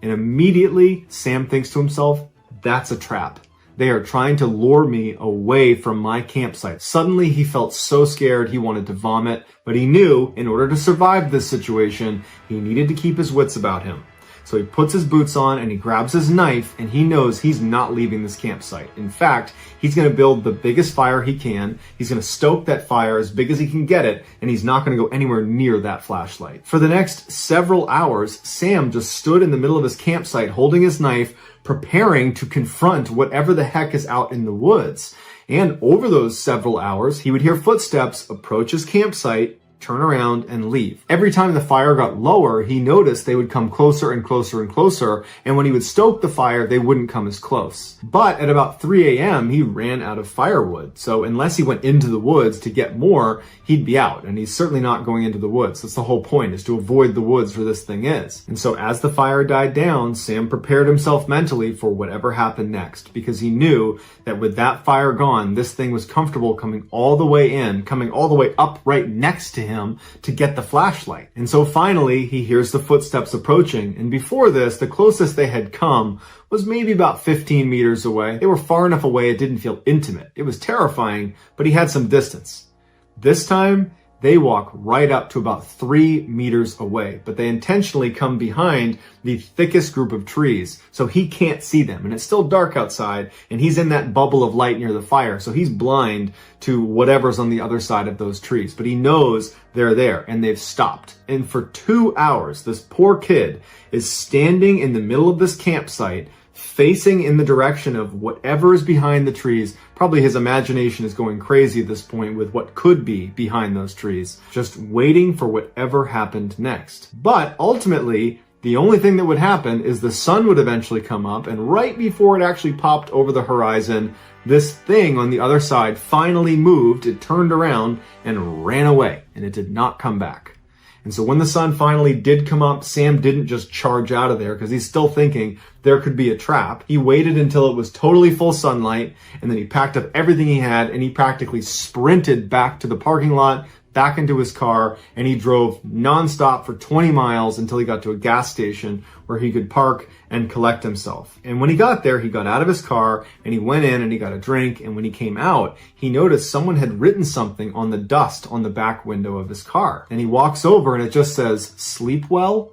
And immediately, Sam thinks to himself, that's a trap. They are trying to lure me away from my campsite. Suddenly, he felt so scared he wanted to vomit, but he knew in order to survive this situation, he needed to keep his wits about him. So he puts his boots on and he grabs his knife, and he knows he's not leaving this campsite. In fact, he's going to build the biggest fire he can. He's going to stoke that fire as big as he can get it, and he's not going to go anywhere near that flashlight. For the next several hours, Sam just stood in the middle of his campsite holding his knife, preparing to confront whatever the heck is out in the woods. And over those several hours, he would hear footsteps approach his campsite, turn around, and leave. Every time the fire got lower, he noticed they would come closer and closer and closer, and when he would stoke the fire, they wouldn't come as close. But at about 3 a.m., he ran out of firewood, so unless he went into the woods to get more, he'd be out, and he's certainly not going into the woods. That's the whole point, is to avoid the woods where this thing is. And so as the fire died down, Sam prepared himself mentally for whatever happened next, because he knew that with that fire gone, this thing was comfortable coming all the way in, coming all the way up right next to him to get the flashlight. And so finally, he hears the footsteps approaching. And before this, the closest they had come was maybe about 15 meters away. They were far enough away it didn't feel intimate. It was terrifying, but he had some distance. This time, they walk right up to about 3 meters away, but they intentionally come behind the thickest group of trees, so he can't see them. And it's still dark outside, and he's in that bubble of light near the fire, so he's blind to whatever's on the other side of those trees. But he knows they're there, and they've stopped. And for 2 hours, this poor kid is standing in the middle of this campsite, facing in the direction of whatever is behind the trees. Probably his imagination is going crazy at this point with what could be behind those trees, just waiting for whatever happened next. But ultimately, the only thing that would happen is the sun would eventually come up, and right before it actually popped over the horizon, this thing on the other side finally moved, it turned around and ran away, and it did not come back. And so when the sun finally did come up, Sam didn't just charge out of there because he's still thinking there could be a trap. He waited until it was totally full sunlight, and then he packed up everything he had and he practically sprinted back to the parking lot, back into his car, and he drove nonstop for 20 miles until he got to a gas station where he could park and collect himself. And when he got there, he got out of his car and he went in and he got a drink. And when he came out, he noticed someone had written something on the dust on the back window of his car. And he walks over and it just says, "Sleep well?" ?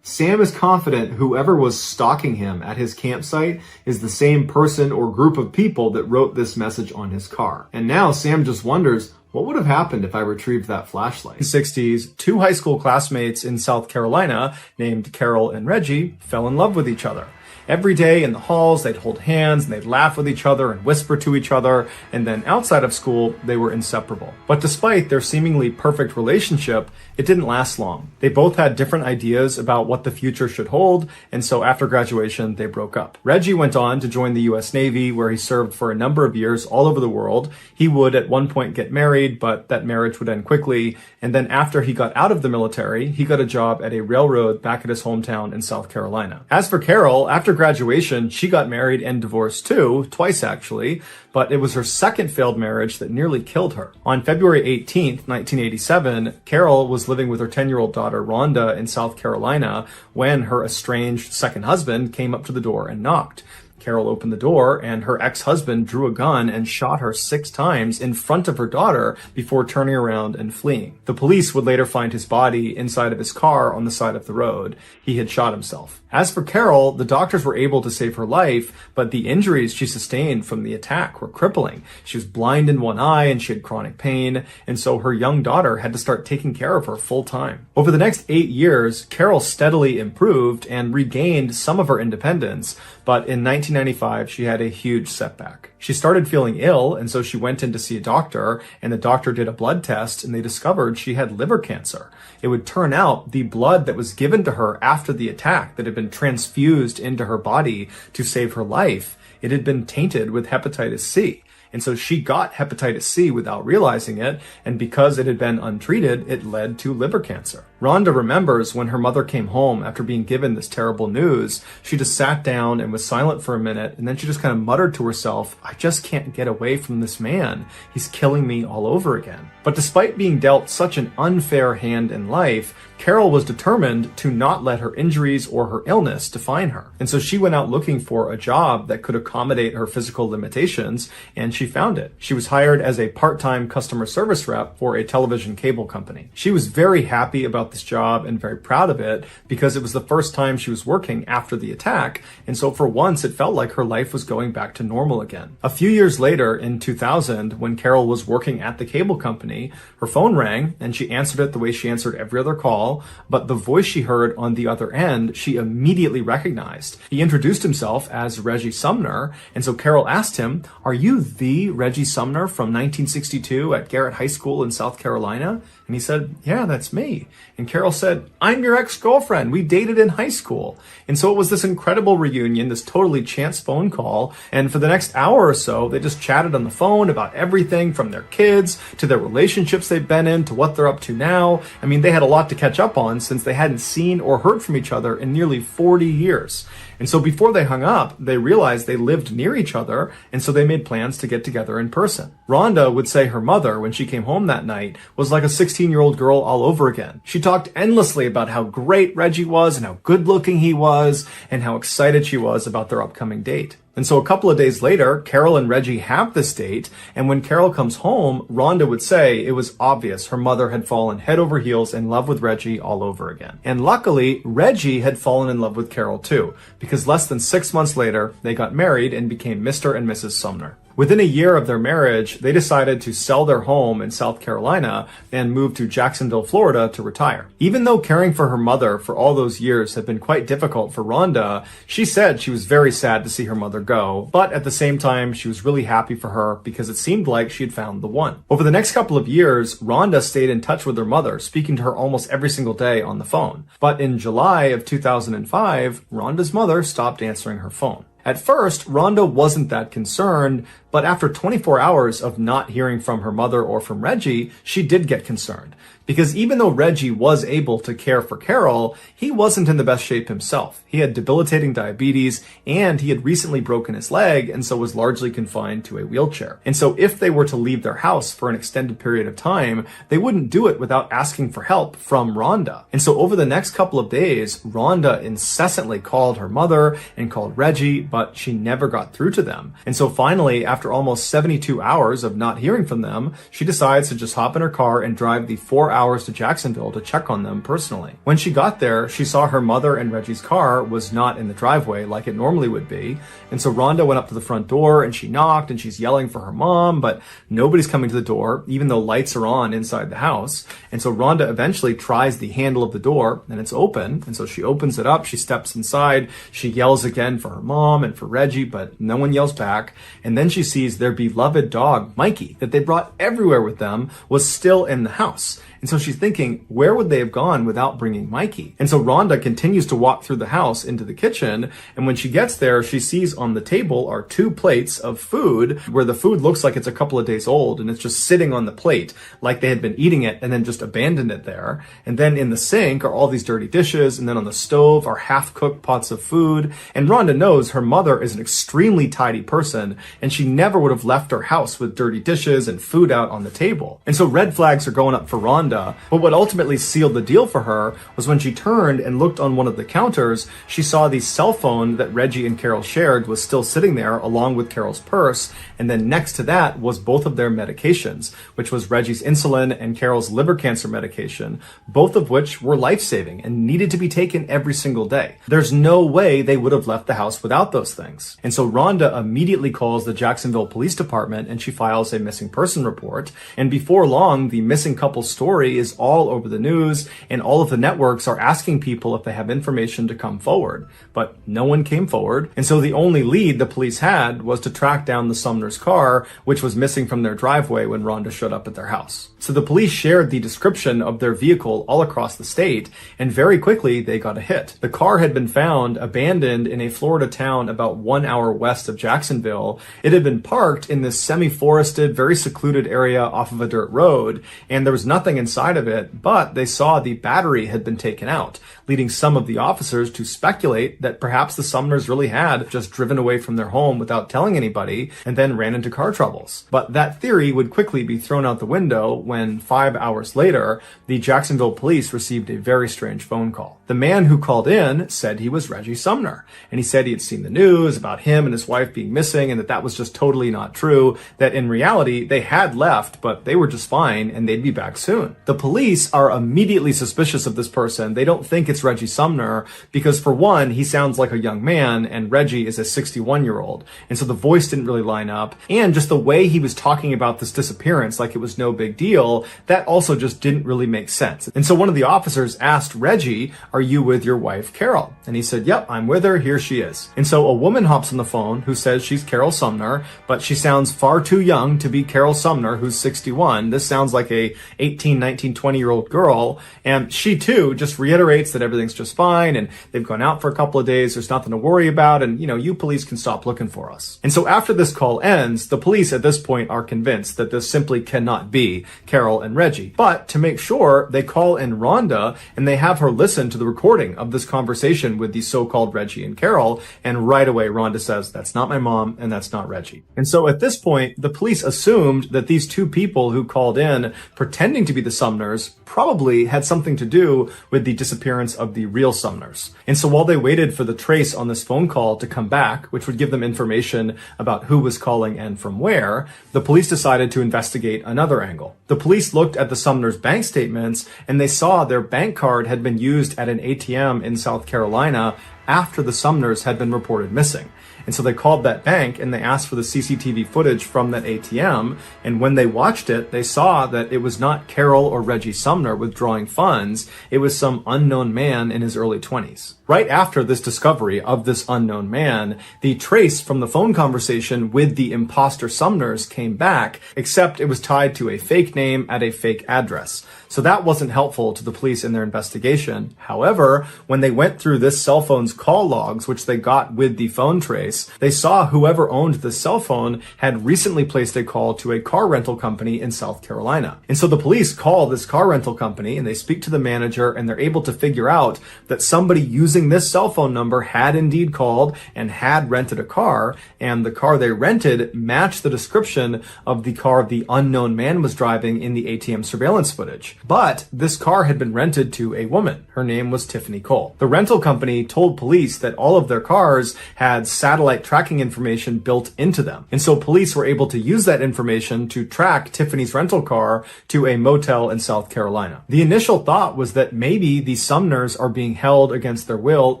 Sam is confident whoever was stalking him at his campsite is the same person or group of people that wrote this message on his car. And now Sam just wonders, what would have happened if I retrieved that flashlight? In the 60s, two high school classmates in South Carolina named Carol and Reggie fell in love with each other. Every day in the halls, they'd hold hands and they'd laugh with each other and whisper to each other, and then outside of school, they were inseparable. But despite their seemingly perfect relationship, it didn't last long. They both had different ideas about what the future should hold, and so after graduation, they broke up. Reggie went on to join the US Navy, where he served for a number of years all over the world. He would at one point get married, but that marriage would end quickly, and then after he got out of the military, he got a job at a railroad back at his hometown in South Carolina. As for Carol, after graduation, she got married and divorced too, twice actually, but it was her second failed marriage that nearly killed her. On February 18th, 1987, Carol was living with her 10-year-old daughter Rhonda in South Carolina when her estranged second husband came up to the door and knocked. Carol opened the door and her ex-husband drew a gun and shot her 6 times in front of her daughter before turning around and fleeing. The police would later find his body inside of his car on the side of the road. He had shot himself. As for Carol, the doctors were able to save her life, but the injuries she sustained from the attack were crippling. She was blind in one eye and she had chronic pain, and so her young daughter had to start taking care of her full time. Over the next 8 years, Carol steadily improved and regained some of her independence, but in 1995, she had a huge setback. She started feeling ill, and so she went in to see a doctor, and the doctor did a blood test, and they discovered she had liver cancer. It would turn out the blood that was given to her after the attack that had been transfused into her body to save her life, it had been tainted with hepatitis C. And so she got hepatitis C without realizing it, and because it had been untreated, it led to liver cancer. Rhonda remembers when her mother came home after being given this terrible news, she just sat down and was silent for a minute, and then she just kind of muttered to herself, "I just can't get away from this man. He's killing me all over again." But despite being dealt such an unfair hand in life, Carol was determined to not let her injuries or her illness define her. And so she went out looking for a job that could accommodate her physical limitations, and she found it. She was hired as a part-time customer service rep for a television cable company. She was very happy about this job and very proud of it because it was the first time she was working after the attack, and so for once it felt like her life was going back to normal again. A few years later, in 2000, when Carol was working at the cable company, her phone rang and she answered it the way she answered every other call, but the voice she heard on the other end, she immediately recognized. He introduced himself as Reggie Sumner, and so Carol asked him, "Are you the Reggie Sumner from 1962 at Garrett High School in South Carolina?" And he said, "Yeah, that's me." And Carol said, "I'm your ex-girlfriend. We dated in high school." And so it was this incredible reunion, this totally chance phone call. And for the next hour or so, they just chatted on the phone about everything from their kids to their relationships they've been in to what they're up to now. I mean, they had a lot to catch up on since they hadn't seen or heard from each other in nearly 40 years. And so before they hung up, they realized they lived near each other, and so they made plans to get together in person. Rhonda would say her mother, when she came home that night, was like a 16-year-old girl all over again. She talked endlessly about how great Reggie was and how good-looking he was and how excited she was about their upcoming date. And so a couple of days later, Carol and Reggie have this date, and when Carol comes home, Rhonda would say it was obvious her mother had fallen head over heels in love with Reggie all over again. And luckily, Reggie had fallen in love with Carol too, because less than 6 months later, they got married and became Mr. and Mrs. Sumner. Within a year of their marriage, they decided to sell their home in South Carolina and move to Jacksonville, Florida to retire. Even though caring for her mother for all those years had been quite difficult for Rhonda, she said she was very sad to see her mother go, but at the same time, she was really happy for her because it seemed like she had found the one. Over the next couple of years, Rhonda stayed in touch with her mother, speaking to her almost every single day on the phone. But in July of 2005, Rhonda's mother stopped answering her phone. At first, Rhonda wasn't that concerned, but after 24 hours of not hearing from her mother or from Reggie, she did get concerned. Because even though Reggie was able to care for Carol, he wasn't in the best shape himself. He had debilitating diabetes, and he had recently broken his leg, and so was largely confined to a wheelchair. And so if they were to leave their house for an extended period of time, they wouldn't do it without asking for help from Rhonda. And so over the next couple of days, Rhonda incessantly called her mother and called Reggie, but she never got through to them. And so finally, after almost 72 hours of not hearing from them, she decides to just hop in her car and drive the 4 hours to Jacksonville to check on them personally. When she got there, she saw her mother and Reggie's car was not in the driveway like it normally would be. And so Rhonda went up to the front door and she knocked and she's yelling for her mom, but nobody's coming to the door, even though lights are on inside the house. And so Rhonda eventually tries the handle of the door and it's open. And so she opens it up, she steps inside, she yells again for her mom and for Reggie, but no one yells back. And then she sees their beloved dog, Mikey, that they brought everywhere with them, was still in the house. And so she's thinking, where would they have gone without bringing Mikey? And so Rhonda continues to walk through the house into the kitchen. And when she gets there, she sees on the table are 2 plates of food where the food looks like it's a couple of days old and it's just sitting on the plate like they had been eating it and then just abandoned it there. And then in the sink are all these dirty dishes. And then on the stove are half-cooked pots of food. And Rhonda knows her mother is an extremely tidy person and she never would have left her house with dirty dishes and food out on the table. And so red flags are going up for Rhonda. But what ultimately sealed the deal for her was when she turned and looked on one of the counters, she saw the cell phone that Reggie and Carol shared was still sitting there along with Carol's purse. And then next to that was both of their medications, which was Reggie's insulin and Carol's liver cancer medication, both of which were life-saving and needed to be taken every single day. There's no way they would have left the house without those things. And so Rhonda immediately calls the Jacksonville Police Department and she files a missing person report. And before long, the missing couple's story is all over the news and all of the networks are asking people if they have information to come forward, but no one came forward. And so the only lead the police had was to track down the Sumner's car, which was missing from their driveway when Rhonda showed up at their house. So the police shared the description of their vehicle all across the state, and very quickly they got a hit. The car had been found abandoned in a Florida town about 1 hour west of Jacksonville. It had been parked in this semi-forested, very secluded area off of a dirt road, and there was nothing inside of it, but they saw the battery had been taken out, leading some of the officers to speculate that perhaps the Sumners really had just driven away from their home without telling anybody and then ran into car troubles. But that theory would quickly be thrown out the window when 5 hours later, the Jacksonville police received a very strange phone call. The man who called in said he was Reggie Sumner, and he said he had seen the news about him and his wife being missing and that was just totally not true, that in reality they had left, but they were just fine and they'd be back soon. The police are immediately suspicious of this person. They don't think it's Reggie Sumner because, for one, he sounds like a young man and Reggie is a 61-year-old. And so the voice didn't really line up. And just the way he was talking about this disappearance like it was no big deal, that also just didn't really make sense. And so one of the officers asked Reggie, "Are you with your wife, Carol?" And he said, "Yep, I'm with her. Here she is." And so a woman hops on the phone who says she's Carol Sumner, but she sounds far too young to be Carol Sumner, who's 61. This sounds like a 18, 19, 20-year-old girl. And she too just reiterates that everything's just fine and they've gone out for a couple of days. There's nothing to worry about. And, you police can stop looking for us. And so after this call ends, the police at this point are convinced that this simply cannot be Carol and Reggie. But to make sure, they call in Rhonda and they have her listen to the recording of this conversation with the so-called Reggie and Carol. And right away, Rhonda says, "That's not my mom and that's not Reggie." And so at this point, the police assumed that these two people who called in pretending to be the Sumners probably had something to do with the disappearance of the real Sumners. And so while they waited for the trace on this phone call to come back, which would give them information about who was calling and from where, the police decided to investigate another angle. The police looked at the Sumners' bank statements and they saw their bank card had been used at an ATM in South Carolina after the Sumners had been reported missing. And so they called that bank and they asked for the CCTV footage from that ATM. And when they watched it, they saw that it was not Carol or Reggie Sumner withdrawing funds. It was some unknown man in his early 20s. Right after this discovery of this unknown man, the trace from the phone conversation with the imposter Sumners came back, except it was tied to a fake name at a fake address. So that wasn't helpful to the police in their investigation. However, when they went through this cell phone's call logs, which they got with the phone trace, they saw whoever owned the cell phone had recently placed a call to a car rental company in South Carolina. And so the police call this car rental company and they speak to the manager, and they're able to figure out that somebody using this cell phone number had indeed called and had rented a car, and the car they rented matched the description of the car the unknown man was driving in the ATM surveillance footage. But this car had been rented to a woman. Her name was Tiffany Cole. The rental company told police that all of their cars had satellite tracking information built into them. And so police were able to use that information to track Tiffany's rental car to a motel in South Carolina. The initial thought was that maybe the Sumners are being held against their will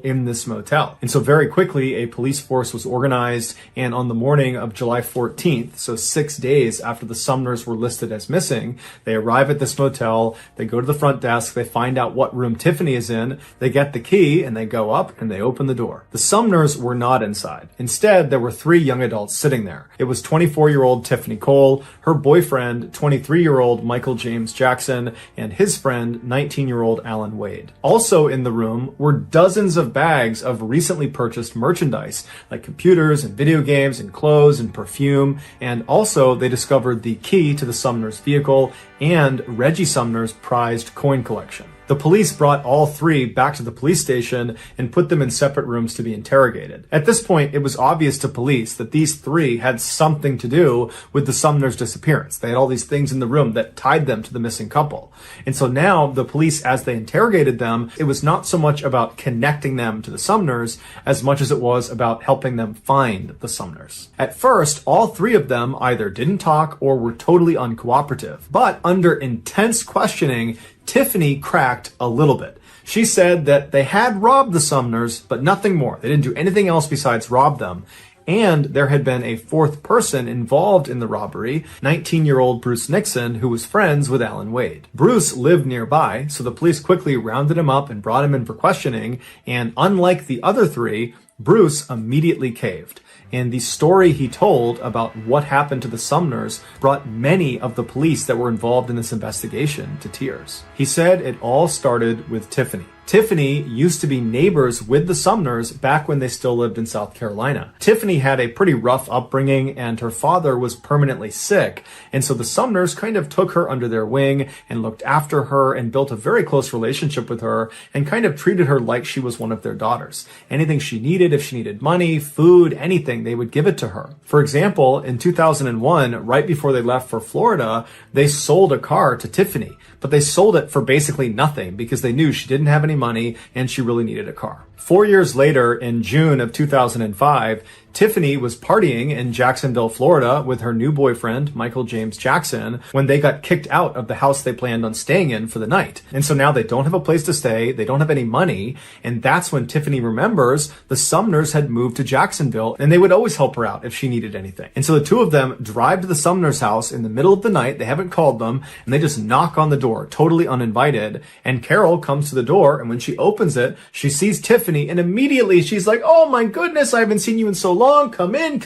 in this motel. And so very quickly, a police force was organized, and on the morning of July 14th, so 6 days after the Sumners were listed as missing, they arrive at this motel. They go to the front desk, they find out what room Tiffany is in, they get the key, and they go up and they open the door. The Sumners were not inside. Instead, there were 3 young adults sitting there. It was 24-year-old Tiffany Cole, her boyfriend, 23-year-old Michael James Jackson, and his friend, 19-year-old Alan Wade. Also in the room were dozens of bags of recently purchased merchandise, like computers and video games and clothes and perfume, and also they discovered the key to the Sumners' vehicle and Reggie Sumner's prized coin collection. The police brought all 3 back to the police station and put them in separate rooms to be interrogated. At this point, it was obvious to police that these 3 had something to do with the Sumners' disappearance. They had all these things in the room that tied them to the missing couple. And so now the police, as they interrogated them, it was not so much about connecting them to the Sumners as much as it was about helping them find the Sumners. At first, all 3 of them either didn't talk or were totally uncooperative. But under intense questioning, Tiffany cracked a little bit. She said that they had robbed the Sumners, but nothing more. They didn't do anything else besides rob them. And there had been a 4th person involved in the robbery, 19-year-old Bruce Nixon, who was friends with Alan Wade. Bruce lived nearby, so the police quickly rounded him up and brought him in for questioning, and unlike the other 3, Bruce immediately caved. And the story he told about what happened to the Sumners brought many of the police that were involved in this investigation to tears. He said it all started with Tiffany. Tiffany used to be neighbors with the Sumners back when they still lived in South Carolina. Tiffany had a pretty rough upbringing, and her father was permanently sick, and so the Sumners kind of took her under their wing and looked after her and built a very close relationship with her and kind of treated her like she was one of their daughters. Anything she needed, if she needed money, food, anything, they would give it to her. For example, in 2001, right before they left for Florida, they sold a car to Tiffany, but they sold it for basically nothing because they knew she didn't have any money and she really needed a car. 4 years later, in June of 2005, Tiffany was partying in Jacksonville, Florida with her new boyfriend, Michael James Jackson, when they got kicked out of the house they planned on staying in for the night. And so now they don't have a place to stay, they don't have any money, and that's when Tiffany remembers the Sumners had moved to Jacksonville, and they would always help her out if she needed anything. And so the 2 of them drive to the Sumners' house in the middle of the night, they haven't called them, and they just knock on the door, totally uninvited, and Carol comes to the door, and when she opens it, she sees Tiffany, and immediately she's like, "Oh my goodness, I haven't seen you in so long. Come in.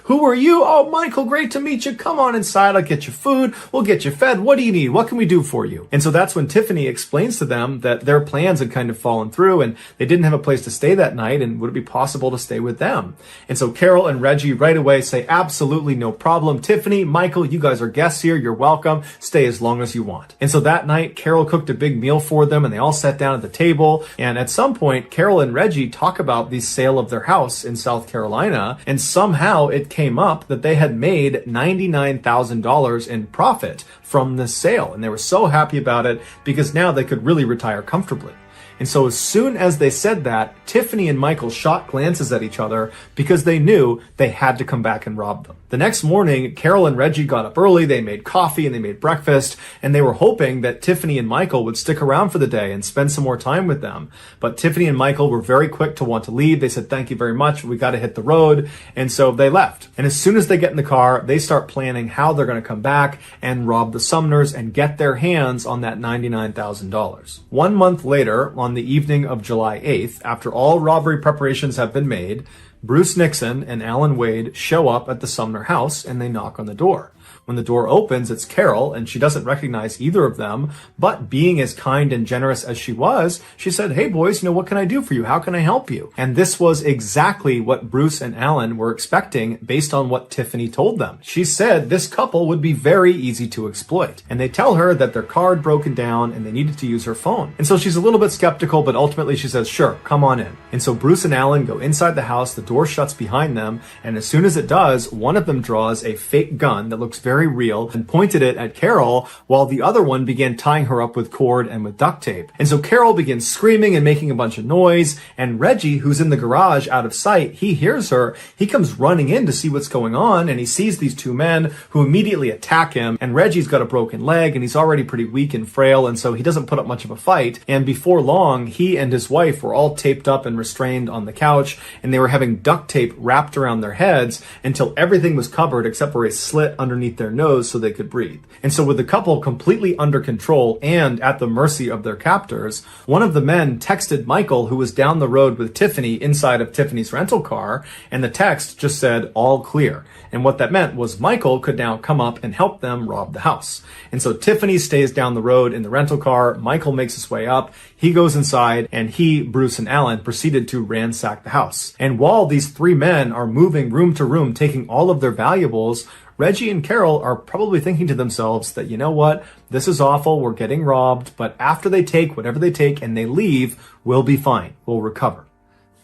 Who are you? Oh, Michael, great to meet you. Come on inside. I'll get you food. We'll get you fed. What do you need? What can we do for you?" And so that's when Tiffany explains to them that their plans had kind of fallen through and they didn't have a place to stay that night, and would it be possible to stay with them? And so Carol and Reggie right away say, "Absolutely no problem. Tiffany, Michael, you guys are guests here. You're welcome. Stay as long as you want." And so that night, Carol cooked a big meal for them and they all sat down at the table. And at some point, Carol and Reggie talk about the sale of their house in South Carolina. And somehow it came up that they had made $99,000 in profit from this sale. And they were so happy about it because now they could really retire comfortably. And so as soon as they said that, Tiffany and Michael shot glances at each other because they knew they had to come back and rob them. The next morning, Carol and Reggie got up early, they made coffee and they made breakfast, and they were hoping that Tiffany and Michael would stick around for the day and spend some more time with them. But Tiffany and Michael were very quick to want to leave. They said, "Thank you very much, we got to hit the road." And so they left. And as soon as they get in the car, they start planning how they're going to come back and rob the Sumners and get their hands on that $99,000. 1 month later, on on the evening of July 8th, after all robbery preparations have been made, Bruce Nixon and Alan Wade show up at the Sumner house and they knock on the door. When the door opens, it's Carol, and she doesn't recognize either of them, but being as kind and generous as she was, she said, "Hey boys, what can I do for you? How can I help you?" And this was exactly what Bruce and Alan were expecting based on what Tiffany told them. She said this couple would be very easy to exploit. And they tell her that their car had broken down and they needed to use her phone. And so she's a little bit skeptical, but ultimately she says, "Sure, come on in." And so Bruce and Alan go inside the house, the door shuts behind them, and as soon as it does, one of them draws a fake gun that looks very real and pointed it at Carol, while the other one began tying her up with cord and with duct tape. And so Carol begins screaming and making a bunch of noise, and Reggie, who's in the garage out of sight, he hears her. He comes running in to see what's going on, and he sees these two men who immediately attack him, and Reggie's got a broken leg and he's already pretty weak and frail, and so he doesn't put up much of a fight. And before long, he and his wife were all taped up and restrained on the couch, and they were having duct tape wrapped around their heads until everything was covered except for a slit underneath their nose so they could breathe. And so with the couple completely under control and at the mercy of their captors, one of the men texted Michael, who was down the road with Tiffany inside of Tiffany's rental car, and the text just said, "All clear." And what that meant was Michael could now come up and help them rob the house. And so Tiffany stays down the road in the rental car. Michael makes his way up. He goes inside, and he, Bruce, and Alan proceeded to ransack the house. And while these three men are moving room to room, taking all of their valuables, Reggie and Carol are probably thinking to themselves that, you know what, this is awful, we're getting robbed, but after they take whatever they take and they leave, we'll be fine, we'll recover.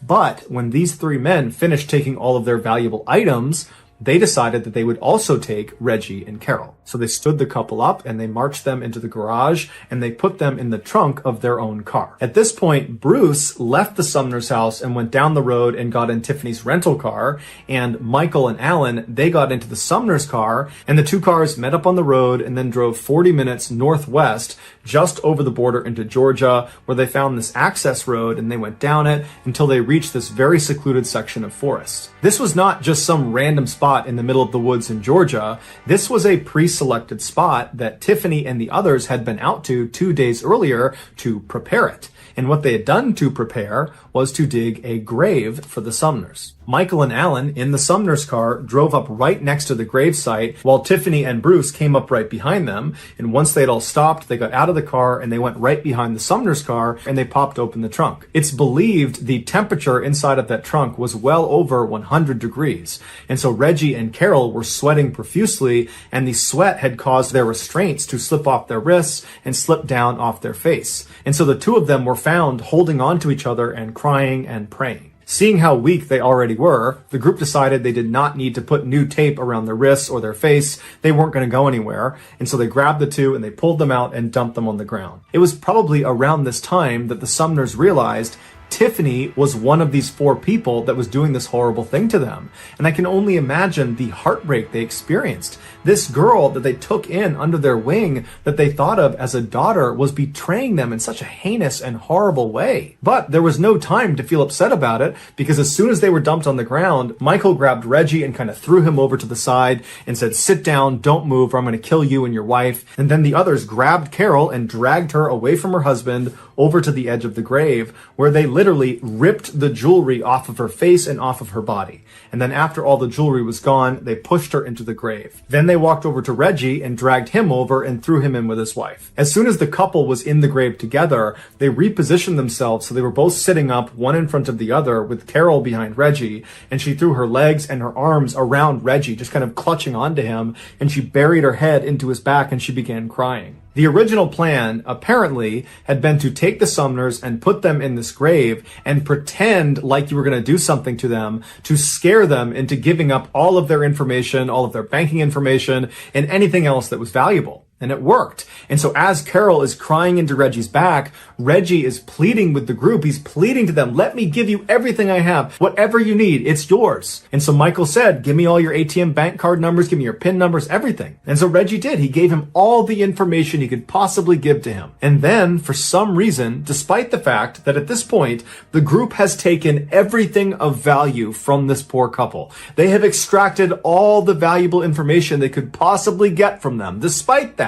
But when these three men finished taking all of their valuable items, they decided that they would also take Reggie and Carol. So they stood the couple up and they marched them into the garage and they put them in the trunk of their own car. At this point, Bruce left the Sumner's house and went down the road and got in Tiffany's rental car, and Michael and Alan, they got into the Sumner's car, and the two cars met up on the road and then drove 40 minutes northwest just over the border into Georgia, where they found this access road and they went down it until they reached this very secluded section of forest. This was not just some random spot in the middle of the woods in Georgia. This was a pre-selected spot that Tiffany and the others had been out to 2 days earlier to prepare it. And what they had done to prepare was to dig a grave for the Sumners. Michael and Alan, in the Sumner's car, drove up right next to the gravesite, while Tiffany and Bruce came up right behind them. And once they had all stopped, they got out of the car and they went right behind the Sumner's car and they popped open the trunk. It's believed the temperature inside of that trunk was well over 100 degrees. And so Reggie and Carol were sweating profusely, and the sweat had caused their restraints to slip off their wrists and slip down off their face. And so the two of them were found holding on to each other and crying and praying. Seeing how weak they already were, the group decided they did not need to put new tape around their wrists or their face. They weren't going to go anywhere. And so they grabbed the two and they pulled them out and dumped them on the ground. It was probably around this time that the Sumners realized Tiffany was one of these four people that was doing this horrible thing to them. And I can only imagine the heartbreak they experienced. This girl that they took in under their wing, that they thought of as a daughter, was betraying them in such a heinous and horrible way. But there was no time to feel upset about it, because as soon as they were dumped on the ground, Michael grabbed Reggie and kind of threw him over to the side and said, "Sit down, don't move, or I'm going to kill you and your wife." And then the others grabbed Carol and dragged her away from her husband over to the edge of the grave, where they literally ripped the jewelry off of her face and off of her body. And then after all the jewelry was gone, they pushed her into the grave. Then they walked over to Reggie and dragged him over and threw him in with his wife. As soon as the couple was in the grave together, they repositioned themselves so they were both sitting up, one in front of the other, with Carol behind Reggie, and she threw her legs and her arms around Reggie, just kind of clutching onto him, and she buried her head into his back and she began crying. The original plan, apparently, had been to take the Sumners and put them in this grave and pretend like you were going to do something to them to scare them into giving up all of their information, all of their banking information, and anything else that was valuable. And it worked. And so as Carol is crying into Reggie's back, Reggie is pleading with the group. He's pleading to them, "Let me give you everything I have. Whatever you need, it's yours." And so Michael said, "Give me all your ATM bank card numbers, give me your PIN numbers, everything." And so Reggie did. He gave him all the information he could possibly give to him. And then, for some reason, despite the fact that at this point, the group has taken everything of value from this poor couple, they have extracted all the valuable information they could possibly get from them. Despite that,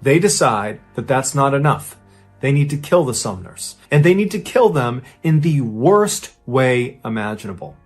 they decide that that's not enough. They need to kill the Sumners. And they need to kill them in the worst way imaginable.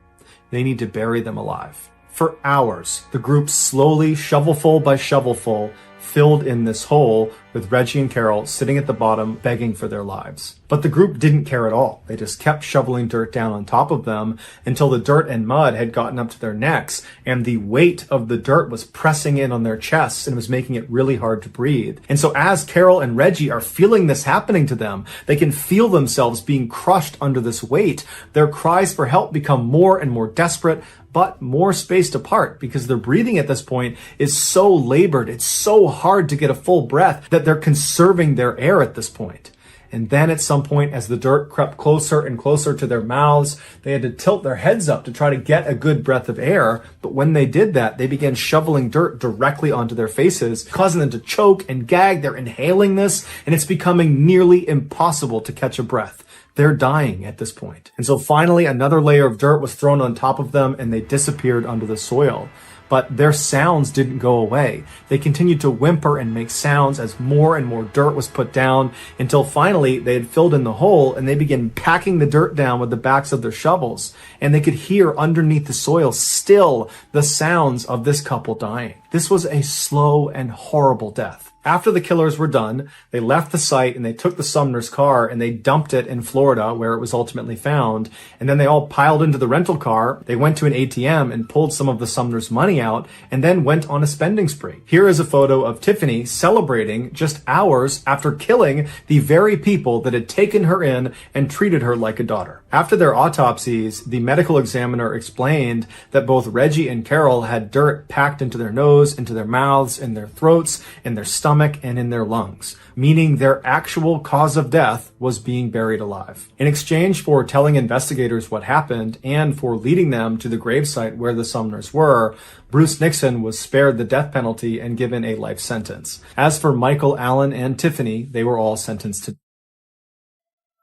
They need to bury them alive. For hours, the group slowly, shovelful by shovelful, filled in this hole with Reggie and Carol sitting at the bottom begging for their lives. But the group didn't care at all. They just kept shoveling dirt down on top of them until the dirt and mud had gotten up to their necks and the weight of the dirt was pressing in on their chests and was making it really hard to breathe. And so as Carol and Reggie are feeling this happening to them, they can feel themselves being crushed under this weight. Their cries for help become more and more desperate, but more spaced apart because their breathing at this point is so labored. It's so hard to get a full breath that they're conserving their air at this point. And then at some point, as the dirt crept closer and closer to their mouths, they had to tilt their heads up to try to get a good breath of air. But when they did that, they began shoveling dirt directly onto their faces, causing them to choke and gag. They're inhaling this, and it's becoming nearly impossible to catch a breath. They're dying at this point. And so finally, another layer of dirt was thrown on top of them, and they disappeared under the soil. But their sounds didn't go away. They continued to whimper and make sounds as more and more dirt was put down until finally they had filled in the hole and they began packing the dirt down with the backs of their shovels. And they could hear underneath the soil still the sounds of this couple dying. This was a slow and horrible death. After the killers were done, they left the site and they took the Sumner's car and they dumped it in Florida where it was ultimately found. And then they all piled into the rental car. They went to an ATM and pulled some of the Sumner's money out and then went on a spending spree. Here is a photo of Tiffany celebrating just hours after killing the very people that had taken her in and treated her like a daughter. After their autopsies, the medical examiner explained that both Reggie and Carol had dirt packed into their nose, into their mouths, in their throats, in their stomach, and in their lungs, meaning their actual cause of death was being buried alive. In exchange for telling investigators what happened and for leading them to the gravesite where the Sumners were, Bruce Nixon was spared the death penalty and given a life sentence. As for Michael, Allen, and Tiffany, they were all sentenced to.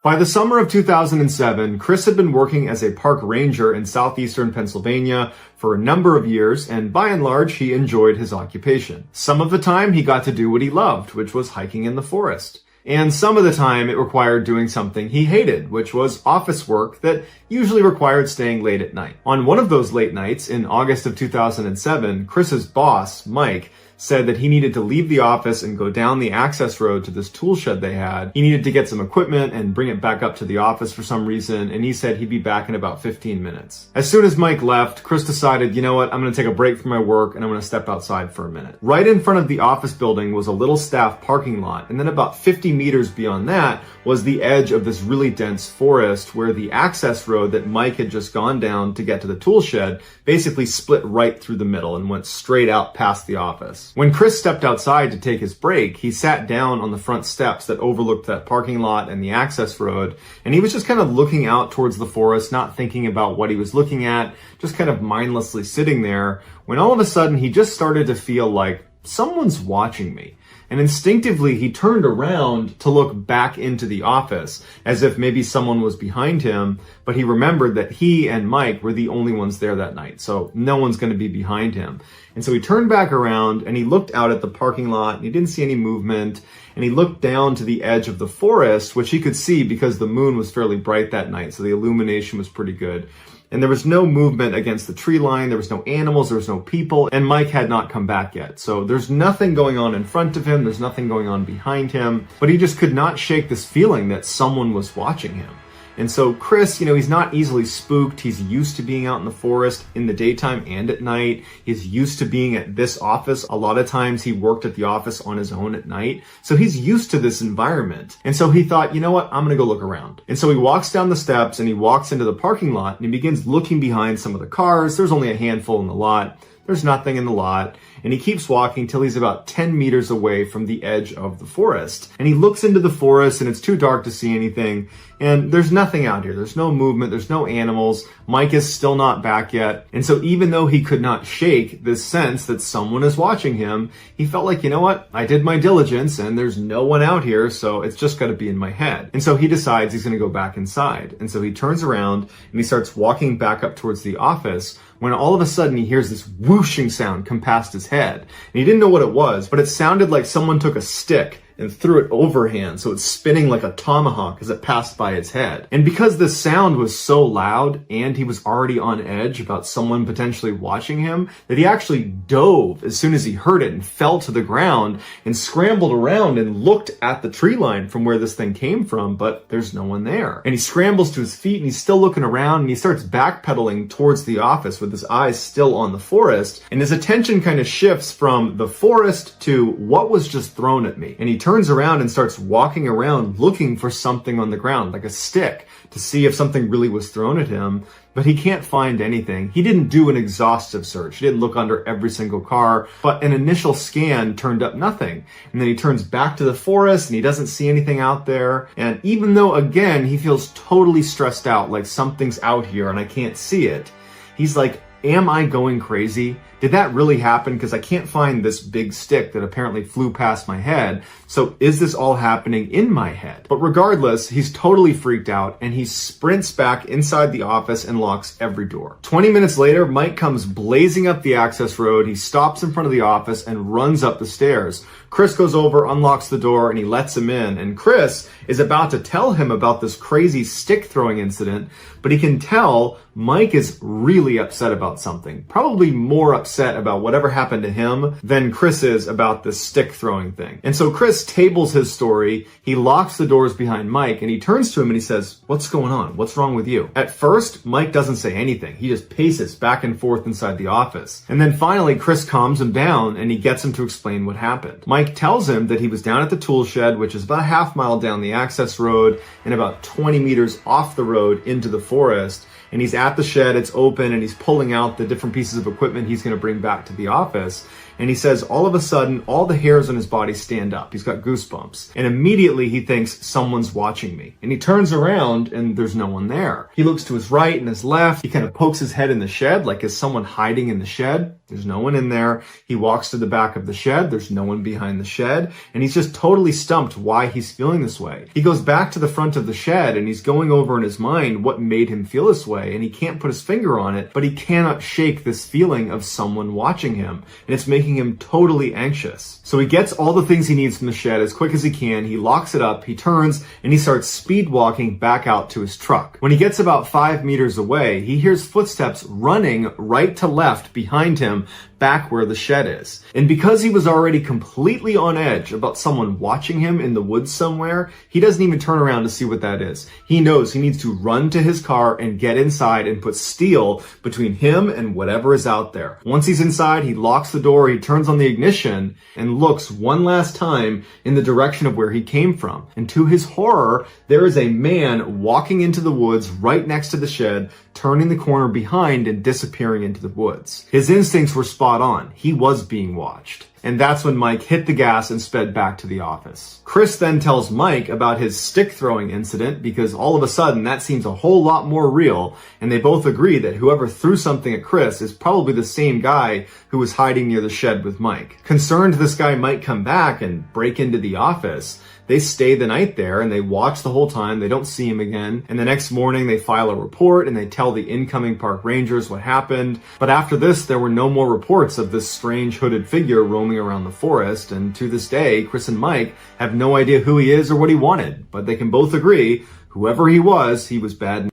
By the summer of 2007, Chris had been working as a park ranger in southeastern Pennsylvania for a number of years, and by and large, he enjoyed his occupation. Some of the time, he got to do what he loved, which was hiking in the forest. And some of the time, it required doing something he hated, which was office work that usually required staying late at night. On one of those late nights, in August of 2007, Chris's boss, Mike, said that he needed to leave the office and go down the access road to this tool shed they had. He needed to get some equipment and bring it back up to the office for some reason, and he said he'd be back in about 15 minutes. As soon as Mike left, Chris decided, you know what, I'm going to take a break from my work and I'm going to step outside for a minute. Right in front of the office building was a little staff parking lot, and then about 50 meters beyond that was the edge of this really dense forest where the access road that Mike had just gone down to get to the tool shed basically split right through the middle and went straight out past the office. When Chris stepped outside to take his break, he sat down on the front steps that overlooked that parking lot and the access road, and he was just kind of looking out towards the forest, not thinking about what he was looking at, just kind of mindlessly sitting there, when all of a sudden he just started to feel like someone's watching me. And instinctively, he turned around to look back into the office, as if maybe someone was behind him, but he remembered that he and Mike were the only ones there that night, so no one's going to be behind him. And so he turned back around and he looked out at the parking lot and he didn't see any movement, and he looked down to the edge of the forest, which he could see because the moon was fairly bright that night, so the illumination was pretty good. And there was no movement against the tree line, there was no animals, there was no people, and Mike had not come back yet. So there's nothing going on in front of him, there's nothing going on behind him, but he just could not shake this feeling that someone was watching him. And so Chris, he's not easily spooked. He's used to being out in the forest in the daytime and at night. He's used to being at this office. A lot of times he worked at the office on his own at night. So he's used to this environment. And so he thought, you know what? I'm going to go look around. And so he walks down the steps and he walks into the parking lot and he begins looking behind some of the cars. There's only a handful in the lot. There's nothing in the lot, and he keeps walking till he's about 10 meters away from the edge of the forest. And he looks into the forest, and it's too dark to see anything, and there's nothing out here. There's no movement, there's no animals. Mike is still not back yet. And so even though he could not shake this sense that someone is watching him, he felt like, you know what? I did my diligence, and there's no one out here, so it's just got to be in my head. And so he decides he's going to go back inside. And so he turns around, and he starts walking back up towards the office, when all of a sudden he hears this whooshing sound come past his head. And he didn't know what it was, but it sounded like someone took a stick and threw it overhand, so it's spinning like a tomahawk as it passed by his head. And because the sound was so loud and he was already on edge about someone potentially watching him, that he actually dove as soon as he heard it and fell to the ground and scrambled around and looked at the tree line from where this thing came from, but there's no one there. And he scrambles to his feet and he's still looking around, and he starts backpedaling towards the office with his eyes still on the forest, and his attention kind of shifts from the forest to what was just thrown at me. And he turns around and starts walking around looking for something on the ground, like a stick, to see if something really was thrown at him. But he can't find anything. He didn't do an exhaustive search. He didn't look under every single car, but an initial scan turned up nothing. And then he turns back to the forest and he doesn't see anything out there. And even though, again, he feels totally stressed out, like something's out here and I can't see it, he's like, am I going crazy? Did that really happen? Because I can't find this big stick that apparently flew past my head. So is this all happening in my head? But regardless, he's totally freaked out and he sprints back inside the office and locks every door. 20 minutes later, Mike comes blazing up the access road. He stops in front of the office and runs up the stairs. Chris goes over, unlocks the door, and he lets him in. And Chris is about to tell him about this crazy stick throwing incident, but he can tell Mike is really upset about something. Probably more upset about whatever happened to him than Chris is about this stick throwing thing. And so Chris tables his story. He locks the doors behind Mike and he turns to him and he says, "What's going on? What's wrong with you?" At first, Mike doesn't say anything. He just paces back and forth inside the office. And then finally, Chris calms him down and he gets him to explain what happened. Mike tells him that he was down at the tool shed, which is about a half mile down the access road and about 20 meters off the road into the forest. And he's at the shed, it's open, and he's pulling out the different pieces of equipment he's going to bring back to the office. And he says all of a sudden, all the hairs on his body stand up. He's got goosebumps. And immediately he thinks, someone's watching me. And he turns around and there's no one there. He looks to his right and his left. He kind of pokes his head in the shed, like is someone hiding in the shed? There's no one in there. He walks to the back of the shed. There's no one behind the shed. And he's just totally stumped why he's feeling this way. He goes back to the front of the shed and he's going over in his mind what made him feel this way. And he can't put his finger on it, but he cannot shake this feeling of someone watching him. And it's making him totally anxious. So he gets all the things he needs from the shed as quick as he can. He locks it up, he turns, and he starts speed walking back out to his truck. When he gets about 5 meters away, he hears footsteps running right to left behind him, back where the shed is. And because he was already completely on edge about someone watching him in the woods somewhere, he doesn't even turn around to see what that is. He knows he needs to run to his car and get inside and put steel between him and whatever is out there. Once he's inside, he locks the door, he turns on the ignition and looks one last time in the direction of where he came from. And to his horror, there is a man walking into the woods right next to the shed, turning the corner behind and disappearing into the woods. His instincts were spot on. He was being watched. And that's when Mike hit the gas and sped back to the office. Chris then tells Mike about his stick throwing incident because all of a sudden that seems a whole lot more real, and they both agree that whoever threw something at Chris is probably the same guy who was hiding near the shed with Mike. Concerned this guy might come back and break into the office, they stay the night there and they watch the whole time. They don't see him again. And the next morning they file a report and they tell the incoming park rangers what happened. But after this, there were no more reports of this strange hooded figure roaming around the forest. And to this day, Chris and Mike have no idea who he is or what he wanted. But they can both agree, whoever he was bad.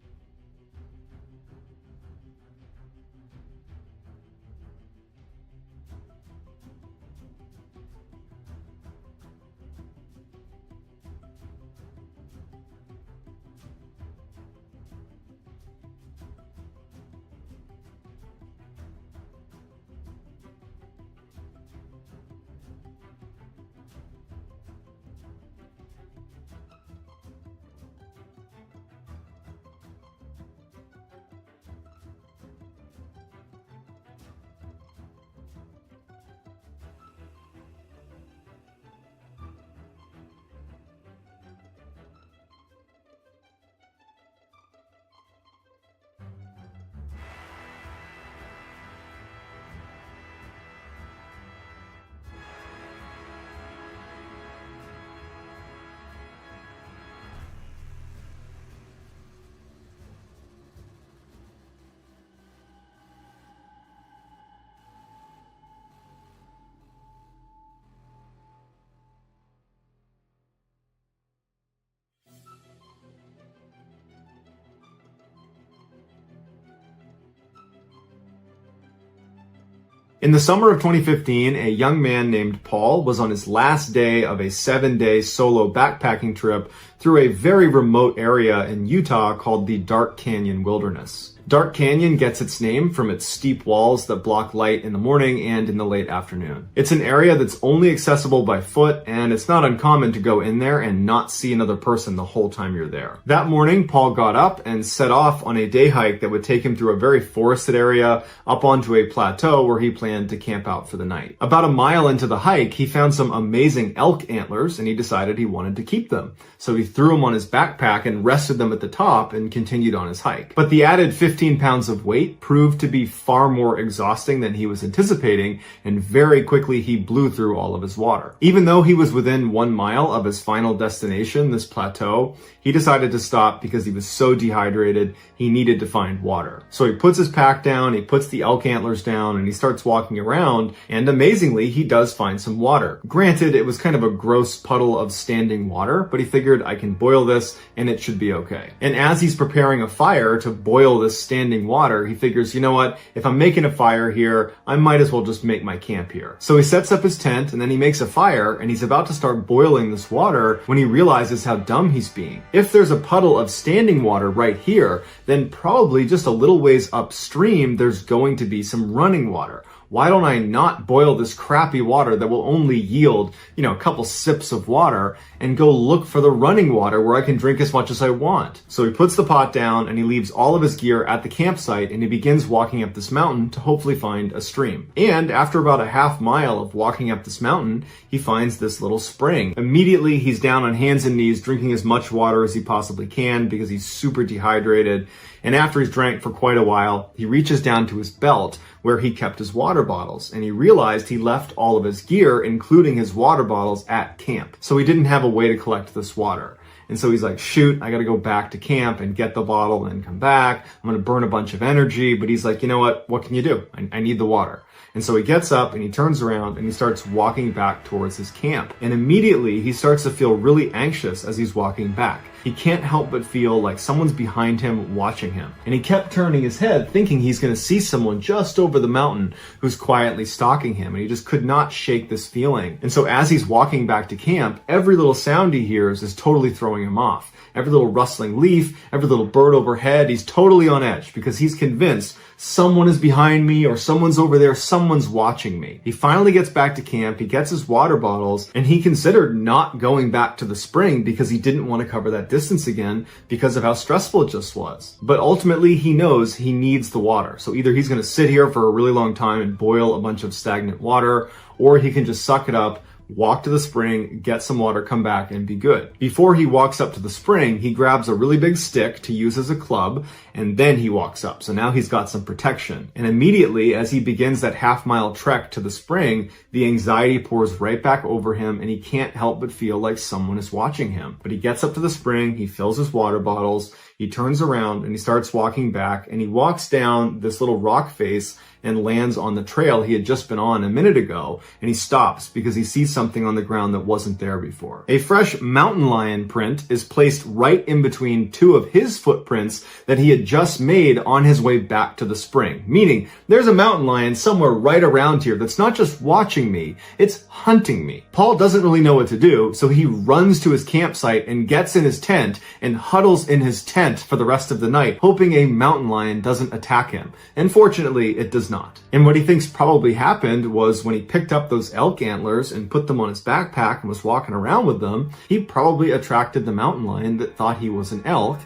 In the summer of 2015, a young man named Paul was on his last day of a 7-day solo backpacking trip through a very remote area in Utah called the Dark Canyon Wilderness. Dark Canyon gets its name from its steep walls that block light in the morning and in the late afternoon. It's an area that's only accessible by foot, and it's not uncommon to go in there and not see another person the whole time you're there. That morning, Paul got up and set off on a day hike that would take him through a very forested area up onto a plateau where he planned to camp out for the night. About a mile into the hike, he found some amazing elk antlers, and he decided he wanted to keep them. So he threw them on his backpack and rested them at the top and continued on his hike. But the added 15 pounds of weight proved to be far more exhausting than he was anticipating, and very quickly he blew through all of his water. Even though he was within 1 mile of his final destination, this plateau, he decided to stop because he was so dehydrated he needed to find water. So he puts his pack down, he puts the elk antlers down, and he starts walking around, and amazingly he does find some water. Granted, it was kind of a gross puddle of standing water, but he figured, I can boil this and it should be okay. And as he's preparing a fire to boil this standing water, he figures, you know what, if I'm making a fire here, I might as well just make my camp here. So he sets up his tent and then he makes a fire, and he's about to start boiling this water when he realizes how dumb he's being. If there's a puddle of standing water right here, then probably just a little ways upstream there's going to be some running water. Why don't I not boil this crappy water that will only yield, a couple sips of water, and go look for the running water where I can drink as much as I want? So he puts the pot down and he leaves all of his gear at the campsite, and he begins walking up this mountain to hopefully find a stream. And after about a half mile of walking up this mountain, he finds this little spring. Immediately he's down on hands and knees drinking as much water as he possibly can because he's super dehydrated. And after he's drank for quite a while, he reaches down to his belt where he kept his water bottles, and he realized he left all of his gear, including his water bottles, at camp. So he didn't have a way to collect this water. And so he's like, shoot, I gotta go back to camp and get the bottle and come back. I'm gonna burn a bunch of energy. But he's like, you know what can you do? I need the water. And so he gets up and he turns around and he starts walking back towards his camp. And immediately he starts to feel really anxious as he's walking back. He can't help but feel like someone's behind him watching him. And he kept turning his head thinking he's going to see someone just over the mountain who's quietly stalking him. And he just could not shake this feeling. And so as he's walking back to camp, every little sound he hears is totally throwing him off. Every little rustling leaf, every little bird overhead, he's totally on edge because he's convinced someone is behind me or someone's over there, someone's watching me. He finally gets back to camp, he gets his water bottles, and he considered not going back to the spring because he didn't want to cover that distance again because of how stressful it just was. But ultimately, he knows he needs the water. So either he's going to sit here for a really long time and boil a bunch of stagnant water, or he can just suck it up, walk to the spring, get some water, come back, and be good. Before he walks up to the spring, he grabs a really big stick to use as a club, and then he walks up. So now he's got some protection. And immediately, as he begins that half-mile trek to the spring, the anxiety pours right back over him, and he can't help but feel like someone is watching him. But he gets up to the spring, he fills his water bottles, he turns around, and he starts walking back, and he walks down this little rock face and lands on the trail he had just been on a minute ago, and he stops because he sees something on the ground that wasn't there before. A fresh mountain lion print is placed right in between two of his footprints that he had just made on his way back to the spring, meaning there's a mountain lion somewhere right around here that's not just watching me, it's hunting me. Paul doesn't really know what to do, so he runs to his campsite and gets in his tent and huddles in his tent for the rest of the night, hoping a mountain lion doesn't attack him. And fortunately, it does not. And what he thinks probably happened was when he picked up those elk antlers and put them on his backpack and was walking around with them, he probably attracted the mountain lion that thought he was an elk,